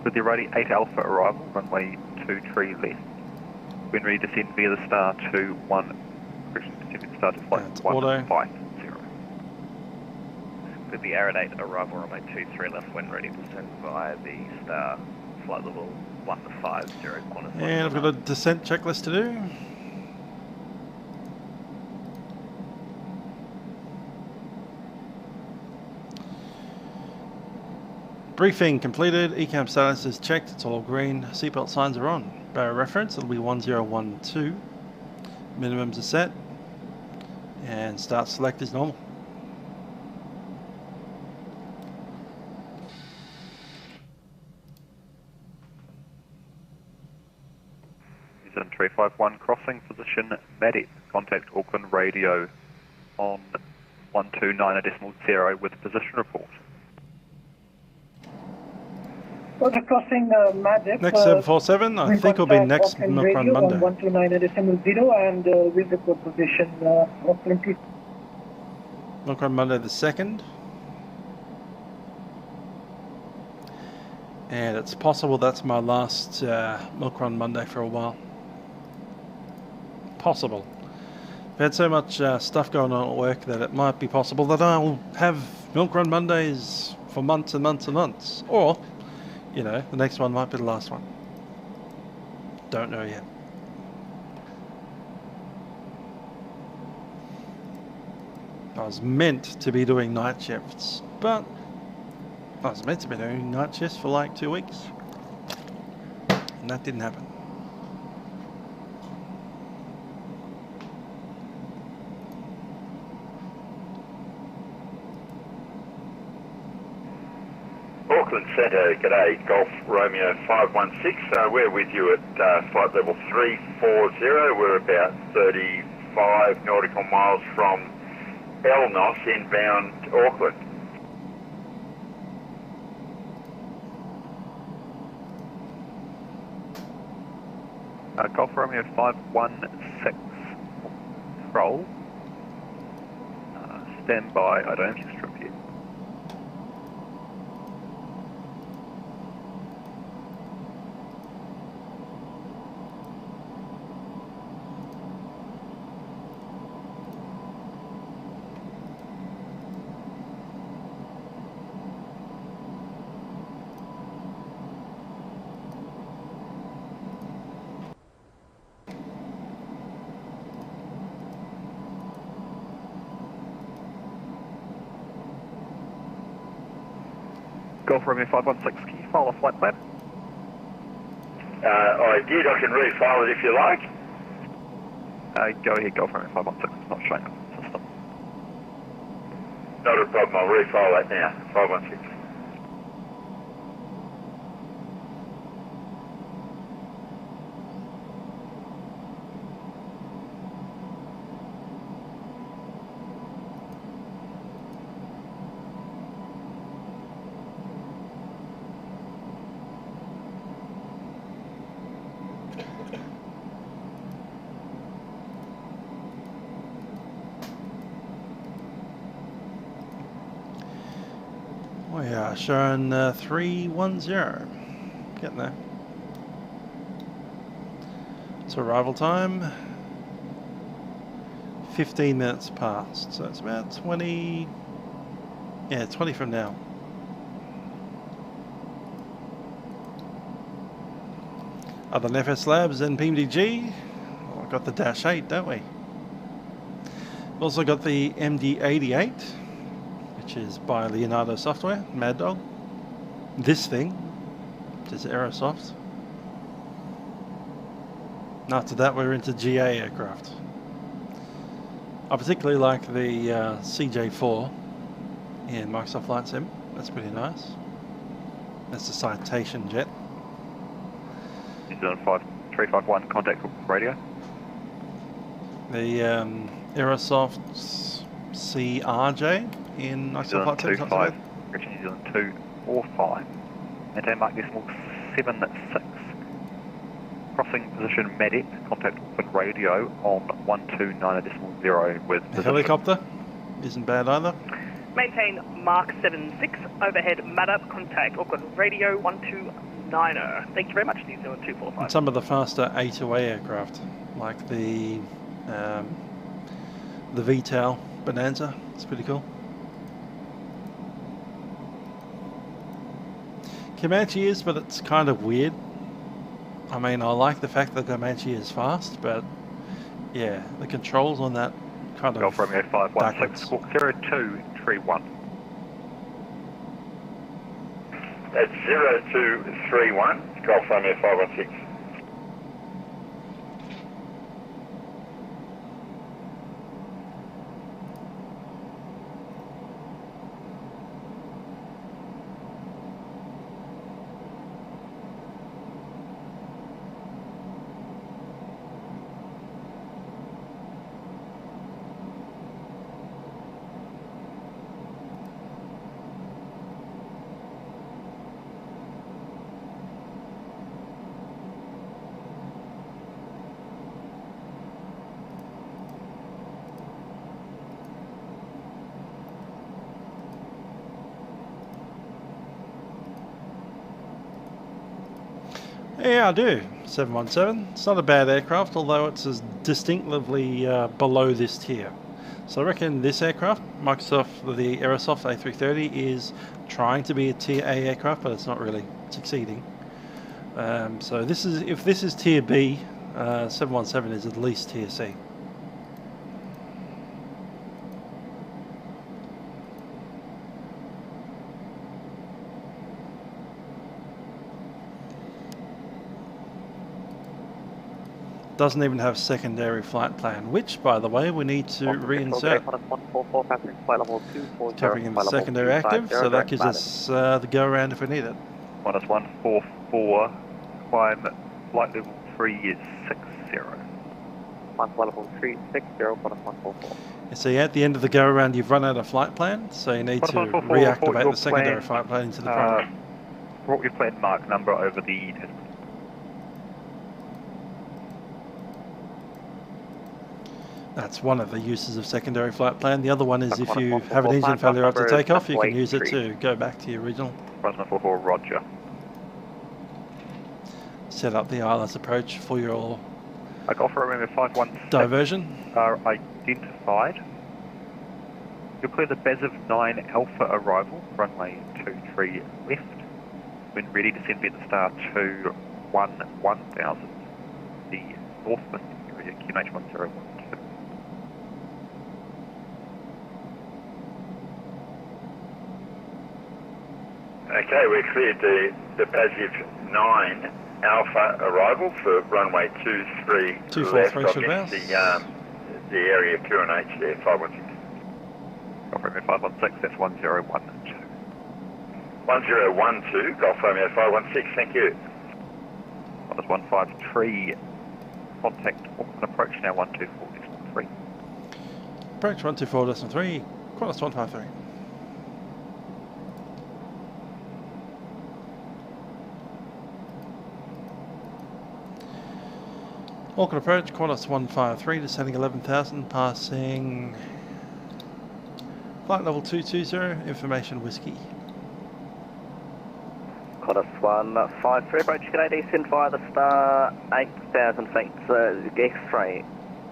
Speaker 12: with the Arati 8 Alpha arrival, runway 23 left. Wind ready, descend via the star to start to flight 150.
Speaker 4: With the Arati 8 arrival, runway 23 left, wind ready, descend via the star, flight level 150, Qantas.
Speaker 1: And I've got a descent checklist to do. Briefing completed, ECAM status is checked, it's all green, seatbelt signs are on. Barrier reference, it'll be 1012. Minimums are set. and start select as normal.
Speaker 12: New Zealand 351 crossing position Medic, contact Auckland radio on 129.0 with position report.
Speaker 21: Roger, crossing Madip.
Speaker 1: Next 747, I think will be next
Speaker 21: Auckland
Speaker 1: Milk Run
Speaker 21: radio
Speaker 1: Monday.
Speaker 21: on 129.0 and with the code position Auckland.
Speaker 1: Milk Run Monday the 2nd. And it's possible that's my last Milk Run Monday for a while. Possible. I've had so much stuff going on at work that it might be possible that I'll have Milk Run Mondays for months and months and months. Or, you know, the next one might be the last one. Don't know yet. I was meant to be doing night shifts, but I was meant to be doing night shifts for like 2 weeks, and that didn't happen.
Speaker 8: Auckland Centre, g'day, Golf Romeo 516. We're with you at flight level 340. We're about 35 nautical miles from Elnos, inbound Auckland.
Speaker 12: Golf Romeo 516, Throttle. Stand by, I don't have your strip yet. Golf Romeo 516, can you file a flight plan?
Speaker 8: I did, I can refile it if you like.
Speaker 12: Go ahead, Golf Romeo 516, it's not showing up in the system.
Speaker 8: Not a problem, I'll refile that now, 516.
Speaker 1: We are showing 310. Getting there. So arrival time 15 minutes past. So it's about 20. Yeah, 20 from now. Other than FS Labs and PMDG, well, we've got the Dash 8, don't we? We've also got the MD88, which is by Leonardo Software, Mad Dog. This thing, which is Aerosoft. And after that, we're into GA aircraft. I particularly like the CJ4 in Microsoft Flight Sim. That's pretty nice. That's the Citation jet.
Speaker 12: New Zealand 351, contact radio.
Speaker 1: The Aerosoft CRJ in Microsoft Flight Sim.
Speaker 12: 25, New Zealand 245. Maintain mark decimal 76. Crossing position Medic, contact Auckland radio on 129.0 with
Speaker 1: the helicopter isn't bad either.
Speaker 13: Maintain Mark 76, overhead MADAP, contact Auckland radio 129. Thank you very much, New Zealand 245.
Speaker 1: And some of the faster A2A aircraft, like the VTOL Bonanza, it's pretty cool. Comanche is, but it's kind of weird. I mean, I like the fact that Comanche is fast, but yeah, the controls on that kind of
Speaker 12: Golf Romeo 516, squawk 0231.
Speaker 8: That's 0231, Golf Romeo 516.
Speaker 1: Yeah, I do. 717. It's not a bad aircraft, although it's as distinctively below this tier. So I reckon this aircraft, Microsoft, the Aerosoft A330, is trying to be a tier A aircraft, but it's not really succeeding. So this is, if this is tier B, 717 is at least tier C. Doesn't even have secondary flight plan, which, by the way, we need to reinsert. Tapping in the secondary active, so that gives us the go around if we need it.
Speaker 12: Qantas 144, climb flight level 360.
Speaker 6: Flight level 360, Qantas 144.
Speaker 1: You see, at the end of the go around, you've run out of flight plan, so you need to reactivate the secondary flight plan into the primary.
Speaker 12: Brought your plan mark number over the test.
Speaker 1: That's one of the uses of secondary flight plan. The other one is if you have an engine failure after takeoff, you can use it to go back to your original.
Speaker 12: 144, roger.
Speaker 1: Set up the ILS approach for your
Speaker 12: Golf Romeo 516
Speaker 1: diversion.
Speaker 12: Are identified. You'll clear the Beziv 9 Alpha arrival, runway 23 left. When ready, descend via the star to 1000, the northwest area, QNH 1012.
Speaker 8: Okay, we cleared the Beziv 9 Alpha arrival for runway 23 left. The area QNH there, 516.
Speaker 12: Golf Romeo 516, that's 1012.
Speaker 8: 1012, Golf Romeo 516, thank you.
Speaker 12: Qantas 153, contact Auckland approach now 124.3.
Speaker 1: Approach 124.3, Qantas 153. Auckland approach, Qantas 153, descending 11,000, passing flight level 220, information whiskey.
Speaker 6: Qantas 153, approach Canadian, descend via the star 8,000 feet, X-ray,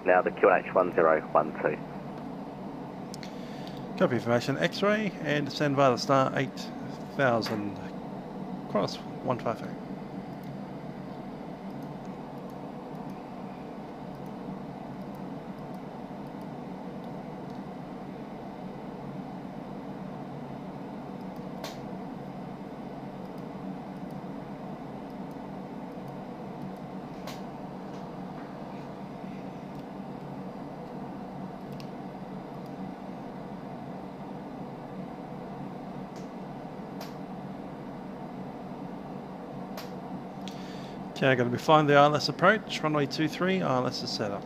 Speaker 6: now the QNH 1012.
Speaker 1: Copy information, X-ray, and descend via the star 8,000, Qantas 153. Okay, I'm going to be flying the ILS approach, runway 23, ILS is set up.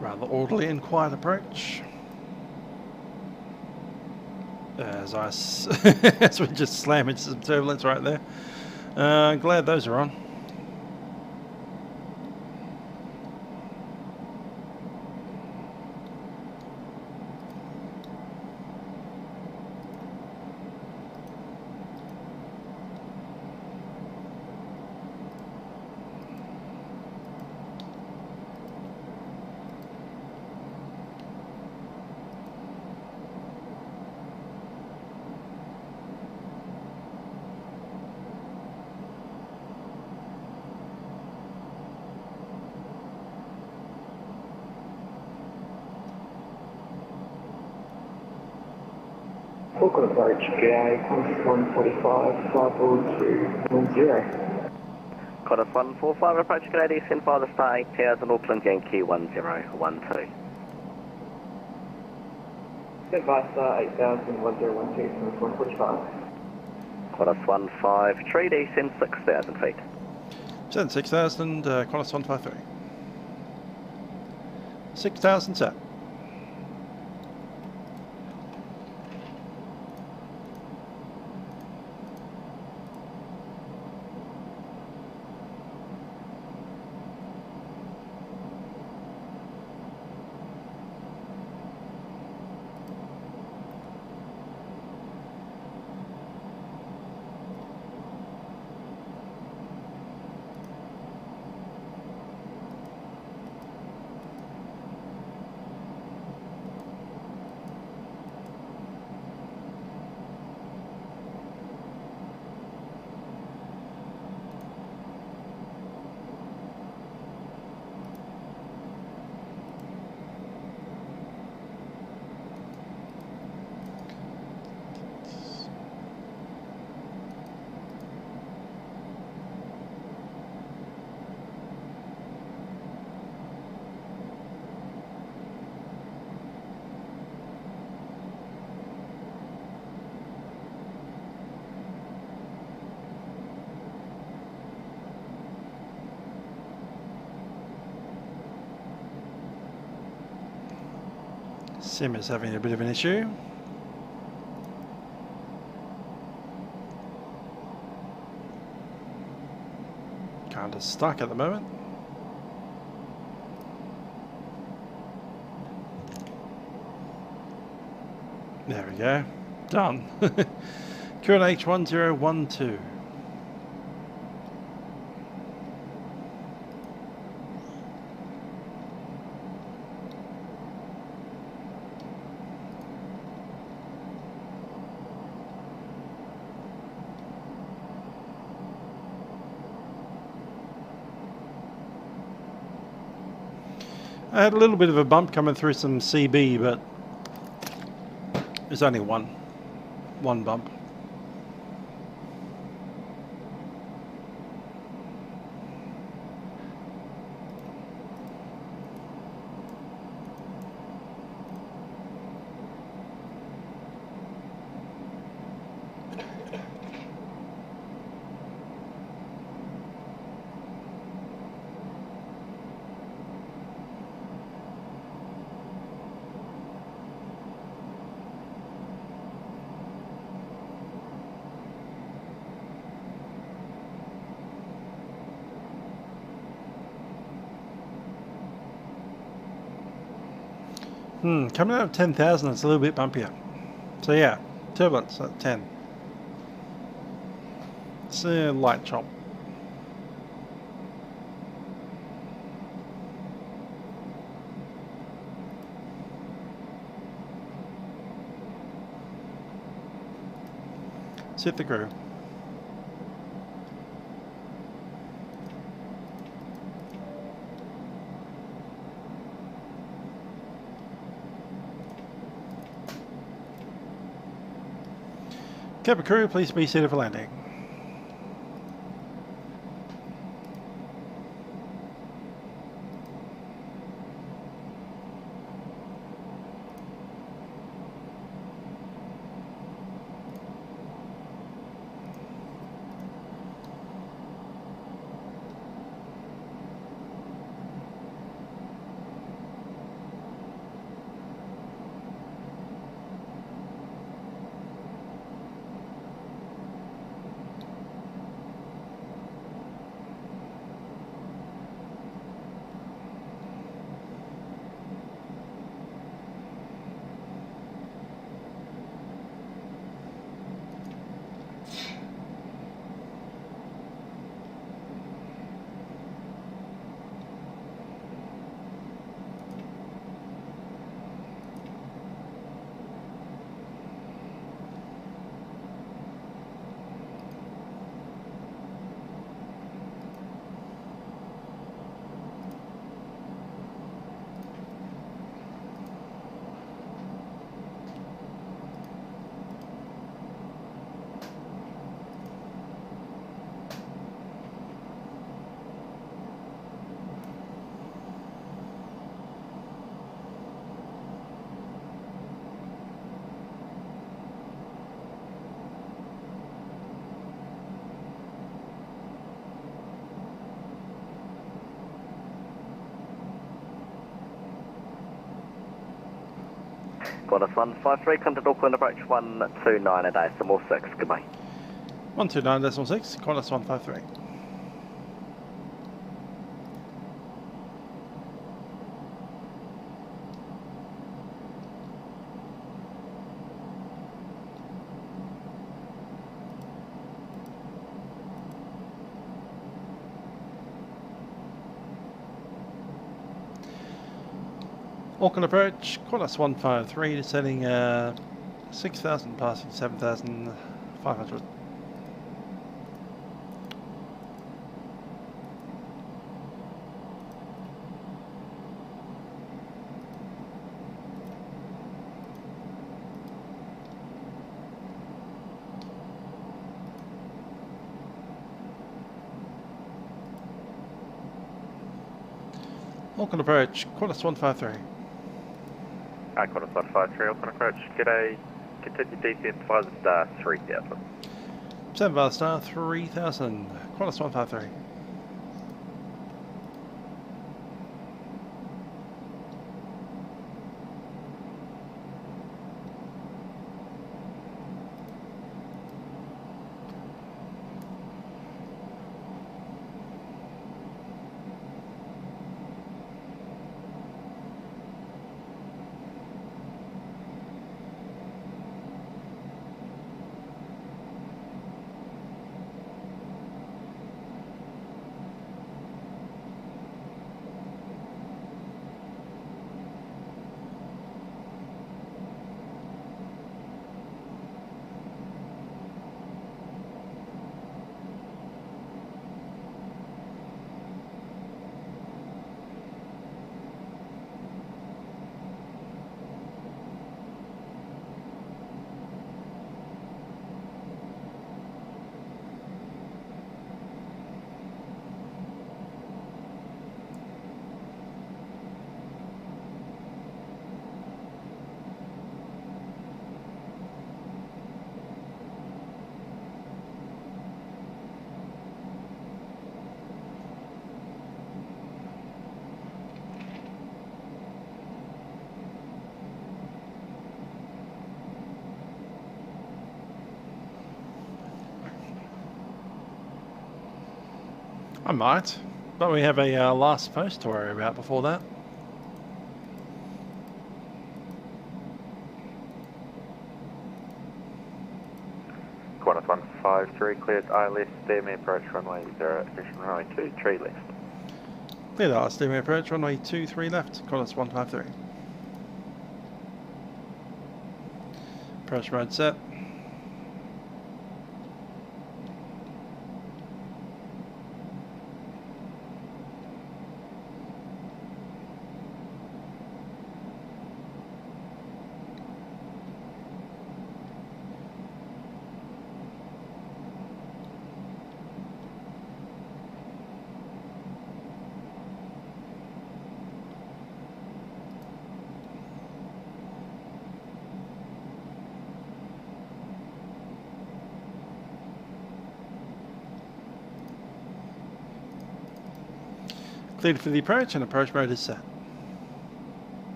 Speaker 1: Rather orderly and quiet approach. As as we just slam into some turbulence right there. Glad those are on.
Speaker 5: Auckland approach, GA, Qantas 145, 542, 10.
Speaker 6: Qantas 145, approach G'day, descend by the star 8000, Auckland, Yankee 1012.
Speaker 5: Stand by star 8000, 1012, Qantas 145.
Speaker 6: Qantas 153, descend 6000 feet.
Speaker 1: Send 6000, Qantas 153. 6000 set. Sim is having a bit of an issue. Kind of stuck at the moment. There we go. Done. Qdarant 1012. I had a little bit of a bump coming through some CB, but there's only one bump. Coming out of 10,000, it's a little bit bumpier. So yeah, turbulence at 10. It's a light chop. Set the crew. Cabin crew, please be seated for landing.
Speaker 6: Qantas 153, contact Auckland approach 129.6, goodbye.
Speaker 1: 129.6, Qantas 153. Auckland approach, Qantas 153, descending 6,000, passing 7,500. Auckland approach, Qantas 153.
Speaker 12: Qantas 153, Auckland approach. G'day, continue descent via the star 3000.
Speaker 1: 7 via the star 3000, Qantas 153. I might, but we have a last post to worry about before that.
Speaker 12: Qantas 153, cleared ILS, steer me approach runway 0, position runway 23 left.
Speaker 1: Clear that, steer me approach, runway 23 left, Qantas 153. Approach mode set. Cleared for the approach, and approach mode is set.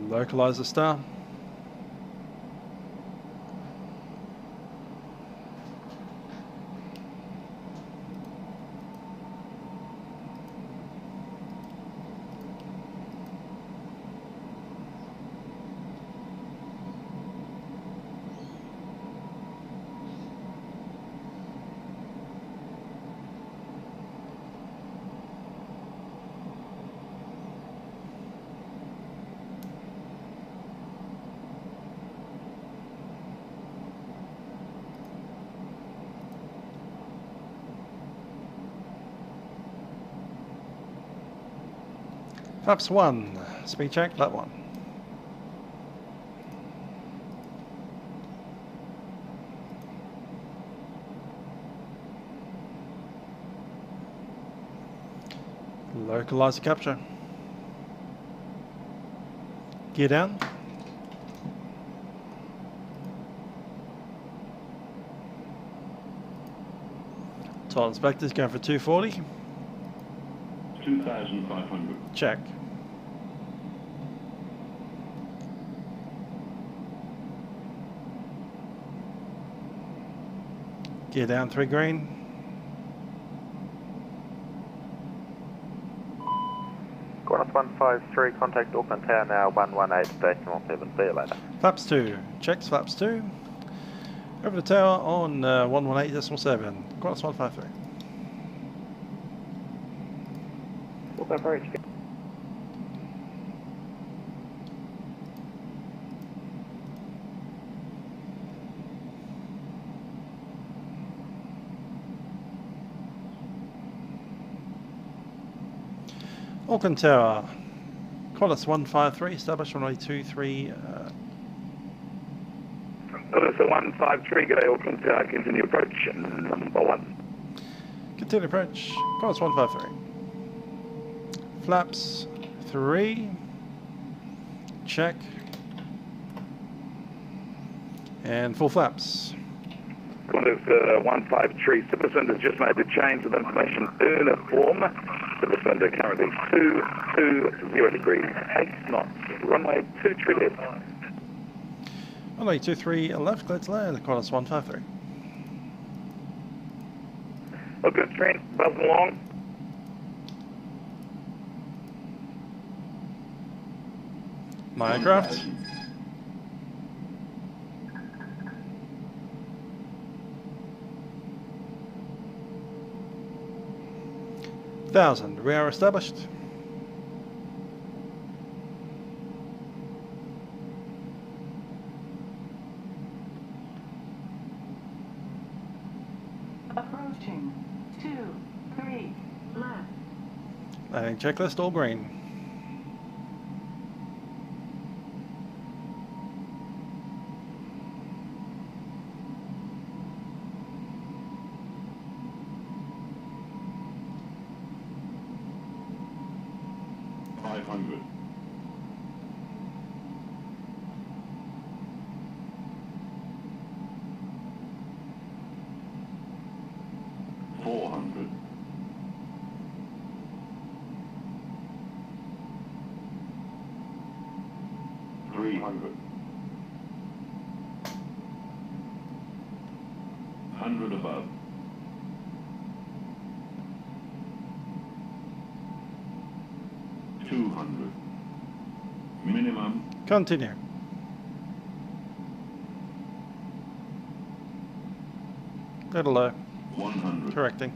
Speaker 1: Localize the star. Flaps 1, speed check, flap 1. Localize the capture. Gear down. Total inspectors going for 240.
Speaker 3: 2,500.
Speaker 1: Check. Gear down 3 green.
Speaker 12: Qantas 153, contact Auckland Tower now 118.7. See you later.
Speaker 1: Flaps 2. Checks flaps 2. Over the tower on 118.7. Qantas 153.
Speaker 6: Auckland approach.
Speaker 1: Auckland Tower. Qantas 153. Established runway 23.
Speaker 22: Qantas 153, good day, Auckland Tower, continue approach, number 1.
Speaker 1: Continue approach. Qantas 153. Flaps 3. Check. And full flaps.
Speaker 22: Qantas 153, Supercenter has just made the change of information uniform. Supercenter currently 220 degrees, 8 knots, runway 23 left.
Speaker 1: Runway 23 left, clear to land, Qantas 153.
Speaker 22: Look good, train, buzzing along.
Speaker 1: My aircraft. We are established.
Speaker 23: Approaching 2, 3, left.
Speaker 1: Landing checklist, all green. Continue. Little low.
Speaker 3: 100.
Speaker 1: Correcting.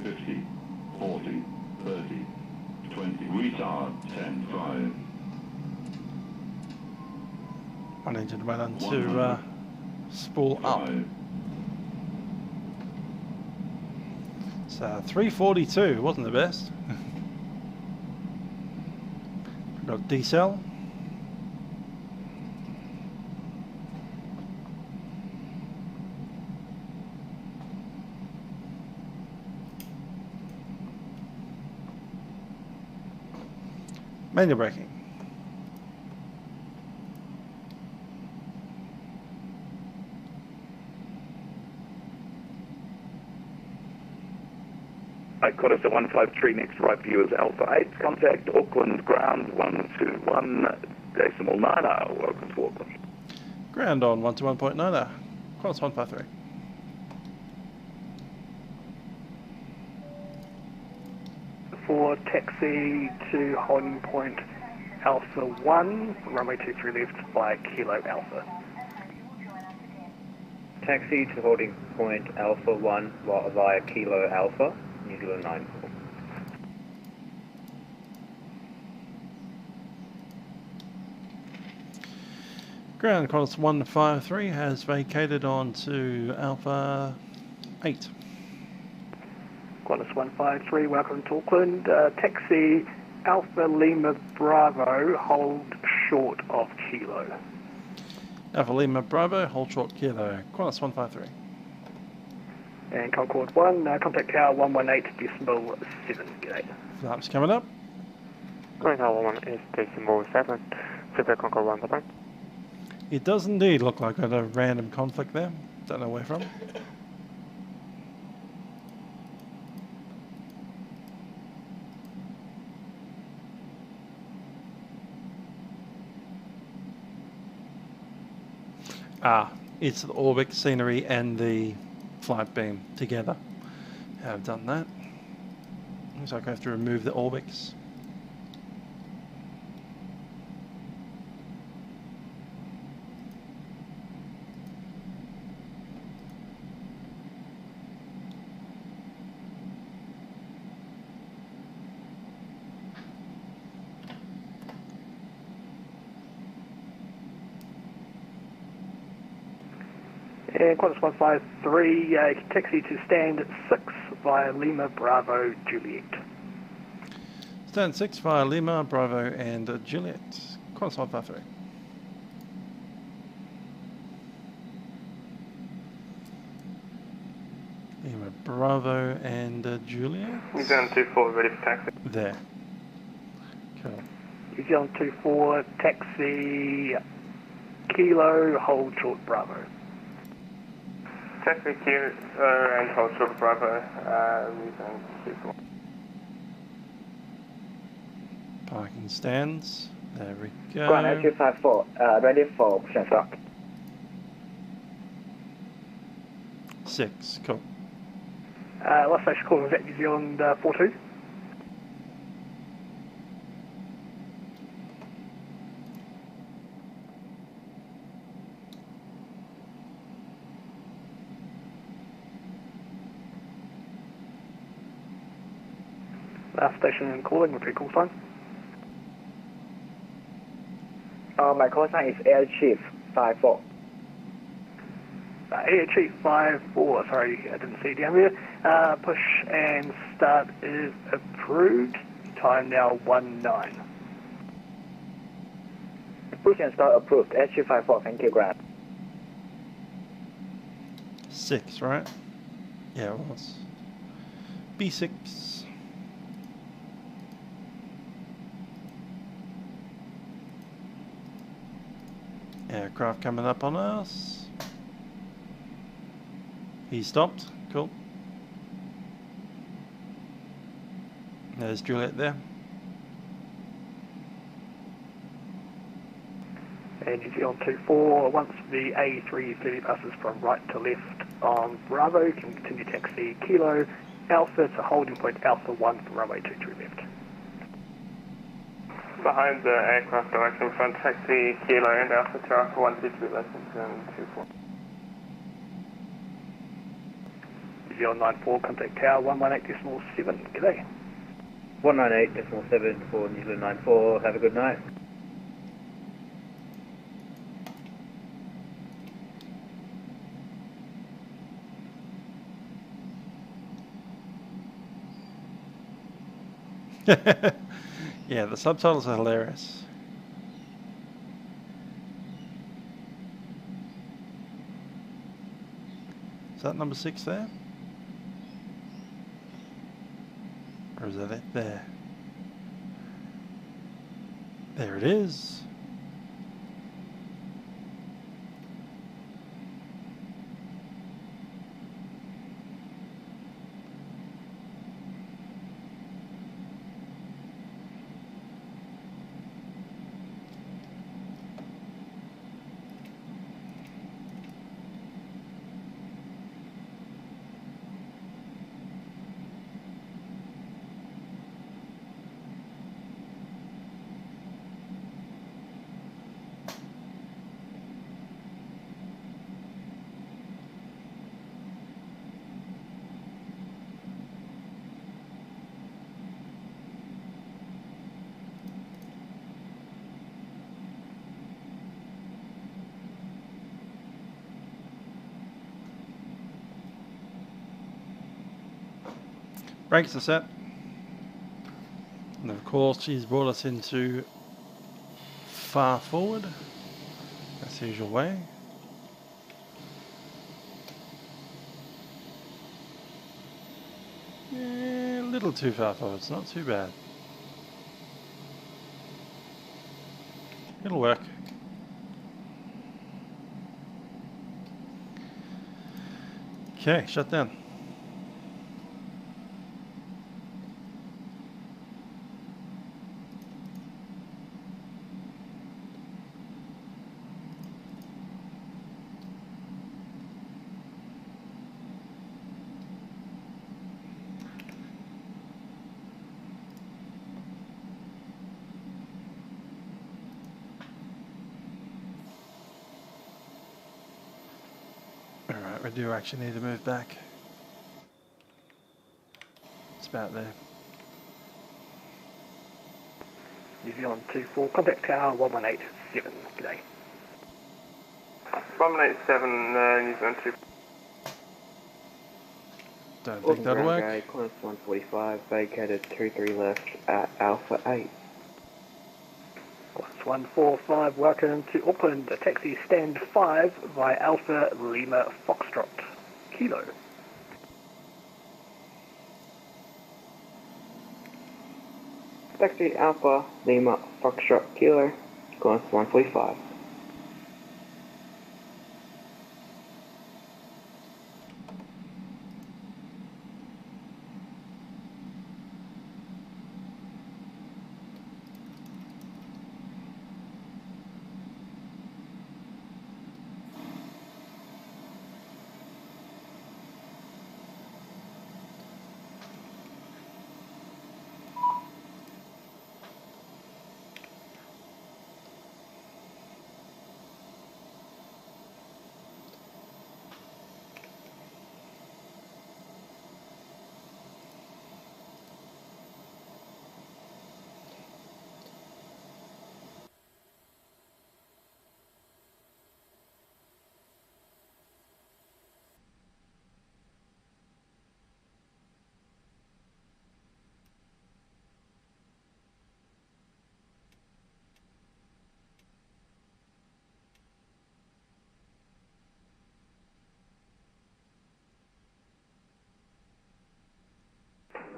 Speaker 3: 50, 40, 30, 20. Retard 10, 5.
Speaker 1: One engine went on to spool up. So 342 wasn't the best. Got decel. Manual braking.
Speaker 22: Qantas 153, next right view is Alpha 8, contact Auckland ground 121.90, welcome to Auckland.
Speaker 1: Ground on 121.90, Qantas 153.
Speaker 24: For taxi to holding point Alpha 1, runway 23 left by Kilo Alpha.
Speaker 25: Taxi to holding point Alpha 1 via Kilo Alpha, New Zealand 94.
Speaker 1: Ground Qantas 153 has vacated on to Alpha 8.
Speaker 24: Qantas 153, welcome to Auckland. Taxi Alpha Lima Bravo, hold short of Kilo.
Speaker 1: Alpha Lima Bravo, hold short Kilo, Qantas 153.
Speaker 24: And Concord 1, contact tower 118.7, g'day.
Speaker 1: Flaps coming up.
Speaker 26: Going tower 1 is decimal 7, Super Concord 1, bye-bye.
Speaker 1: It does indeed look like a random conflict there. Don't know where from. It's the Orbx scenery and the Flightbeam together. I've done that. Looks like I have to remove the Orbx.
Speaker 24: Qantas 153, taxi to stand 6 via Lima Bravo Juliet.
Speaker 1: Stand 6 via Lima, Bravo and Juliet. Qantas 153. Lima, Bravo and Juliet.
Speaker 7: New Zealand 24, ready for taxi.
Speaker 1: There. Cool.
Speaker 24: New Zealand 24, taxi Kilo, hold short Bravo.
Speaker 7: Taxi Kilo and hold short Bravo, New Zealand 24.
Speaker 1: Parking stands. There we go.
Speaker 9: Qudarant 254, ready for Pushback.
Speaker 1: 6, cool.
Speaker 24: Last station calling Vet New Zealand 42. Last station calling, what's your call sign?
Speaker 9: My call sign is Air Chief 54.
Speaker 24: Air Chief 54, sorry, I didn't see it down there. Push and start is approved. Time now 19.
Speaker 9: Push and start approved. Air Chief 54, thank you, Grant.
Speaker 1: 6, right? Yeah, it was. B6. Aircraft coming up on us. He stopped. Cool. There's Juliet there.
Speaker 24: And New Zealand 24, once the A330 passes from right to left on Bravo, can continue taxi Kilo Alpha to holding point Alpha 1 for runway 23 left.
Speaker 7: Behind the aircraft direction front, taxi Kilo and Alpha to Alpha 123 left and 24.
Speaker 24: New Zealand 94, contact tower 118.7, g'day.
Speaker 25: 198.7 for New Zealand 94, have a good night.
Speaker 1: Yeah, the subtitles are hilarious. Is that number 6 there? Or is that it there? There it is. Brakes are set. And of course she's brought us into far forward. That's the usual way. A little too far forward, it's not too bad. It'll work. Okay, shut down. we do actually need to move back. It's about there.
Speaker 24: New Zealand 24, contact tower 1187. G'day.
Speaker 7: 1187, New Zealand 2.
Speaker 1: Don't think that'll work.
Speaker 5: Qantas 145, vacated 23 left at Alpha 8.
Speaker 24: Qantas 145, welcome to Auckland. Taxi stand 5 via Alpha Lima Foxtrot. Kilo.
Speaker 5: Taxi Alpha Lima Foxtrot Kilo, Qantas 145.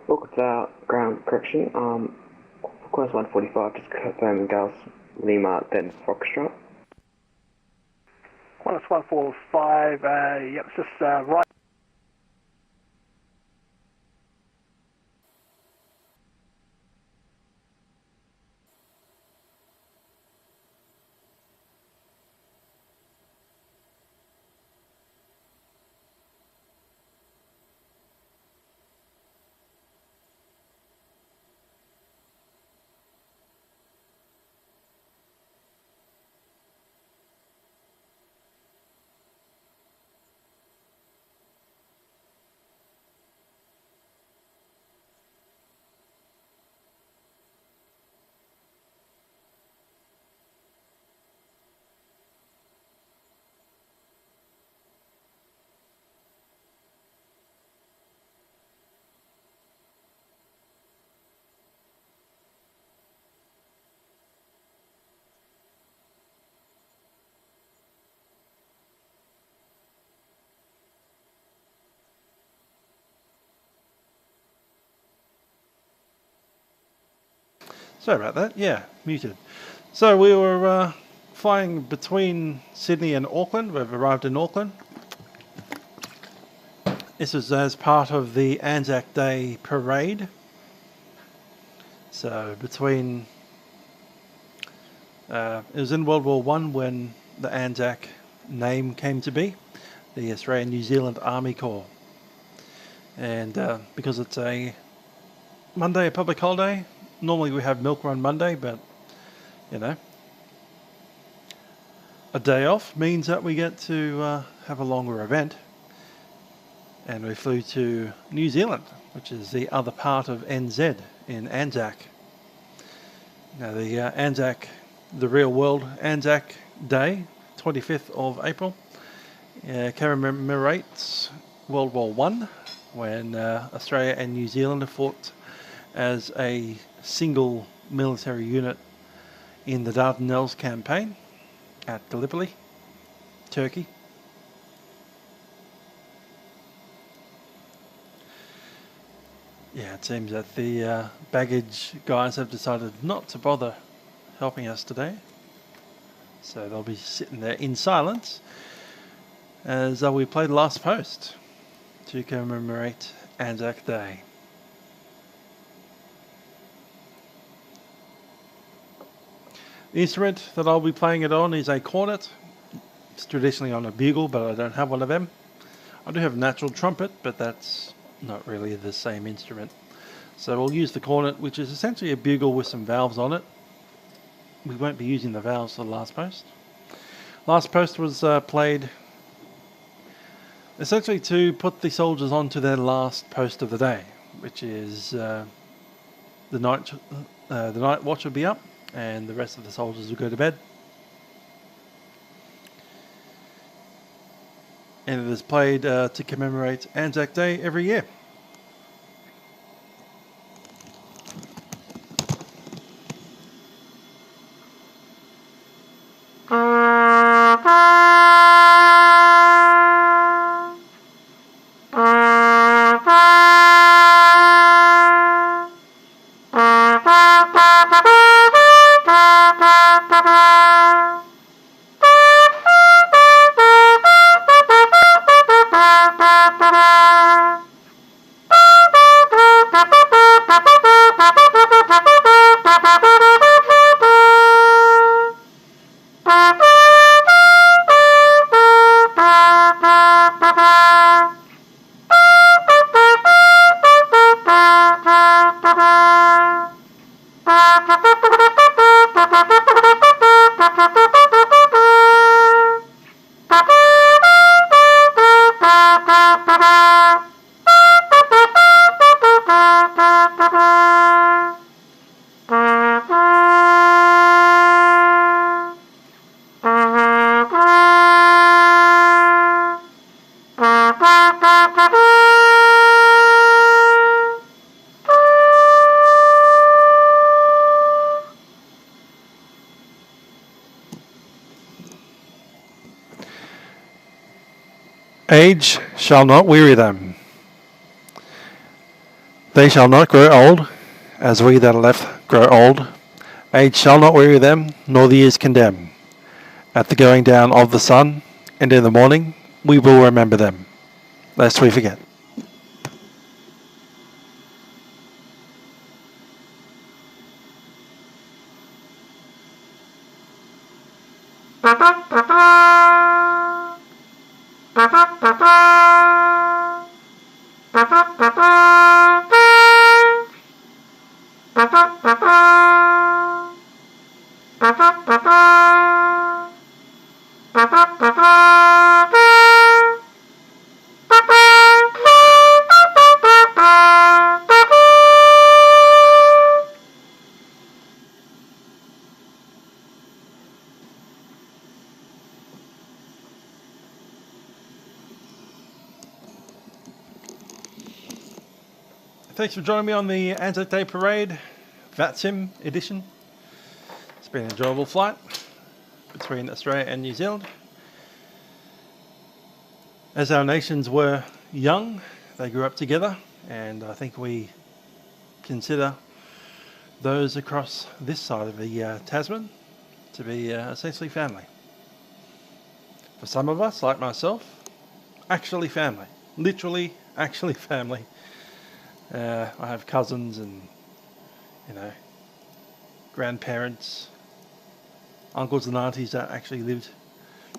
Speaker 5: Welcome ground correction. Qantas 145, just confirming Gulf Lima, then Foxtrot.
Speaker 24: Qantas 145, yep, it's just right.
Speaker 1: Sorry about that. Yeah, muted. So we were flying between Sydney and Auckland. We've arrived in Auckland. This was as part of the Anzac Day parade. So between... it was in World War I when the Anzac name came to be, the Australian New Zealand Army Corps. And because it's a Monday, a public holiday, normally we have Milk Run Monday, but, you know, a day off means that we get to have a longer event. And we flew to New Zealand, which is the other part of NZ in Anzac. Now the Anzac, the real world Anzac Day, 25th of April, commemorates World War I, when Australia and New Zealand fought as a single military unit in the Dardanelles campaign at Gallipoli, Turkey. Yeah, it seems that the baggage guys have decided not to bother helping us today. So they'll be sitting there in silence as we play the last post to commemorate Anzac Day. The instrument that I'll be playing it on is a cornet. It's traditionally on a bugle, but I don't have one of them. I do have a natural trumpet, but that's not really the same instrument. So we'll use the cornet, which is essentially a bugle with some valves on it. We won't be using the valves for the last post. Last post was played essentially to put the soldiers onto their last post of the day, which is the night watch will be up and the rest of the soldiers will go to bed. And it is played to commemorate Anzac Day every year. Age shall not weary them. They shall not grow old, as we that are left grow old. Age shall not weary them, nor the years condemn. At the going down of the sun, and in the morning, we will remember them, lest we forget. Thanks for joining me on the Anzac Day Parade, Vatsim edition. It's been an enjoyable flight between Australia and New Zealand. As our nations were young, they grew up together, and I think we consider those across this side of the Tasman to be essentially family. For some of us, like myself, actually family. Literally, actually family. I have cousins and, grandparents, uncles and aunties that actually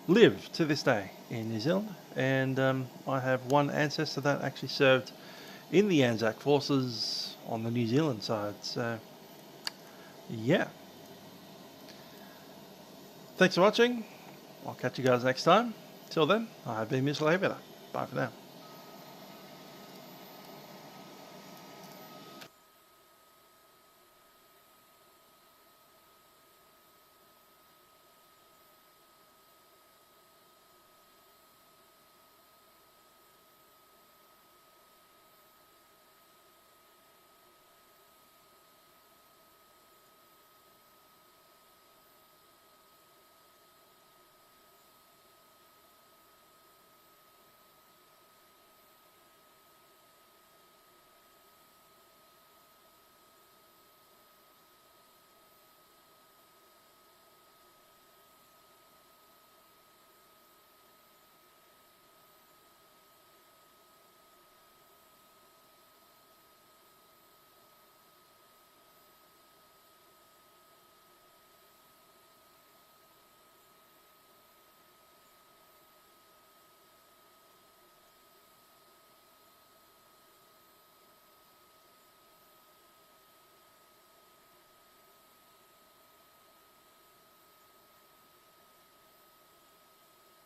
Speaker 1: live to this day in New Zealand. And I have one ancestor that actually served in the Anzac forces on the New Zealand side. So, yeah. Thanks for watching. I'll catch you guys next time. Till then, I have been Mr. Livery. Bye for now.